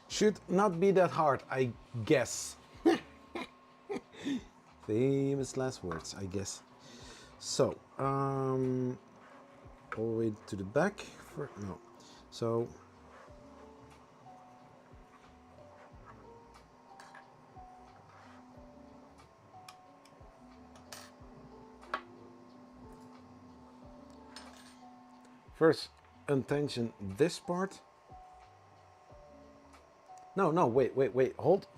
Should not be that hard, I guess. Famous last words, I guess. So, all the way to the back. No. So, first, untension this part. No, wait. Hold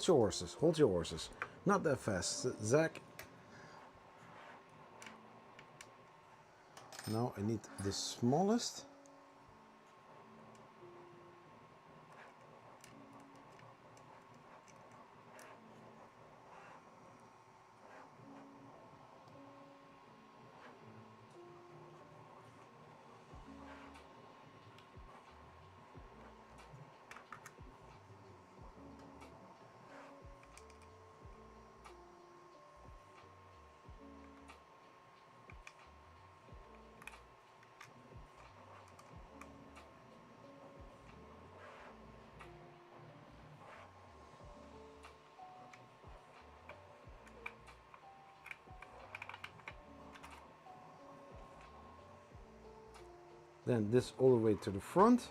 your horses. Hold your horses. Not that fast, Zach. Now I need the smallest. Then this all the way to the front.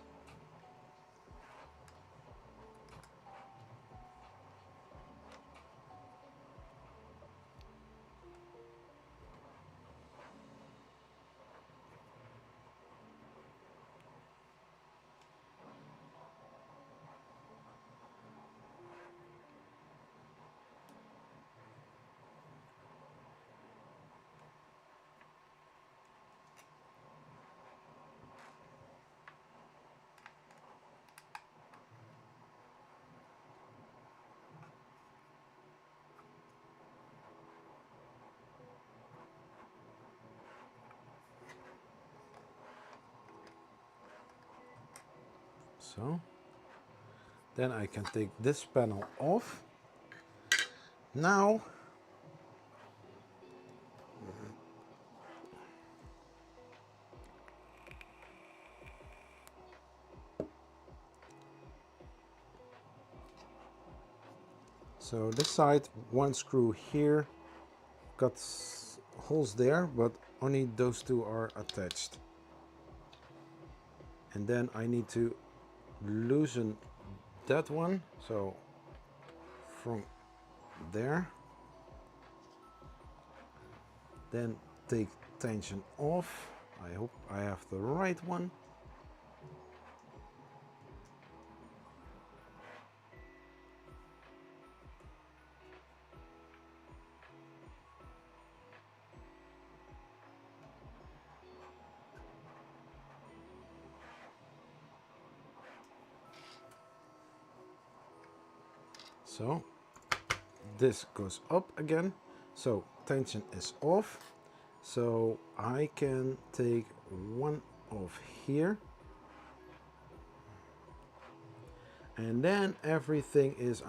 So then I can take this panel off. Now so this side, one screw here, got holes there, but only those two are attached. And then I need to loosen that one, so from there, then take tension off. I hope I have the right one. So this goes up again, so tension is off, so I can take one off here, and then everything is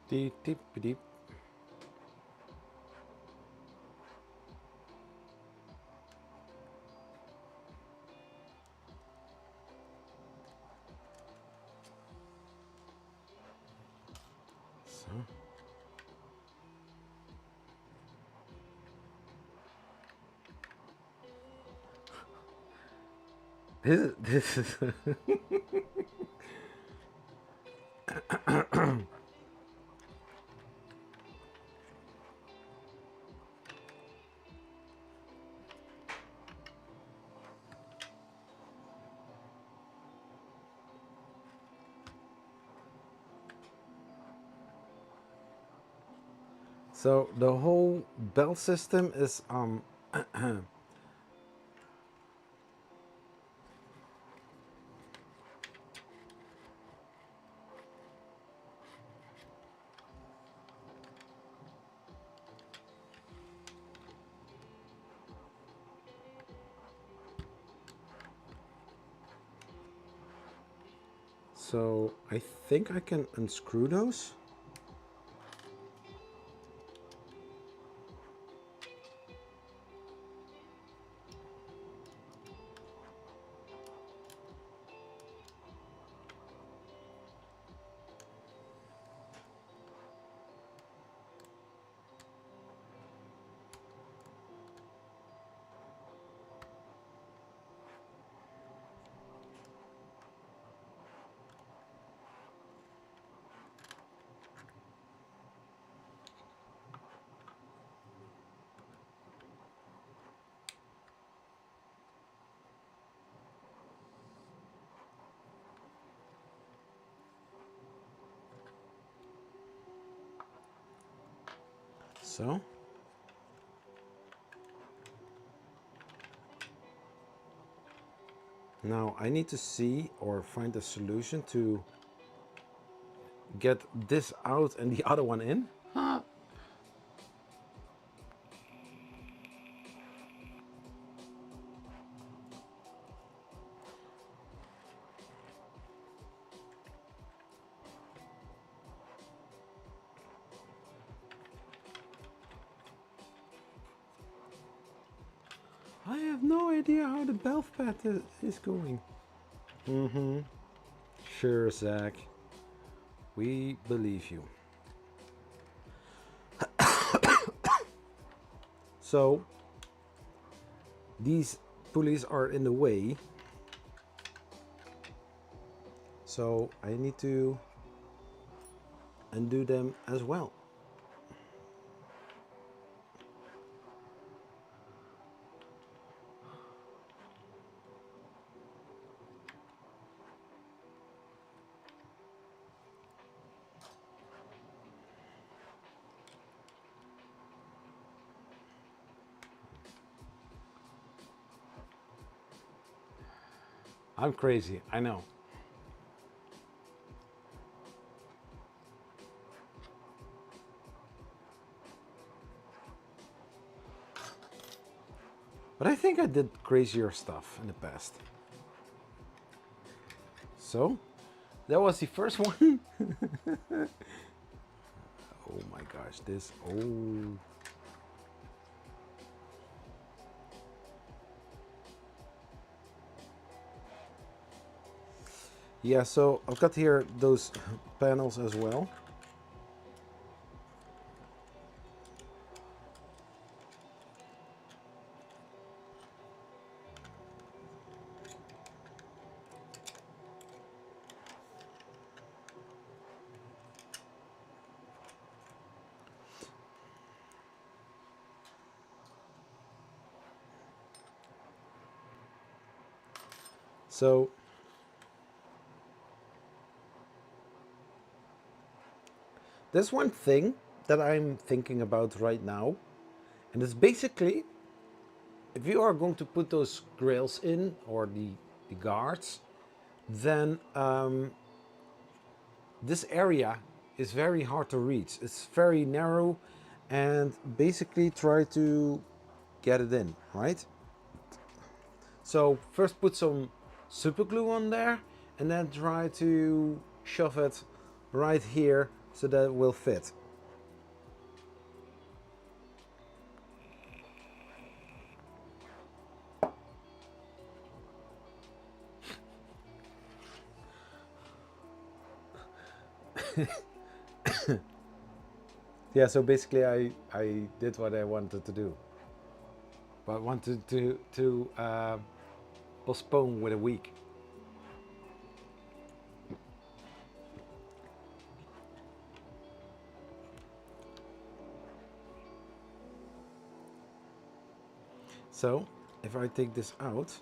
deep, deep, deep. So. This is so the whole belt system is so I think I can unscrew those. so. Now I need to see or find a solution to get this out and the other one in. Huh. I have no idea how the valve path is going. Mm-hmm. Sure, Zach. We believe you. So, these pulleys are in the way. So, I need to undo them as well. I'm crazy, I know. But I think I did crazier stuff in the past. So, that was the first one. Oh my gosh, this, oh. Yeah, so I've got here those panels as well. So there's one thing that I'm thinking about right now, and it's basically if you are going to put those grills in or the guards, then this area is very hard to reach. It's very narrow, and basically try to get it in, right? So first put some super glue on there and then try to shove it right here so that it will fit. Yeah, so basically I did what I wanted to do, but wanted to postpone with a week. So if I take this out,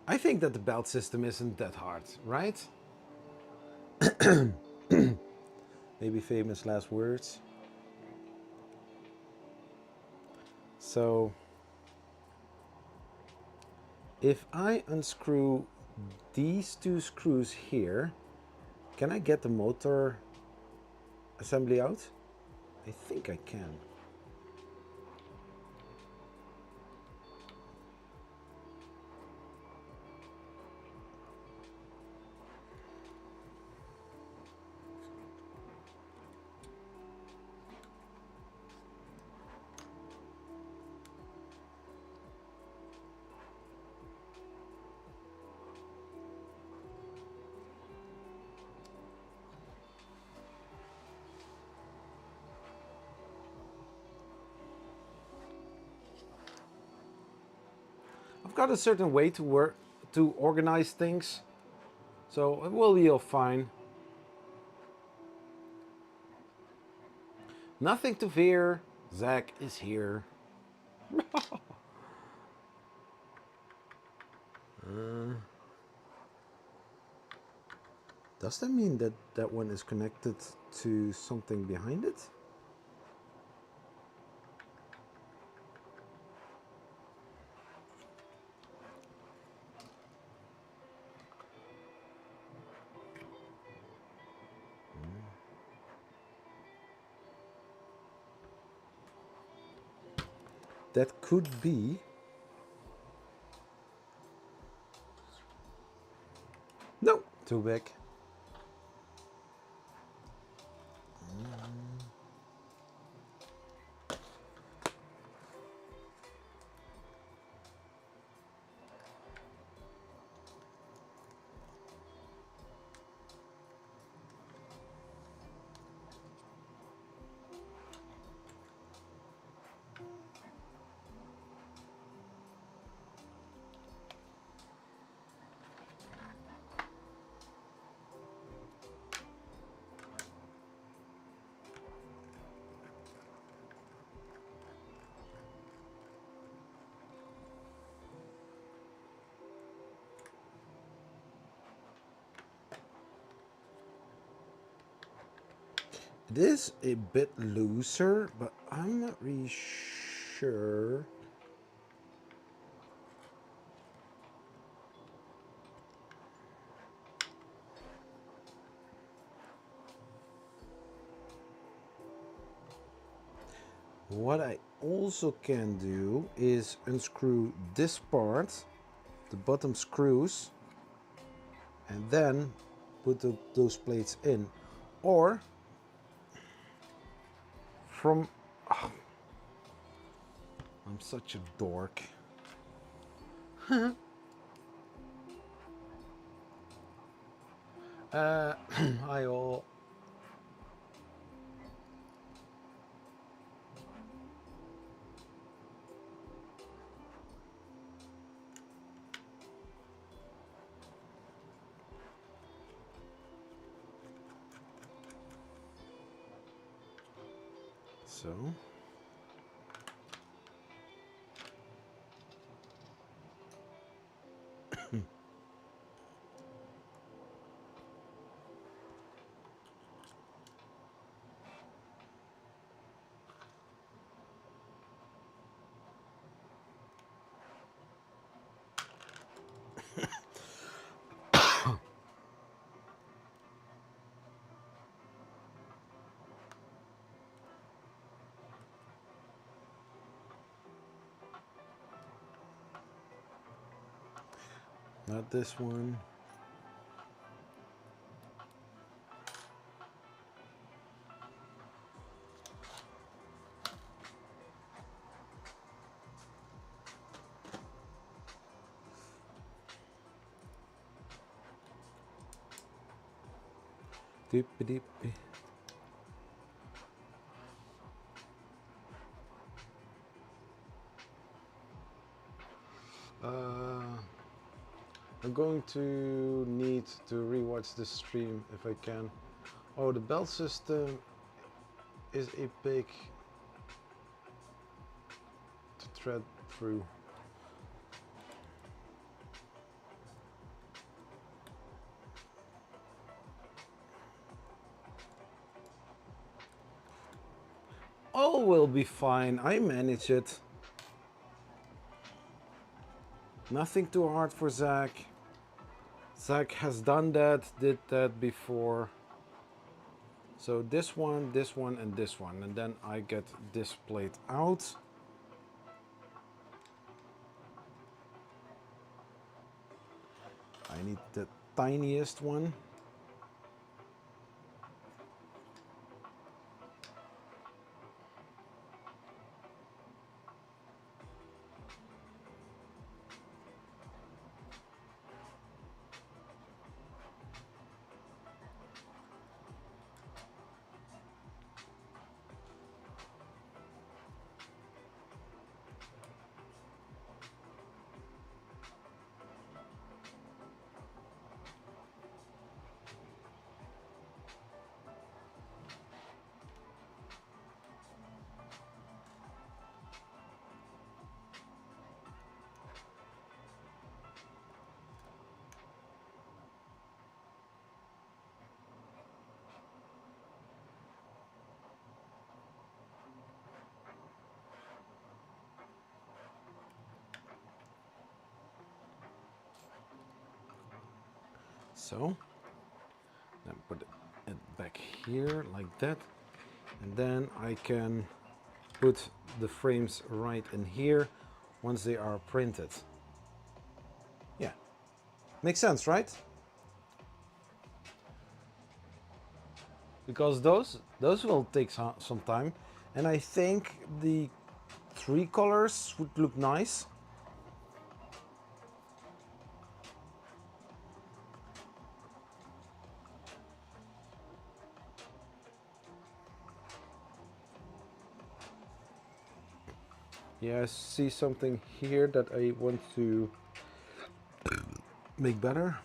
I think that the belt system isn't that hard, right? Maybe famous last words. So if I unscrew these two screws here, can I get the motor assembly out? I think I can. I've got a certain way to work, to organize things, so it will be all fine. Nothing to fear, Zach is here. Does that mean that that one is connected to something behind it? That could be. No, too big. It is a bit looser, but I'm not really sure. What I also can do is unscrew this part, the bottom screws, and then put those plates in. Or from... Oh, I'm such a dork. Hi all. So not this one. Doop-a-doop. I'm going to need to rewatch the stream if I can. Oh, the belt system is a big to thread through. All will be fine. I manage it. Nothing too hard for Zach. Zach has done that, did that before. So this one, and this one. And then I get this plate out. I need the tiniest one. so. Then put it back here like that, and then I can put the frames right in here once they are printed. Yeah, makes sense, right? Because those will take some time, and I think the 3 colors would look nice. Yeah, I see something here that I want to make better.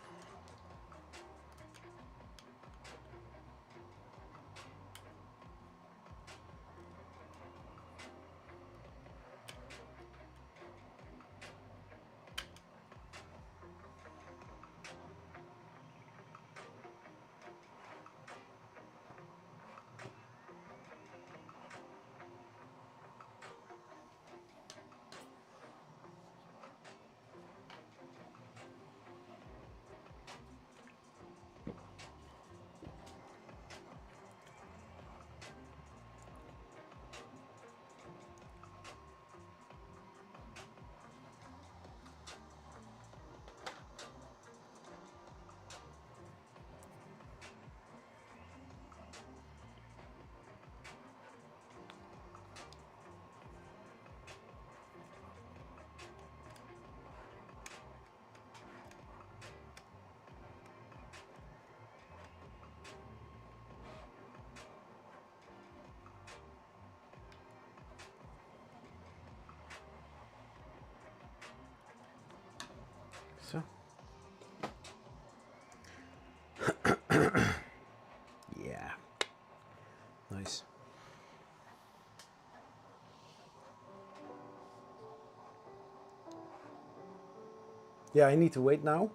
So. Yeah. Nice. Yeah, I need to wait now.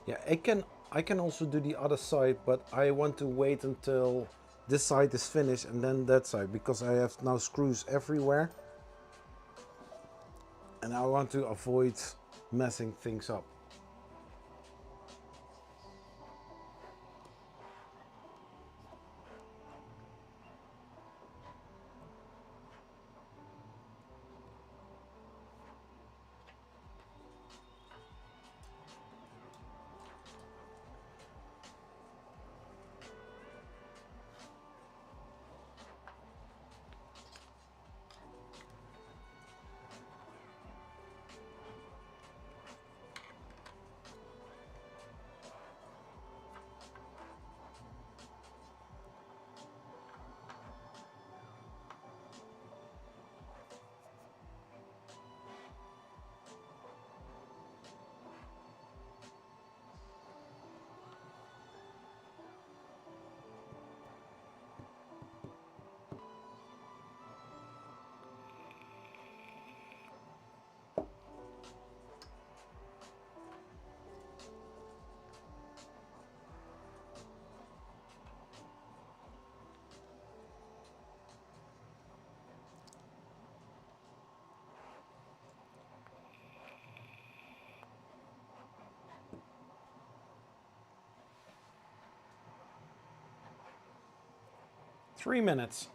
Yeah, I can also do the other side, but I want to wait until this side is finished and then that side, because I have now screws everywhere and I want to avoid messing things up. Three minutes.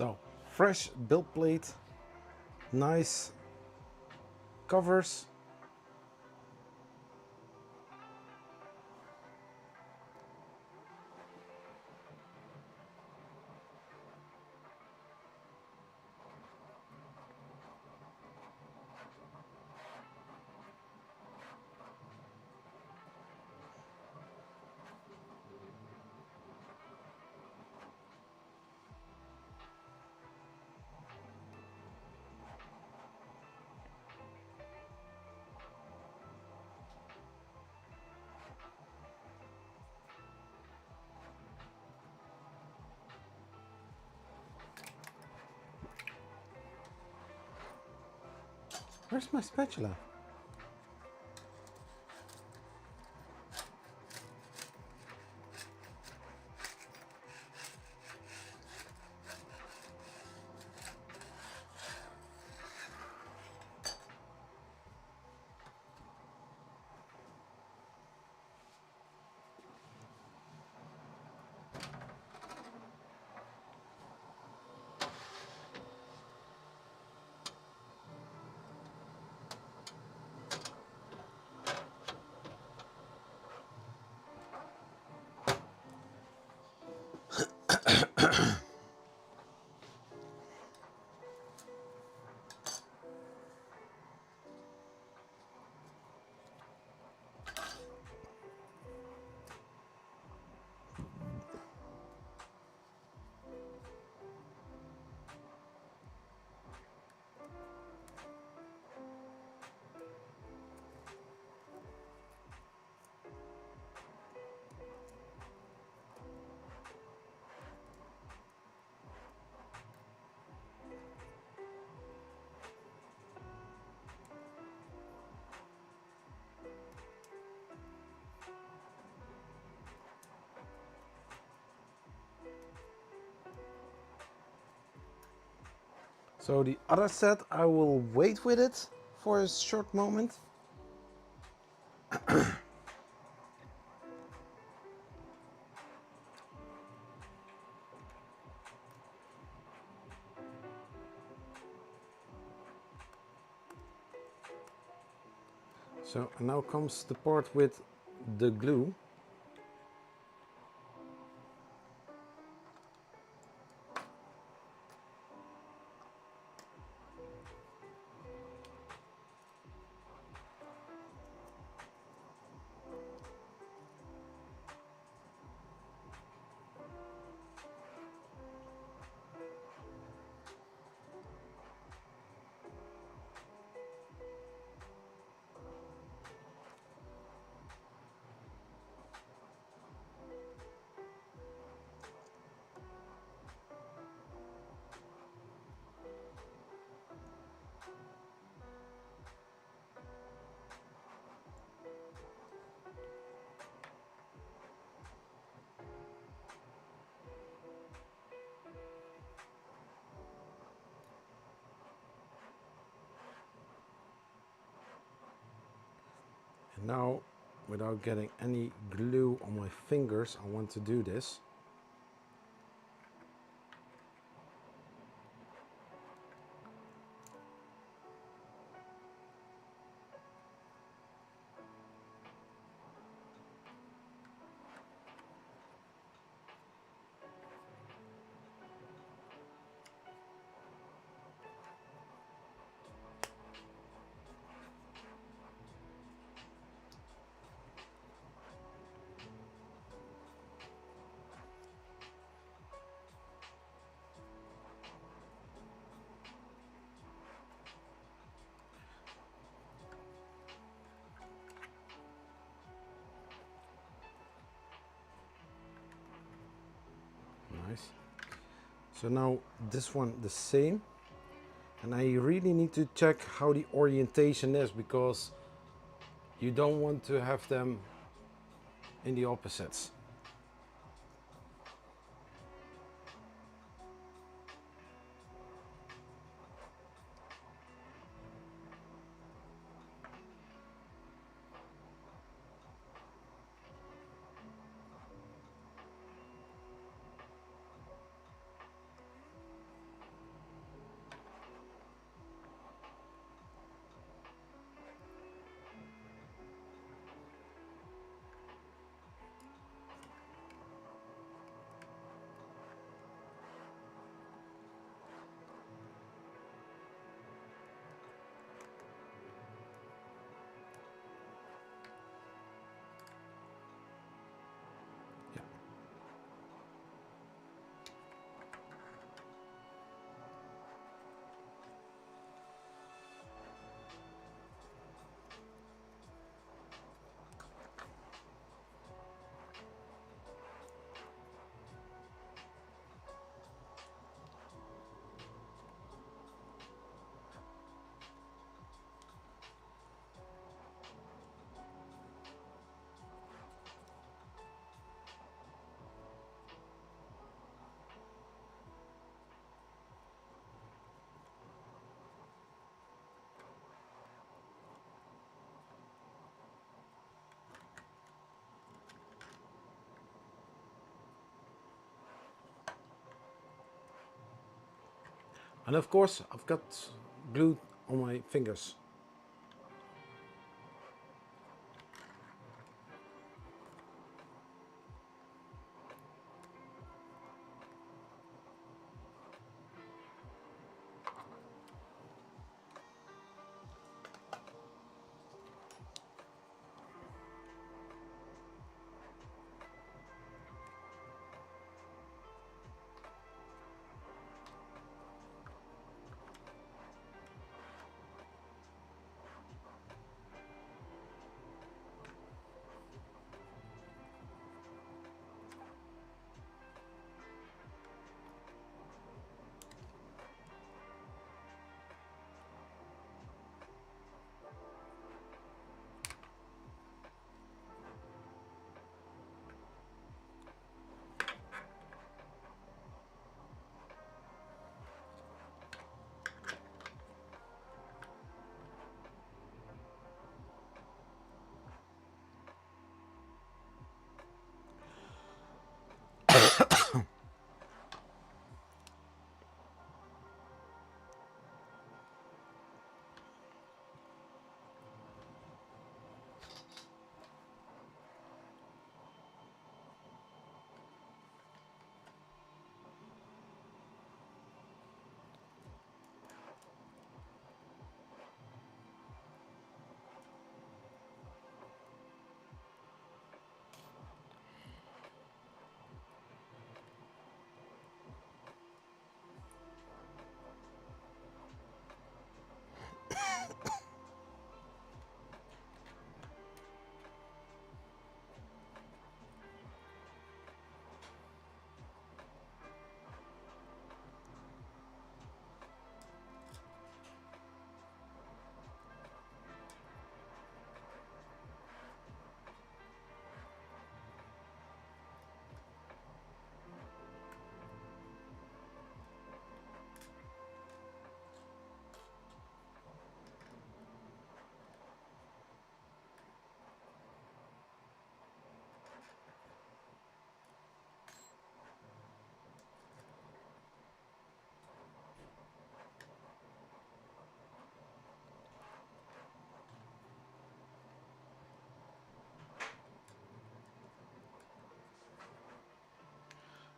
So fresh build plate, nice covers. Where's my spatula? So the other set, I will wait with it for a short moment. So now comes the part with the glue. And now, without getting any glue on my fingers, I want to do this. Nice. So now this one the same, and I really need to check how the orientation is, because you don't want to have them in the opposites. And of course, I've got glue on my fingers.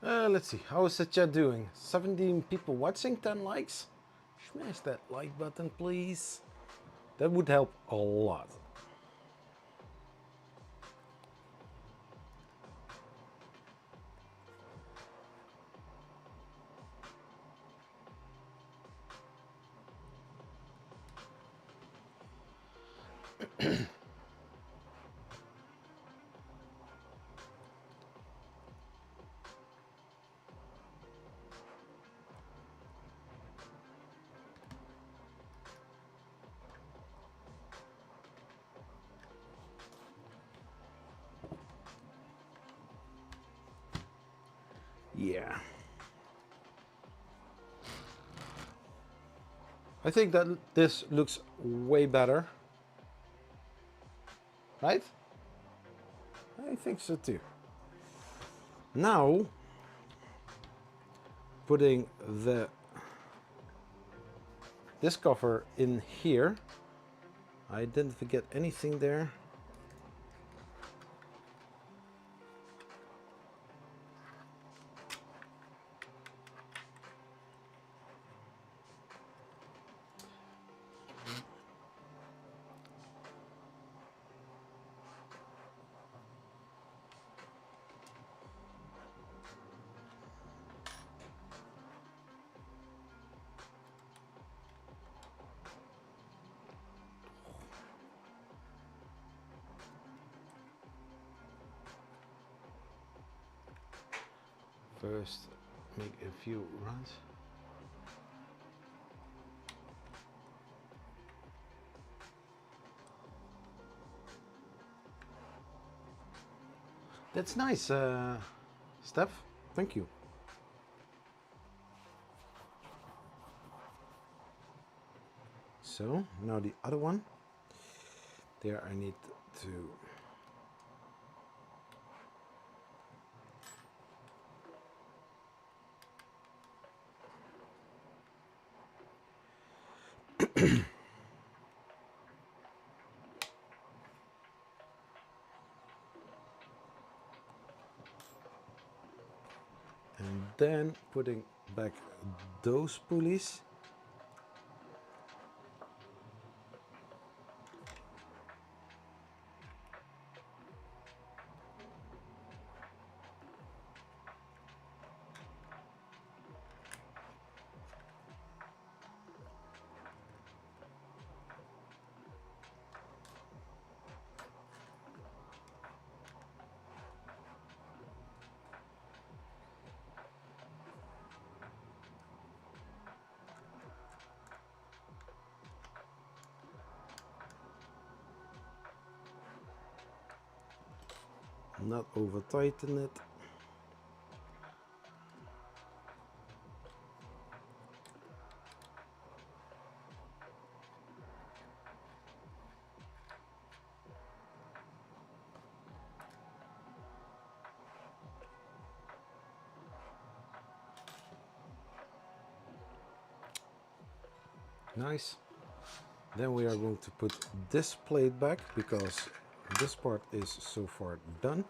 Let's see, how is the chat doing? 17 people watching, 10 likes? Smash that like button, please. That would help a lot. Yeah. I think that this looks way better. Right? I think so too. Now, putting this cover in here. I didn't forget anything there. First, make a few runs. That's nice, Steph. Thank you. So, now the other one. There I need to... And then putting back those pulleys. Not over tighten it. Nice. Then we are going to put this plate back because this part is so far done.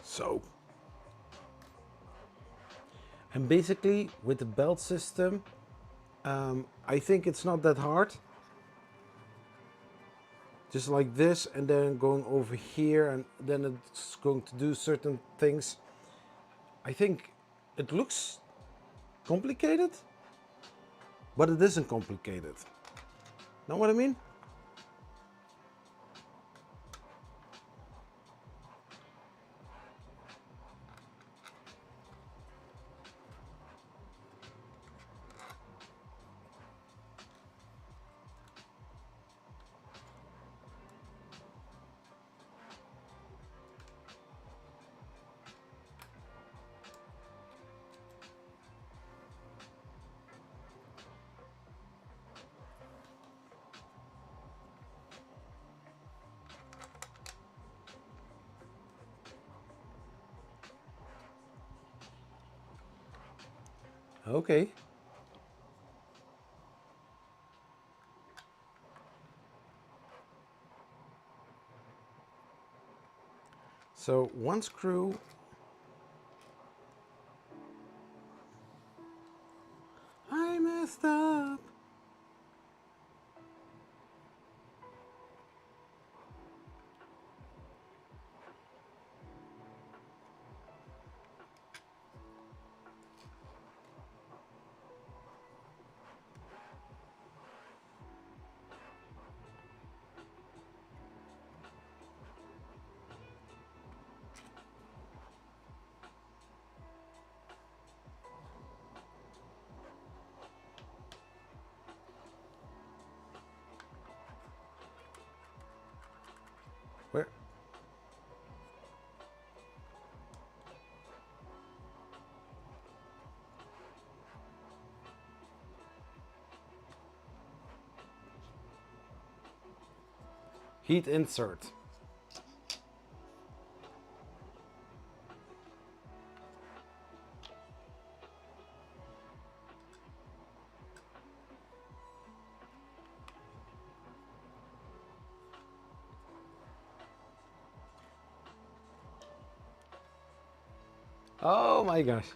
So, and basically with the belt system, I think it's not that hard. Just like this, and then going over here, and then it's going to do certain things. I think it looks complicated, but it isn't complicated. Know what I mean? Okay. So one screw. I messed up. heat insert. Oh my gosh.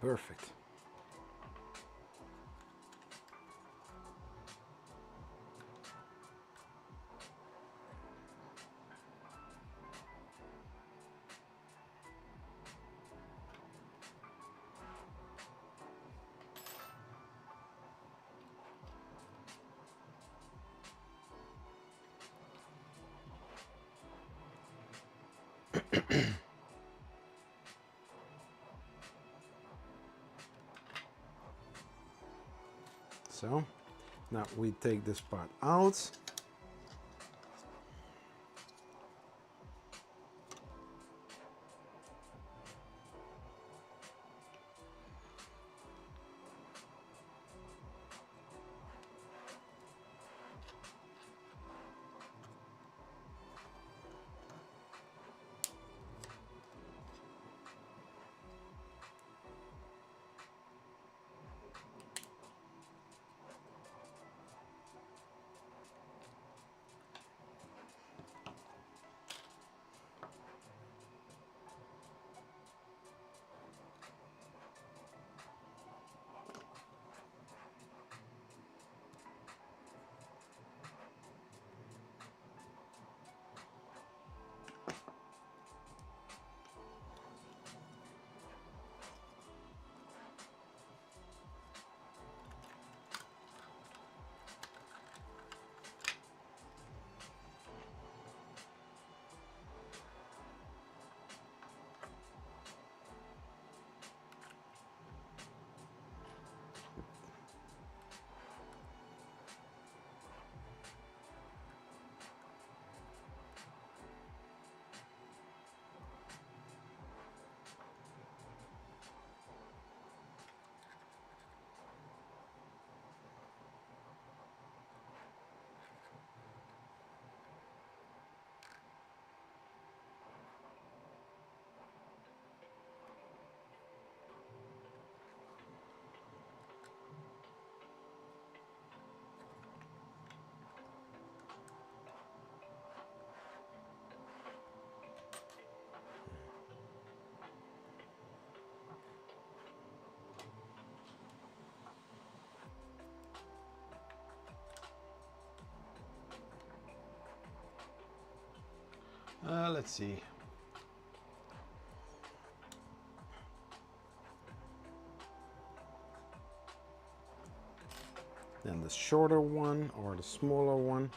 Perfect. So now we take this part out. Let's see. Then the shorter one or the smaller one.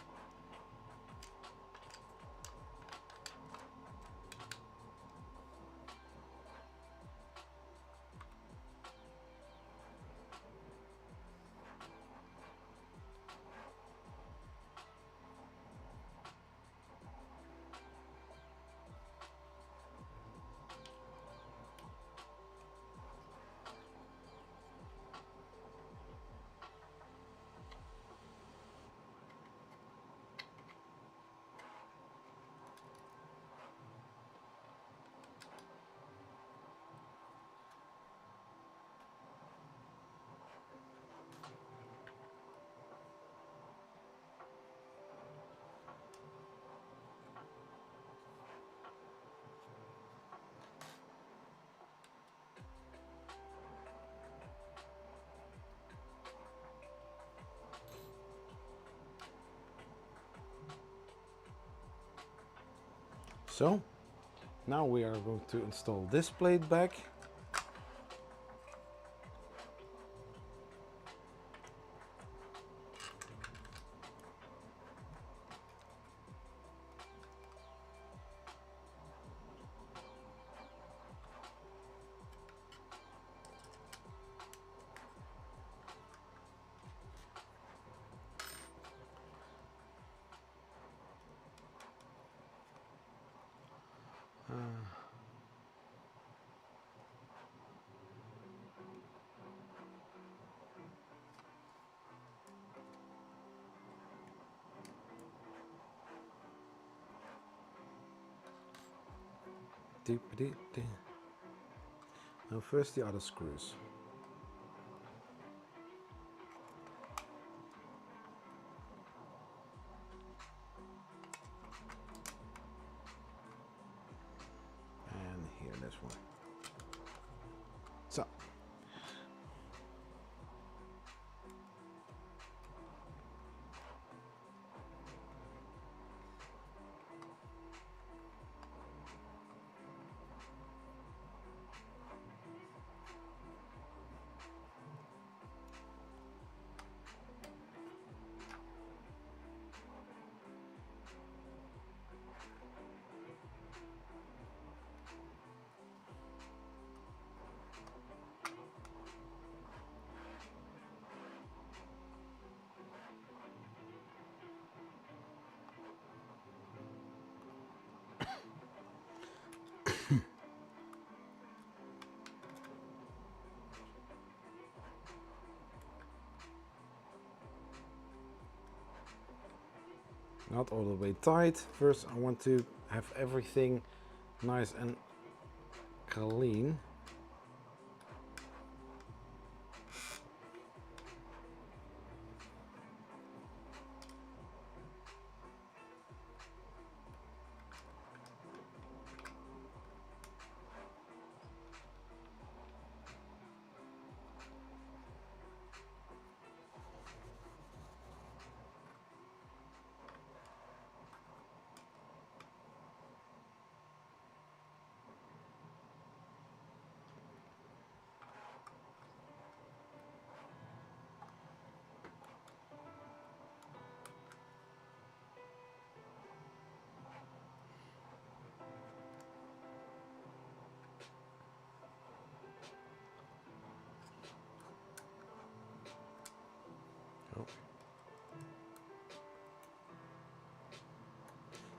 So now we are going to install this plate back. Now first the other screws. And here this one. So not all the way tight. First I want to have everything nice and clean.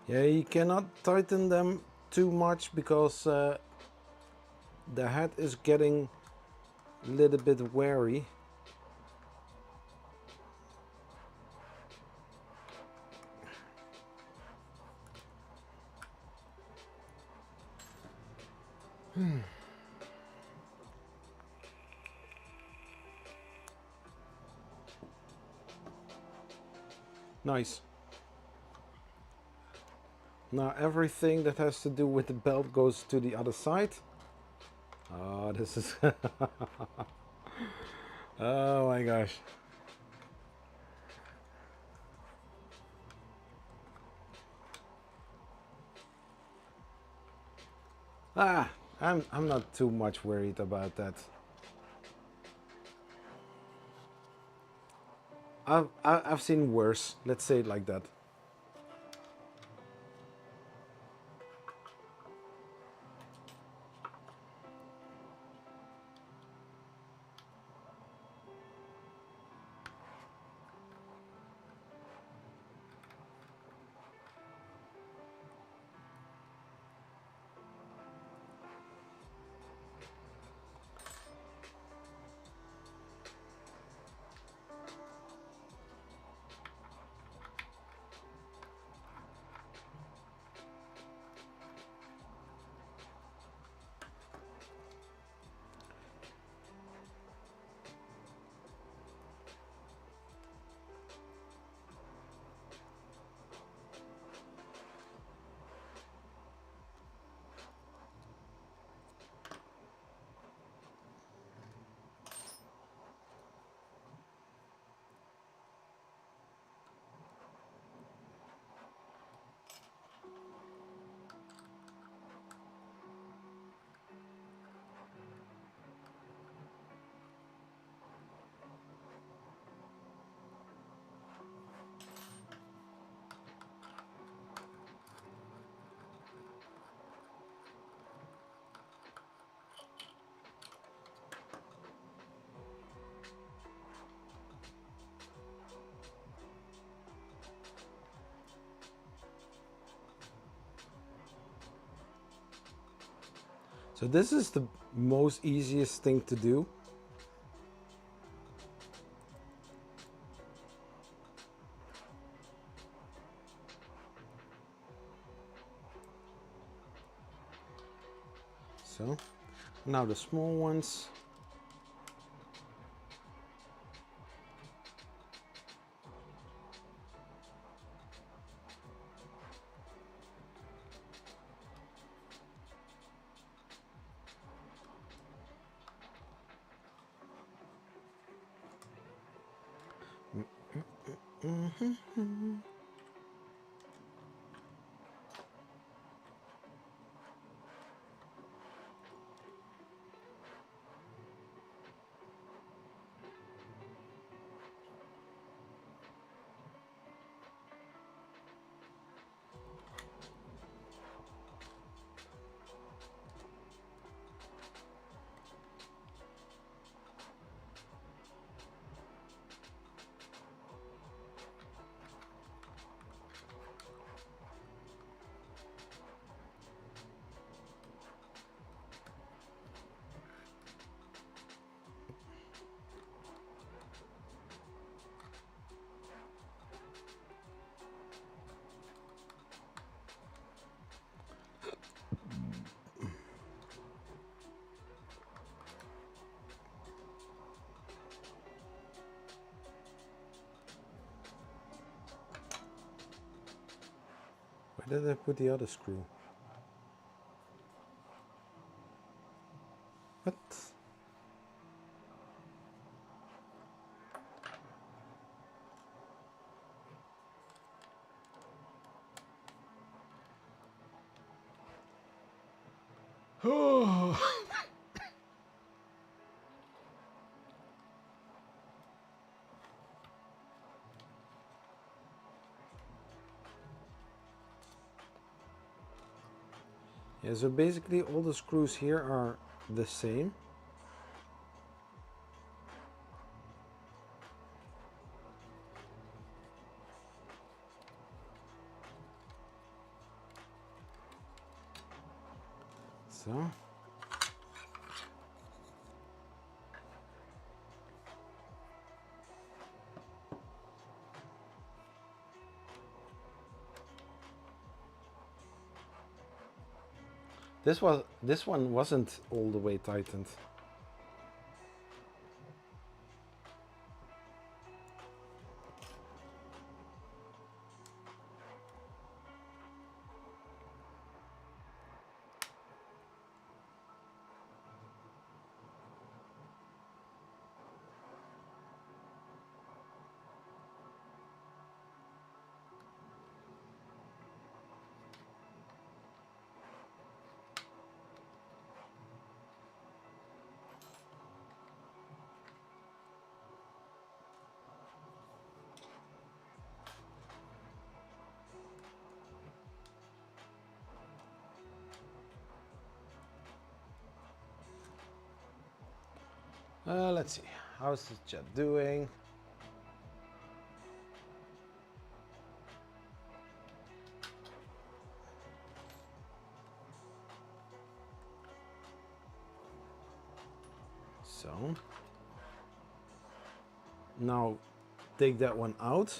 Yeah, you cannot tighten them too much because the head is getting a little bit weary. Nice. Now everything that has to do with the belt goes to the other side. Oh, this is... Oh my gosh. I'm not too much worried about that. I've seen worse, let's say it like that. So this is the most easiest thing to do. So now the small ones. Where did I put the other screw? What? Oh. Yeah, so basically all the screws here are the same. So. This one wasn't all the way tightened. Let's see, how's the chat doing? So, now take that one out.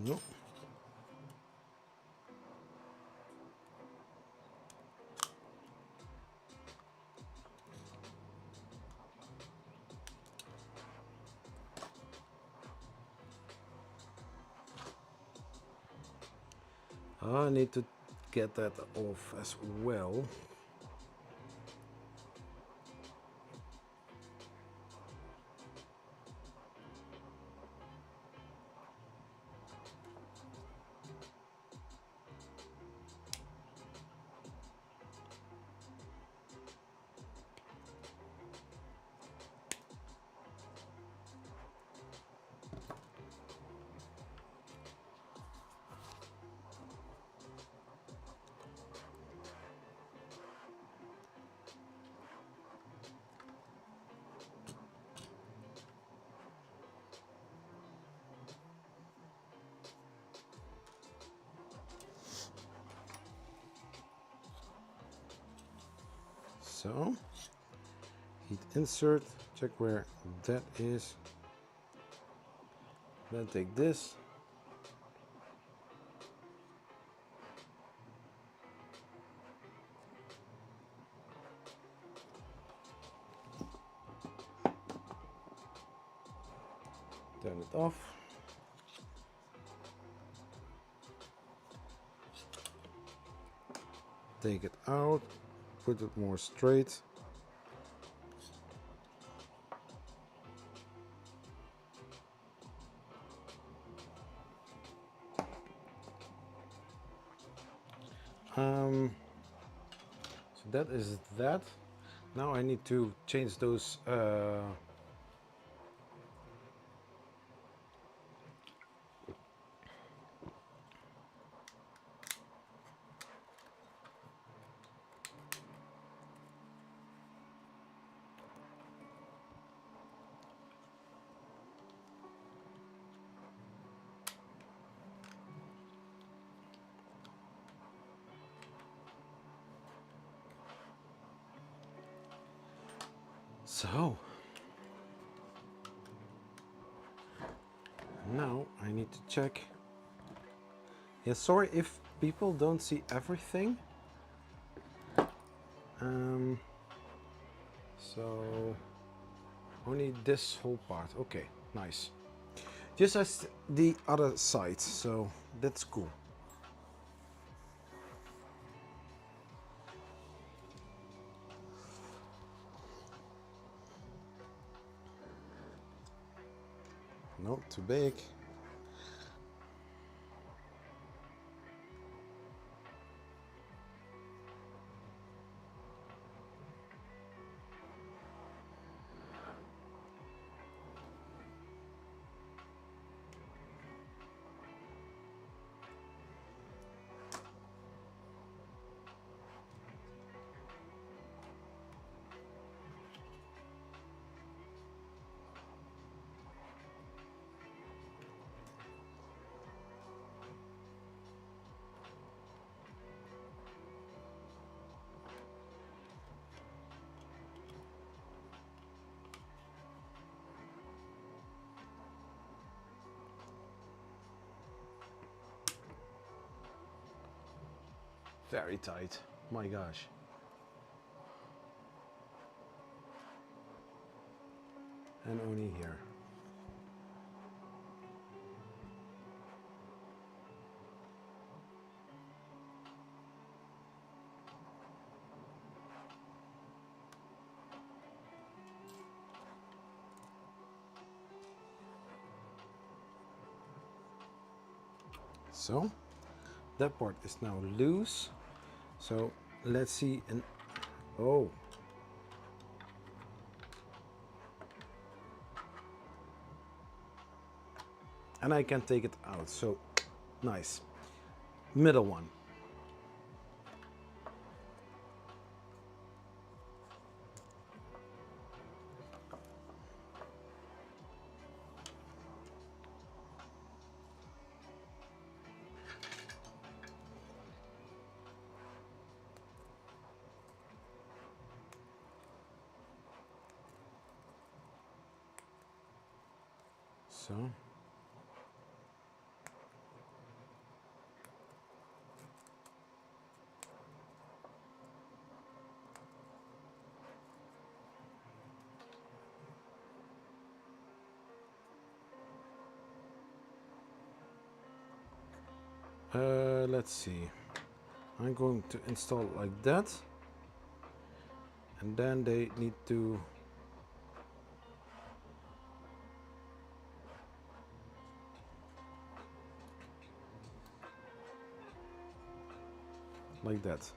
No. I need to get that off as well. So, heat insert, check where that is. Then take this. Turn it off. Take it out, put it more straight. So that is that. Now I need to change those so now I need to check. Yeah, sorry if people don't see everything. So only this whole part. Okay, nice. Just as the other side, so that's cool. Not too big. Very tight, my gosh. And only here. So that part is now loose. So let's see. Oh, and I can take it out. So nice. Middle one. So let's see. I'm going to install it like that, and then they need to like that.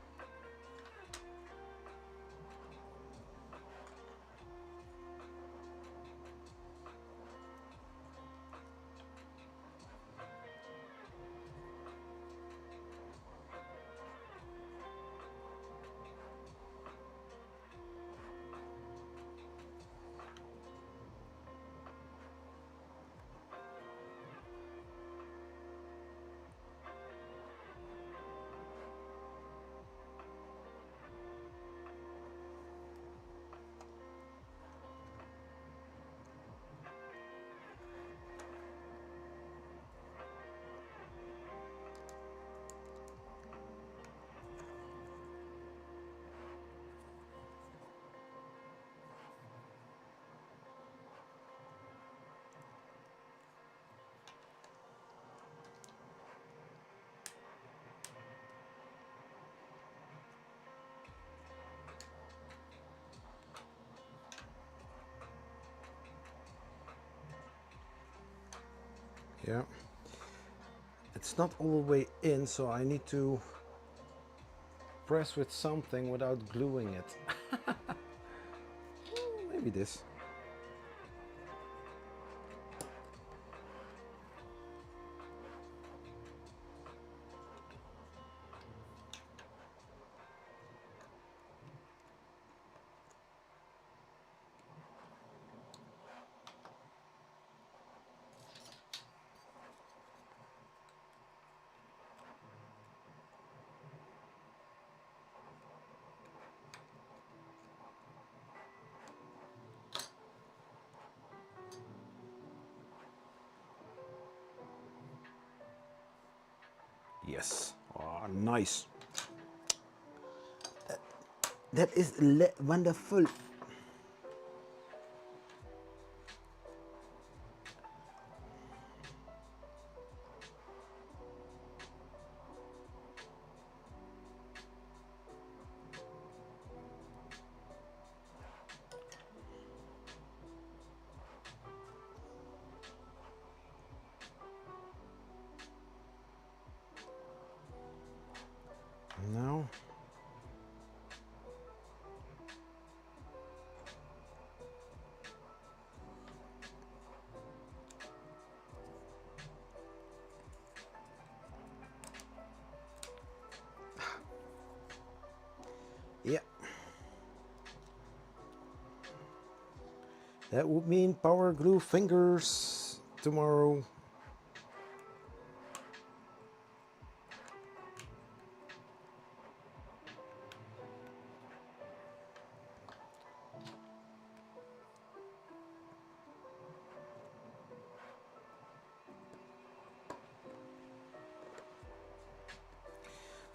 Yeah. It's not all the way in, so I need to press with something without gluing it. Maybe this. Yes. Oh, nice. That is wonderful. Now. Yeah. That would mean power glue fingers tomorrow.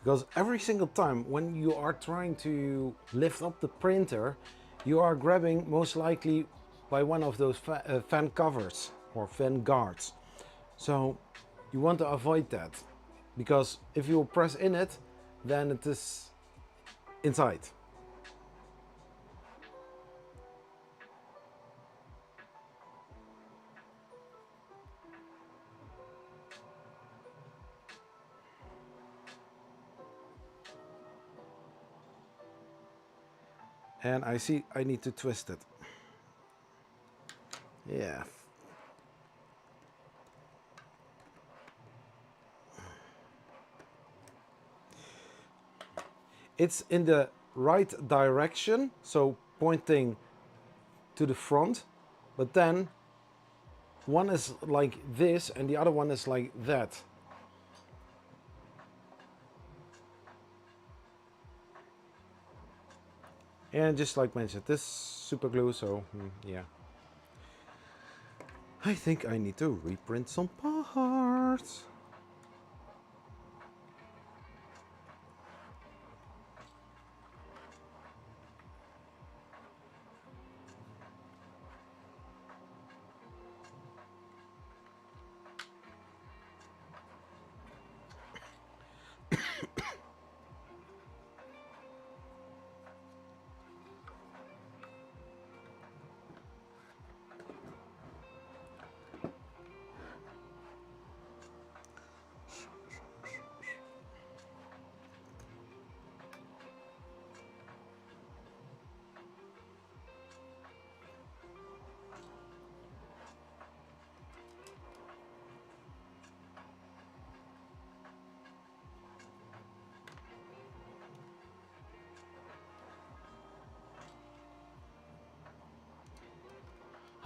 Because every single time when you are trying to lift up the printer, you are grabbing most likely by one of those fan covers or fan guards. So you want to avoid that, because if you press in it, then it is inside. And I see I need to twist it. Yeah. It's in the right direction, so pointing to the front, but then one is like this and the other one is like that. And just like mentioned, this super glue, so yeah. I think I need to reprint some parts.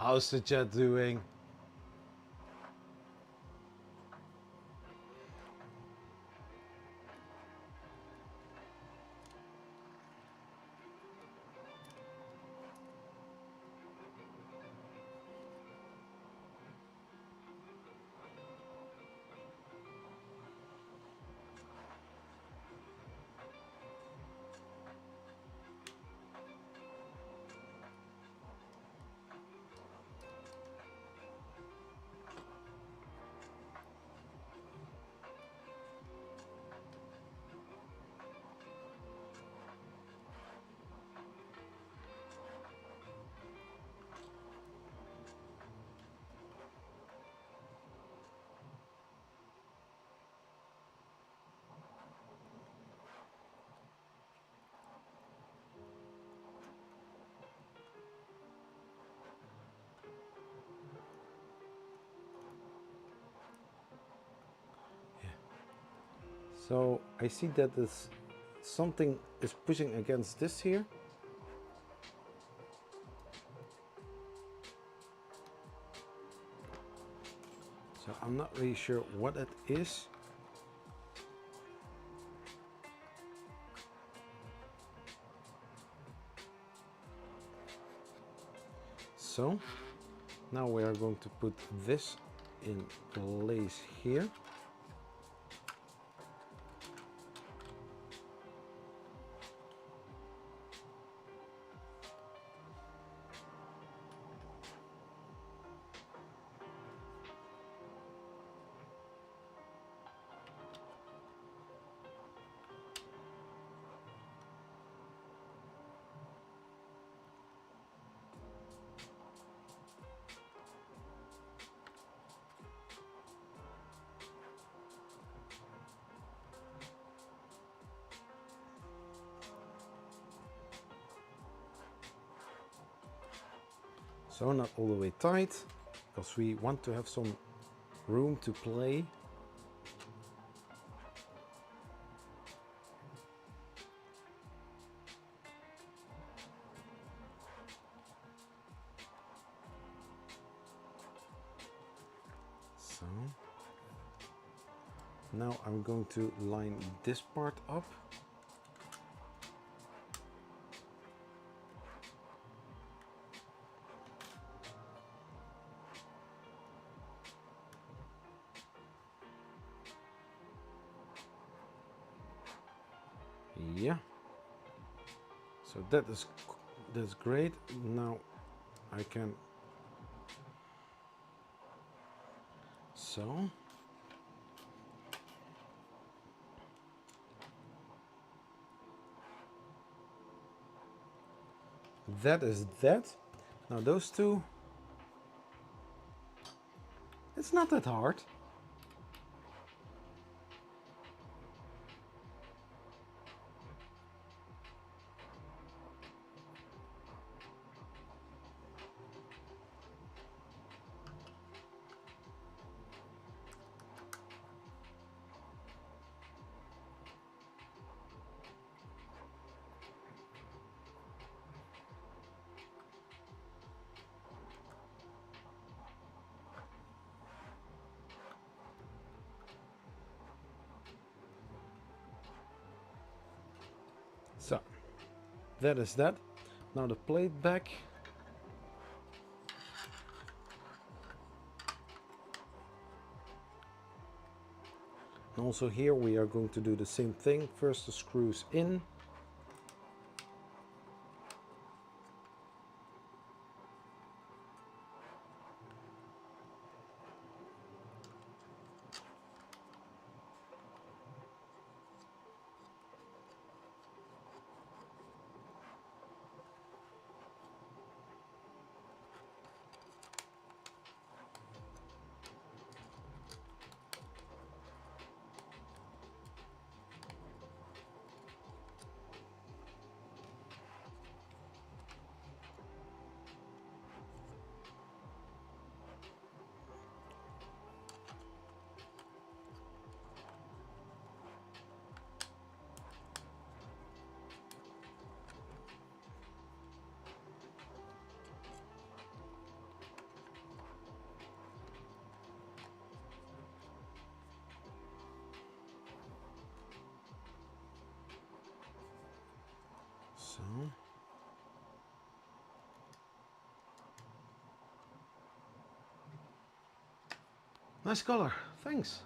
How's the chat doing? So I see that this something is pushing against this here. So I'm not really sure what it is. So now we are going to put this in place here. So not all the way tight, because we want to have some room to play. So now I'm going to line this part up. Yeah, so that's great. Now I can, so that is that. Now those two, it's not that hard. So that is that. Now the plate back. And also here we are going to do the same thing. First the screws in. So nice color, thanks.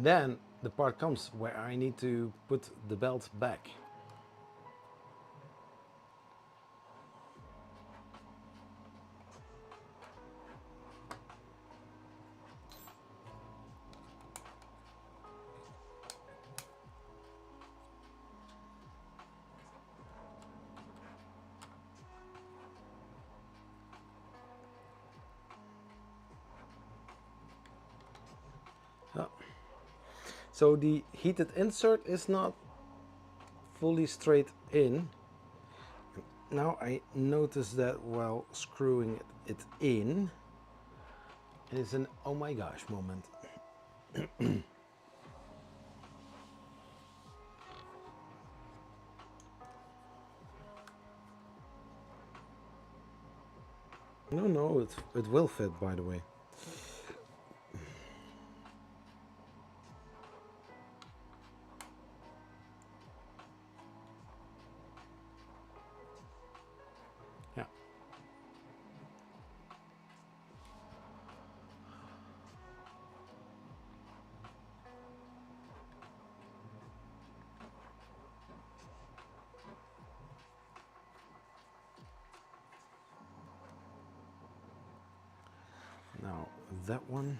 Then the part comes where I need to put the belt back. So the heated insert is not fully straight in. Now I notice that while screwing it in, it's an oh my gosh moment. No, it will fit, by the way. Yeah. Now that one.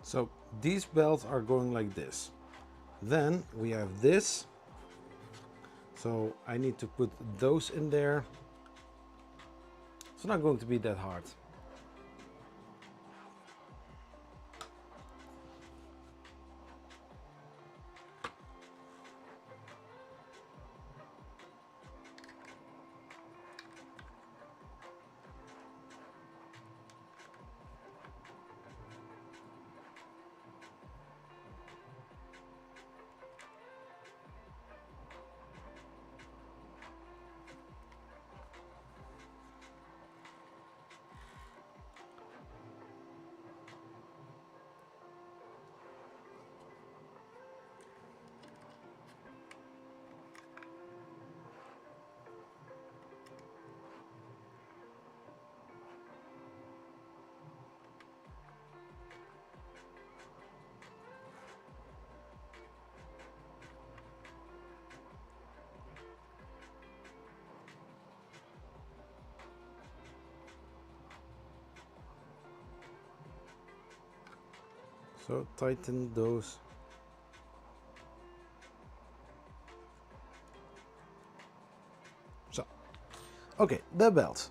So these belts are going like this. Then we have this. So I need to put those in there. It's not going to be that hard. So tighten those. So, okay, the belt.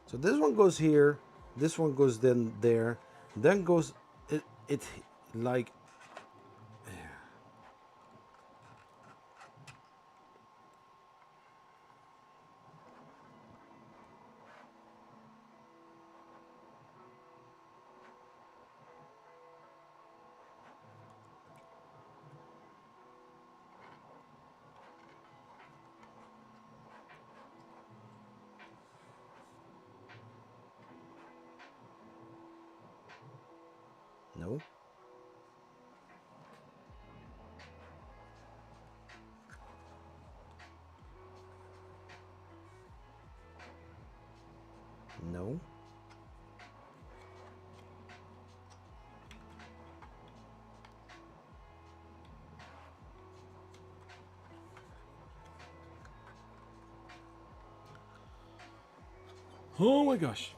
So this one goes here, this one goes then there, then goes it like no. No. Oh my gosh.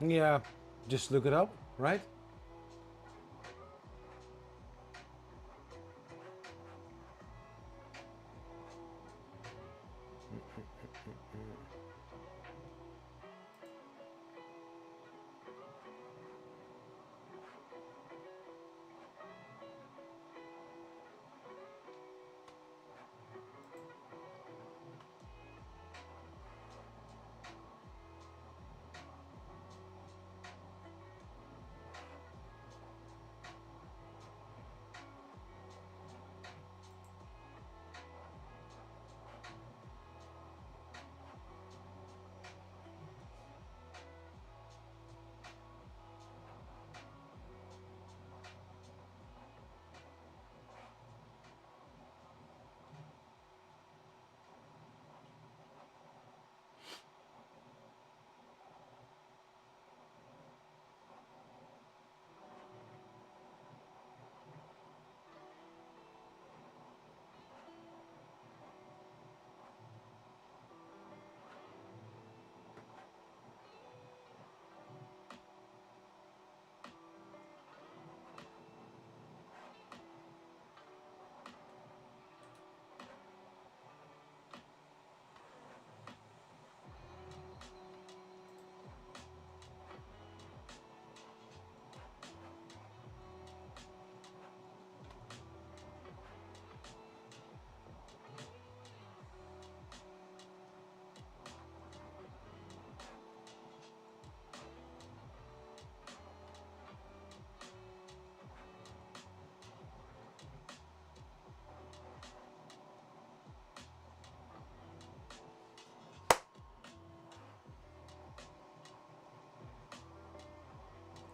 Yeah, just look it up, right?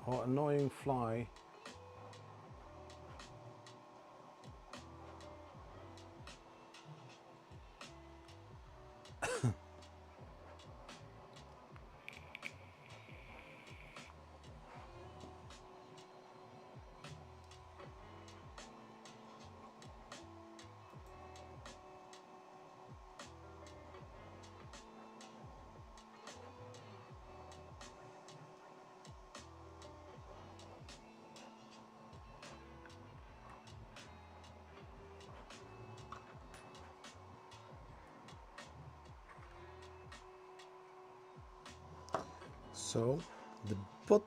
Oh, annoying fly. So the put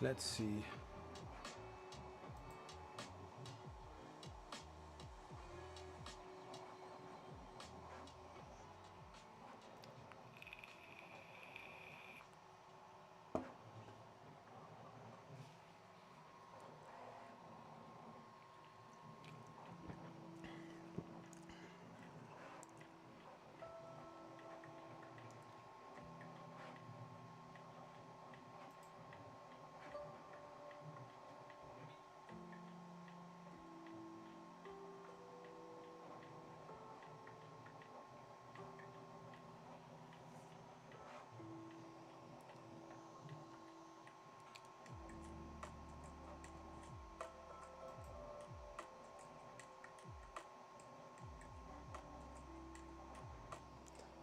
let's see.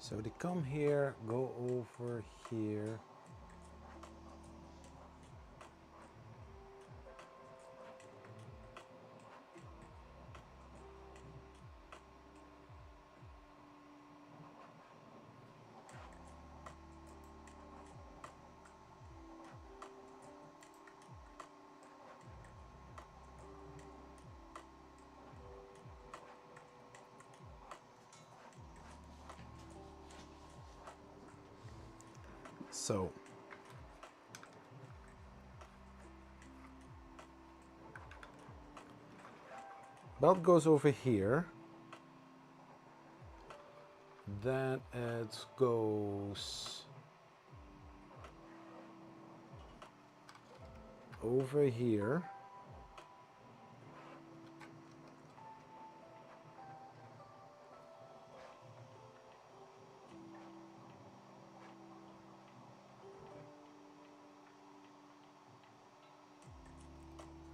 So they come here, go over here. So belt goes over here. Then it goes over here.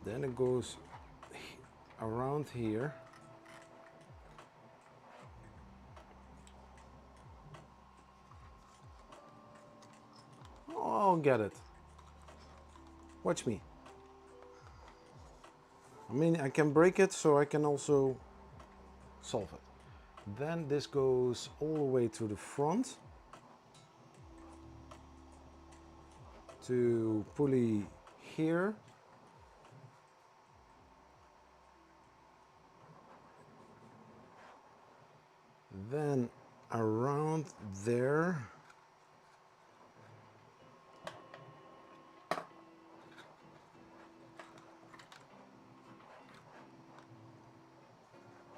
Then it goes around here. Oh, I'll get it. Watch me. I mean, I can break it, so I can also solve it. Then this goes all the way to the front to pulley here. Then around there.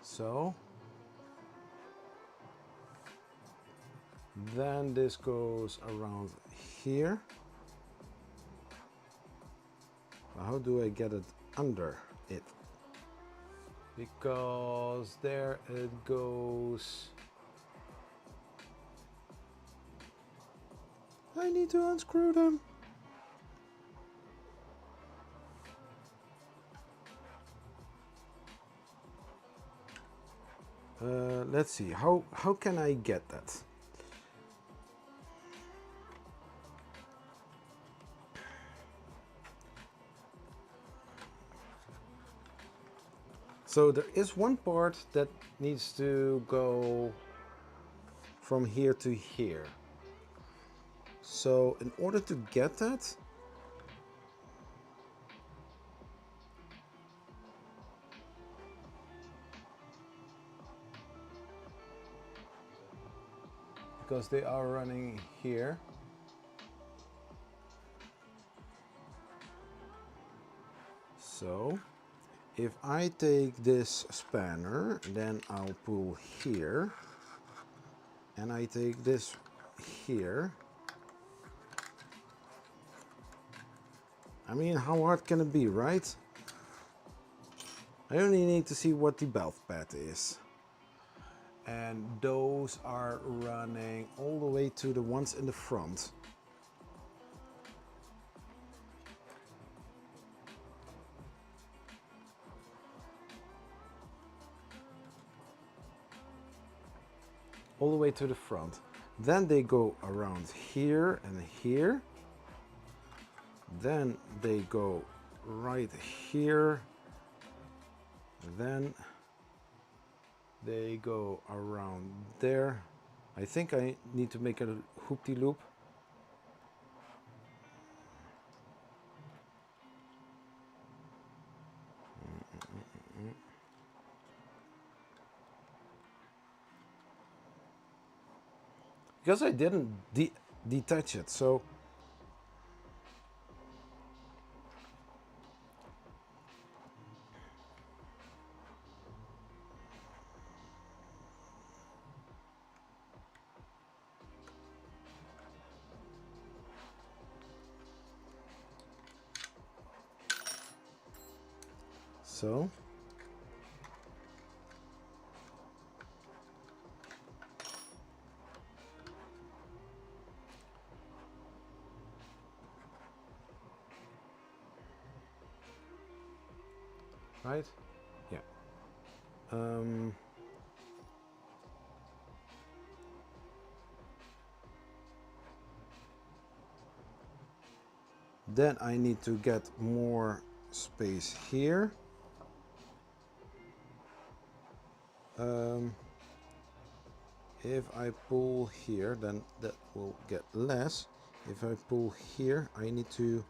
So. Then this goes around here. How do I get it under it? Because there it goes. I need to unscrew them. Let's see, how can I get that? So there is one part that needs to go from here to here. So in order to get that, because they are running here. So if I take this spanner, then I'll pull here, and I take this here. I mean, how hard can it be, right? I only need to see what the belt pad is. And those are running all the way to the ones in the front. All the way to the front. Then they go around here and here. Then they go right here. Then they go around there. I think I need to make a hoop-de-loop. Because I didn't detach it, so right? Yeah. Then I need to get more space here. If I pull here, then that will get less. If I pull here, I need to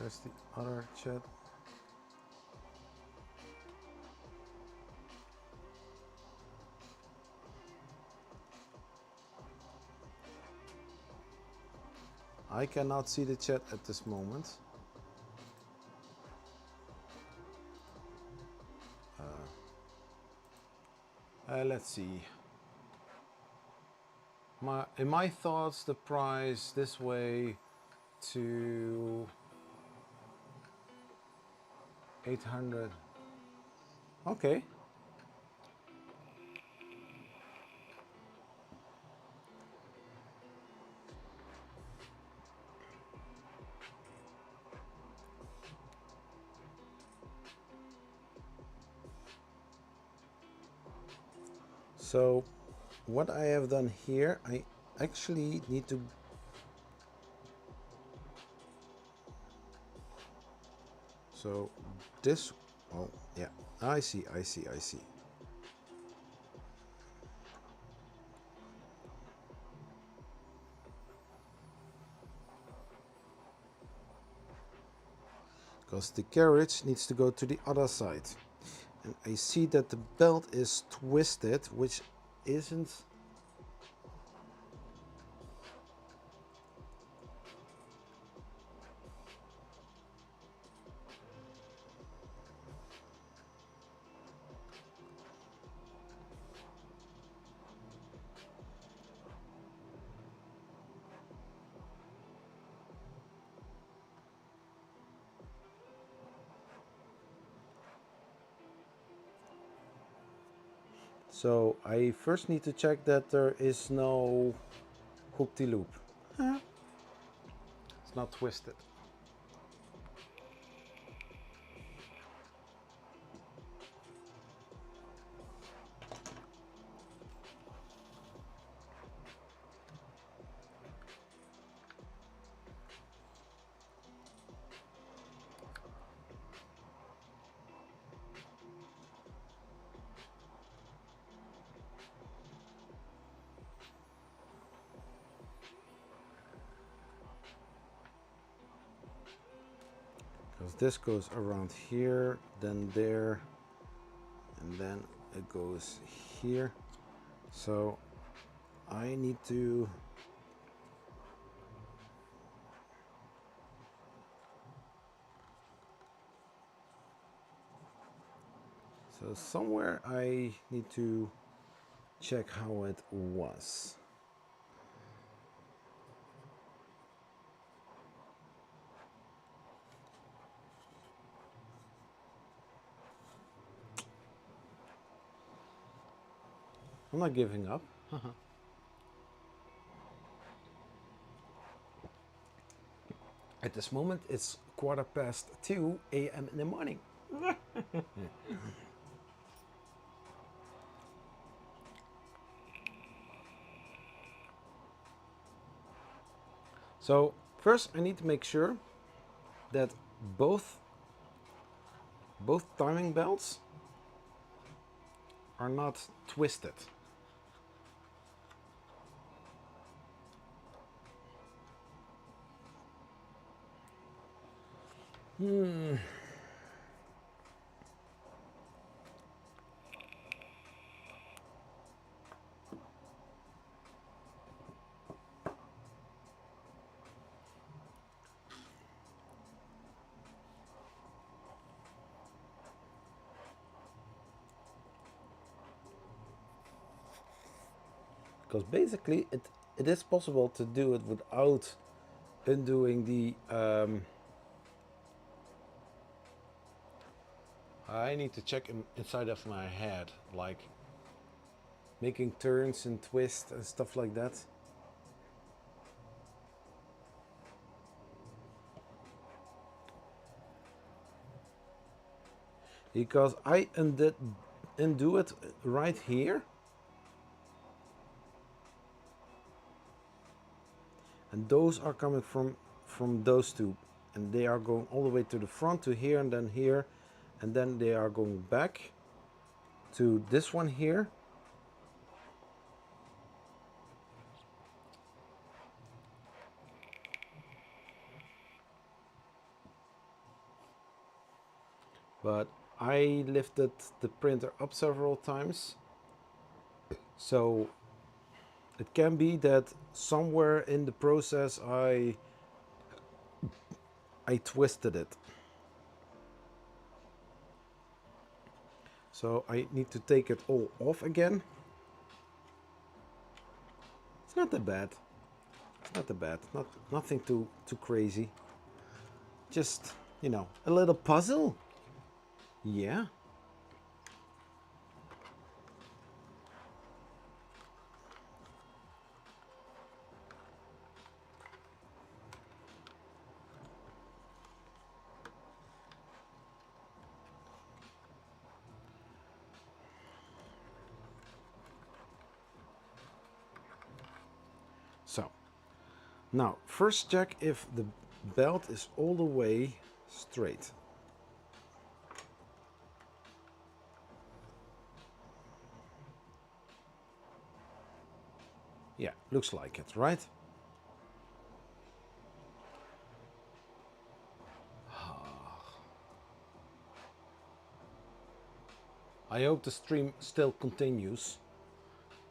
where's the other chat? I cannot see the chat at this moment. Let's see. In my thoughts, the price this way to 800. Okay. So what I have done here, I actually need to this, oh yeah, I see. Because the carriage needs to go to the other side. And I see that the belt is twisted, which isn't. So I first need to check that there is no hoop-de-loop. It's not twisted. Because this goes around here, then there, and then it goes here. So I need to somewhere I need to check how it was. I'm not giving up. At this moment, it's 2:15 a.m. in the morning. So first I need to make sure that both timing belts are not twisted. Because basically it is possible to do it without undoing the I need to check inside of my head, like making turns and twists and stuff like that. Because I undo it right here. And those are coming from those two. And they are going all the way to the front to here and then here. And then they are going back to this one here. But I lifted the printer up several times. So it can be that somewhere in the process I I twisted it. So I need to take it all off again. It's not that bad. It's not that bad. Nothing too crazy. Just, you know, a little puzzle. Yeah. So, now first check if the belt is all the way straight. Yeah, looks like it, right? I hope the stream still continues,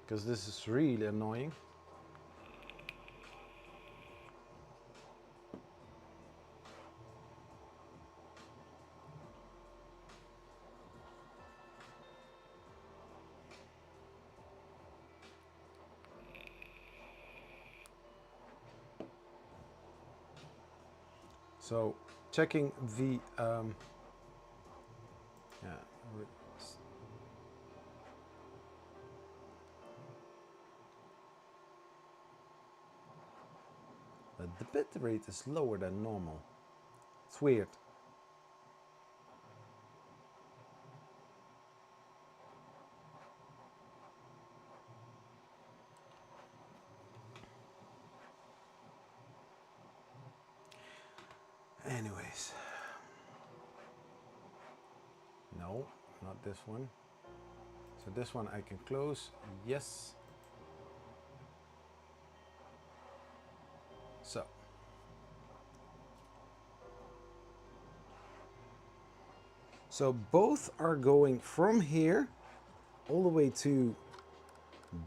because this is really annoying. So, checking the the bit rate is lower than normal. It's weird. Anyways. No, not this one. So this one I can close. Yes. So. So both are going from here all the way to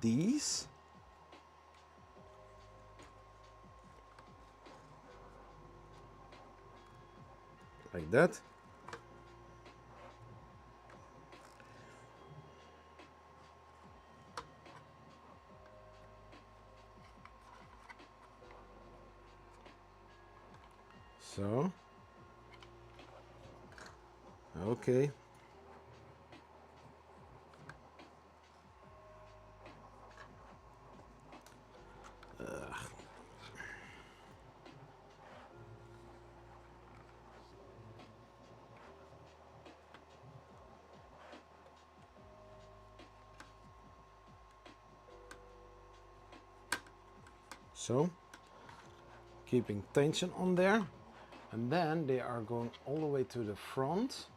these. Like that. So. Okay. So, keeping tension on there, and then they are going all the way to the front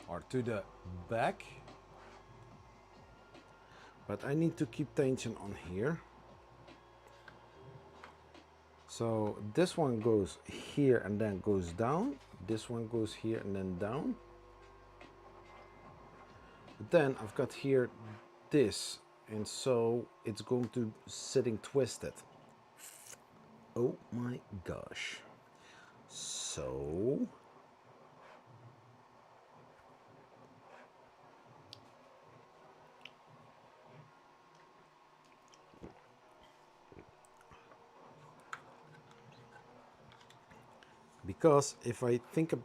or to the back, but I need to keep tension on here. So this one goes here and then goes down, this one goes here and then down, but then I've got here this, and so it's going to sitting twisted. Oh my gosh. So because if I think of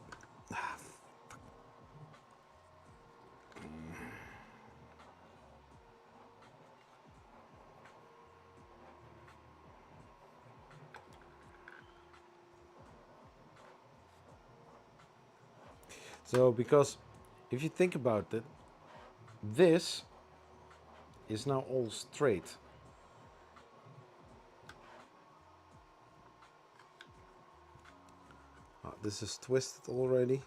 so because if you think about it, this is now all straight. This is twisted already.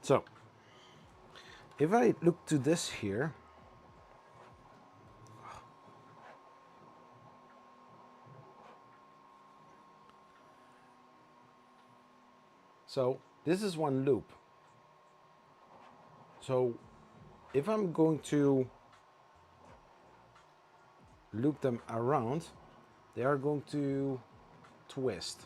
So if I look to this here, so this is one loop. So if I'm going to loop them around, they are going to twist.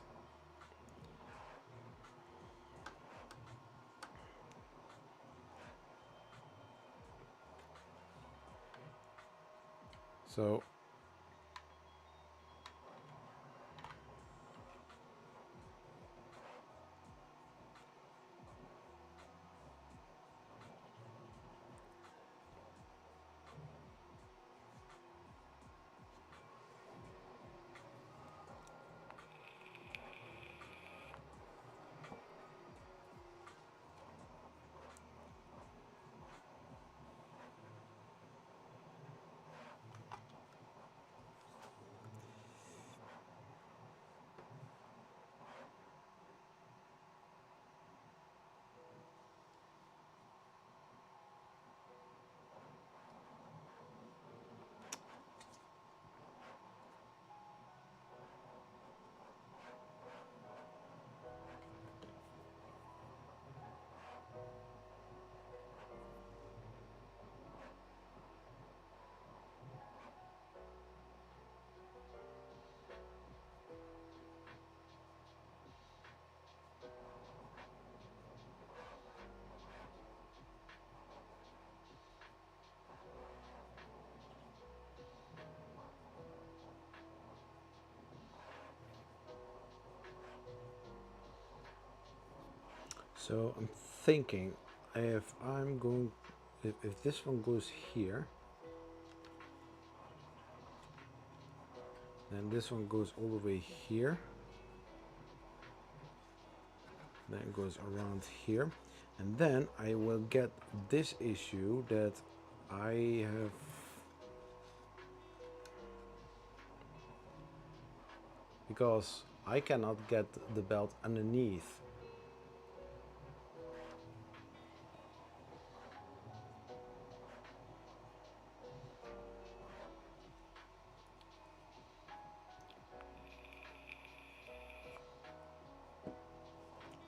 So I'm thinking if I'm going, if this one goes here, then this one goes all the way here, then it goes around here, and then I will get this issue that I have, because I cannot get the belt underneath.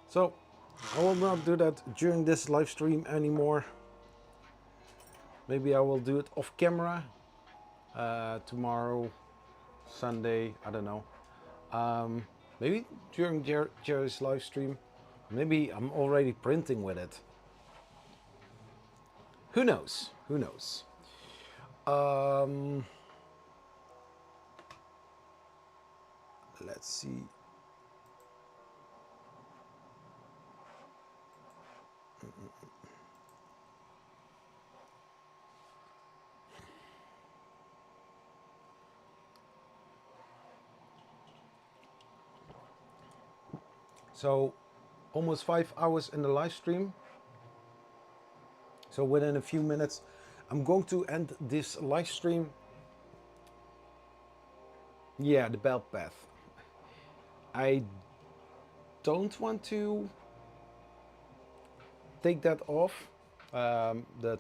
So I will not do that during this live stream anymore. Maybe I will do it off camera tomorrow, Sunday, I don't know. Maybe during Jerry's live stream. Maybe I'm already printing with it. Who knows? Who knows? Let's see. So almost 5 hours in the live stream. So within a few minutes, I'm going to end this live stream. Yeah, the belt path. I don't want to take that off. The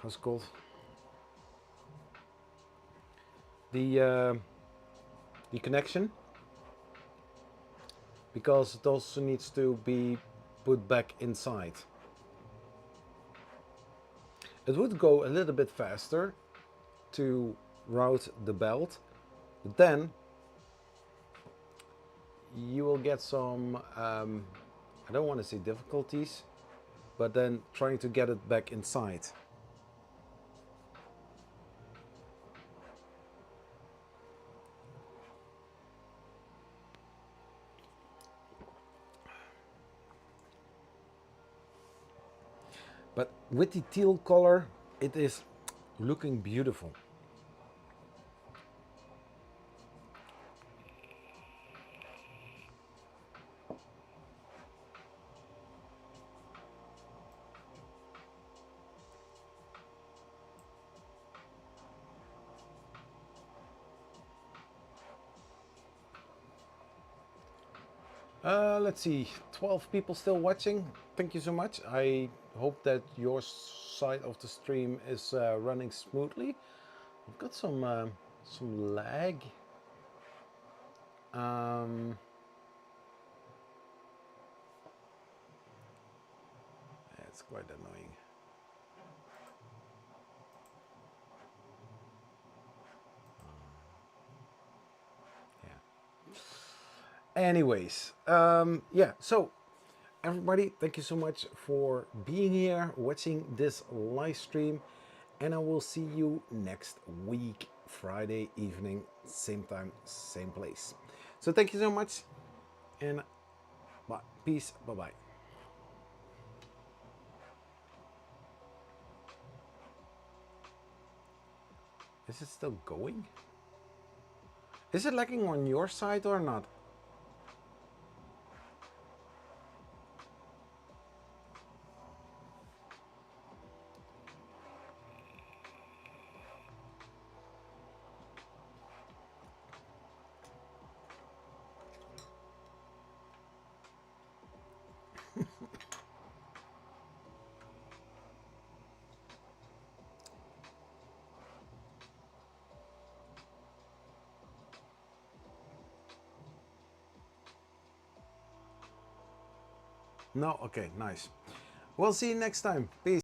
how's it called? The connection, because it also needs to be put back inside. It would go a little bit faster to route the belt, but then you will get some, I don't want to say difficulties, but then trying to get it back inside. But with the teal color, it is looking beautiful. Let's see, 12 people still watching. Thank you so much. I hope that your side of the stream is running smoothly. I've got some lag. quite annoying. Yeah. Anyways, yeah, so everybody, thank you so much for being here, watching this live stream, and I will see you next week, Friday evening, same time, same place. So thank you so much, and bye. Peace, bye-bye. Is it still going? Is it lagging on your side or not? No? Okay, nice. We'll see you next time. Peace.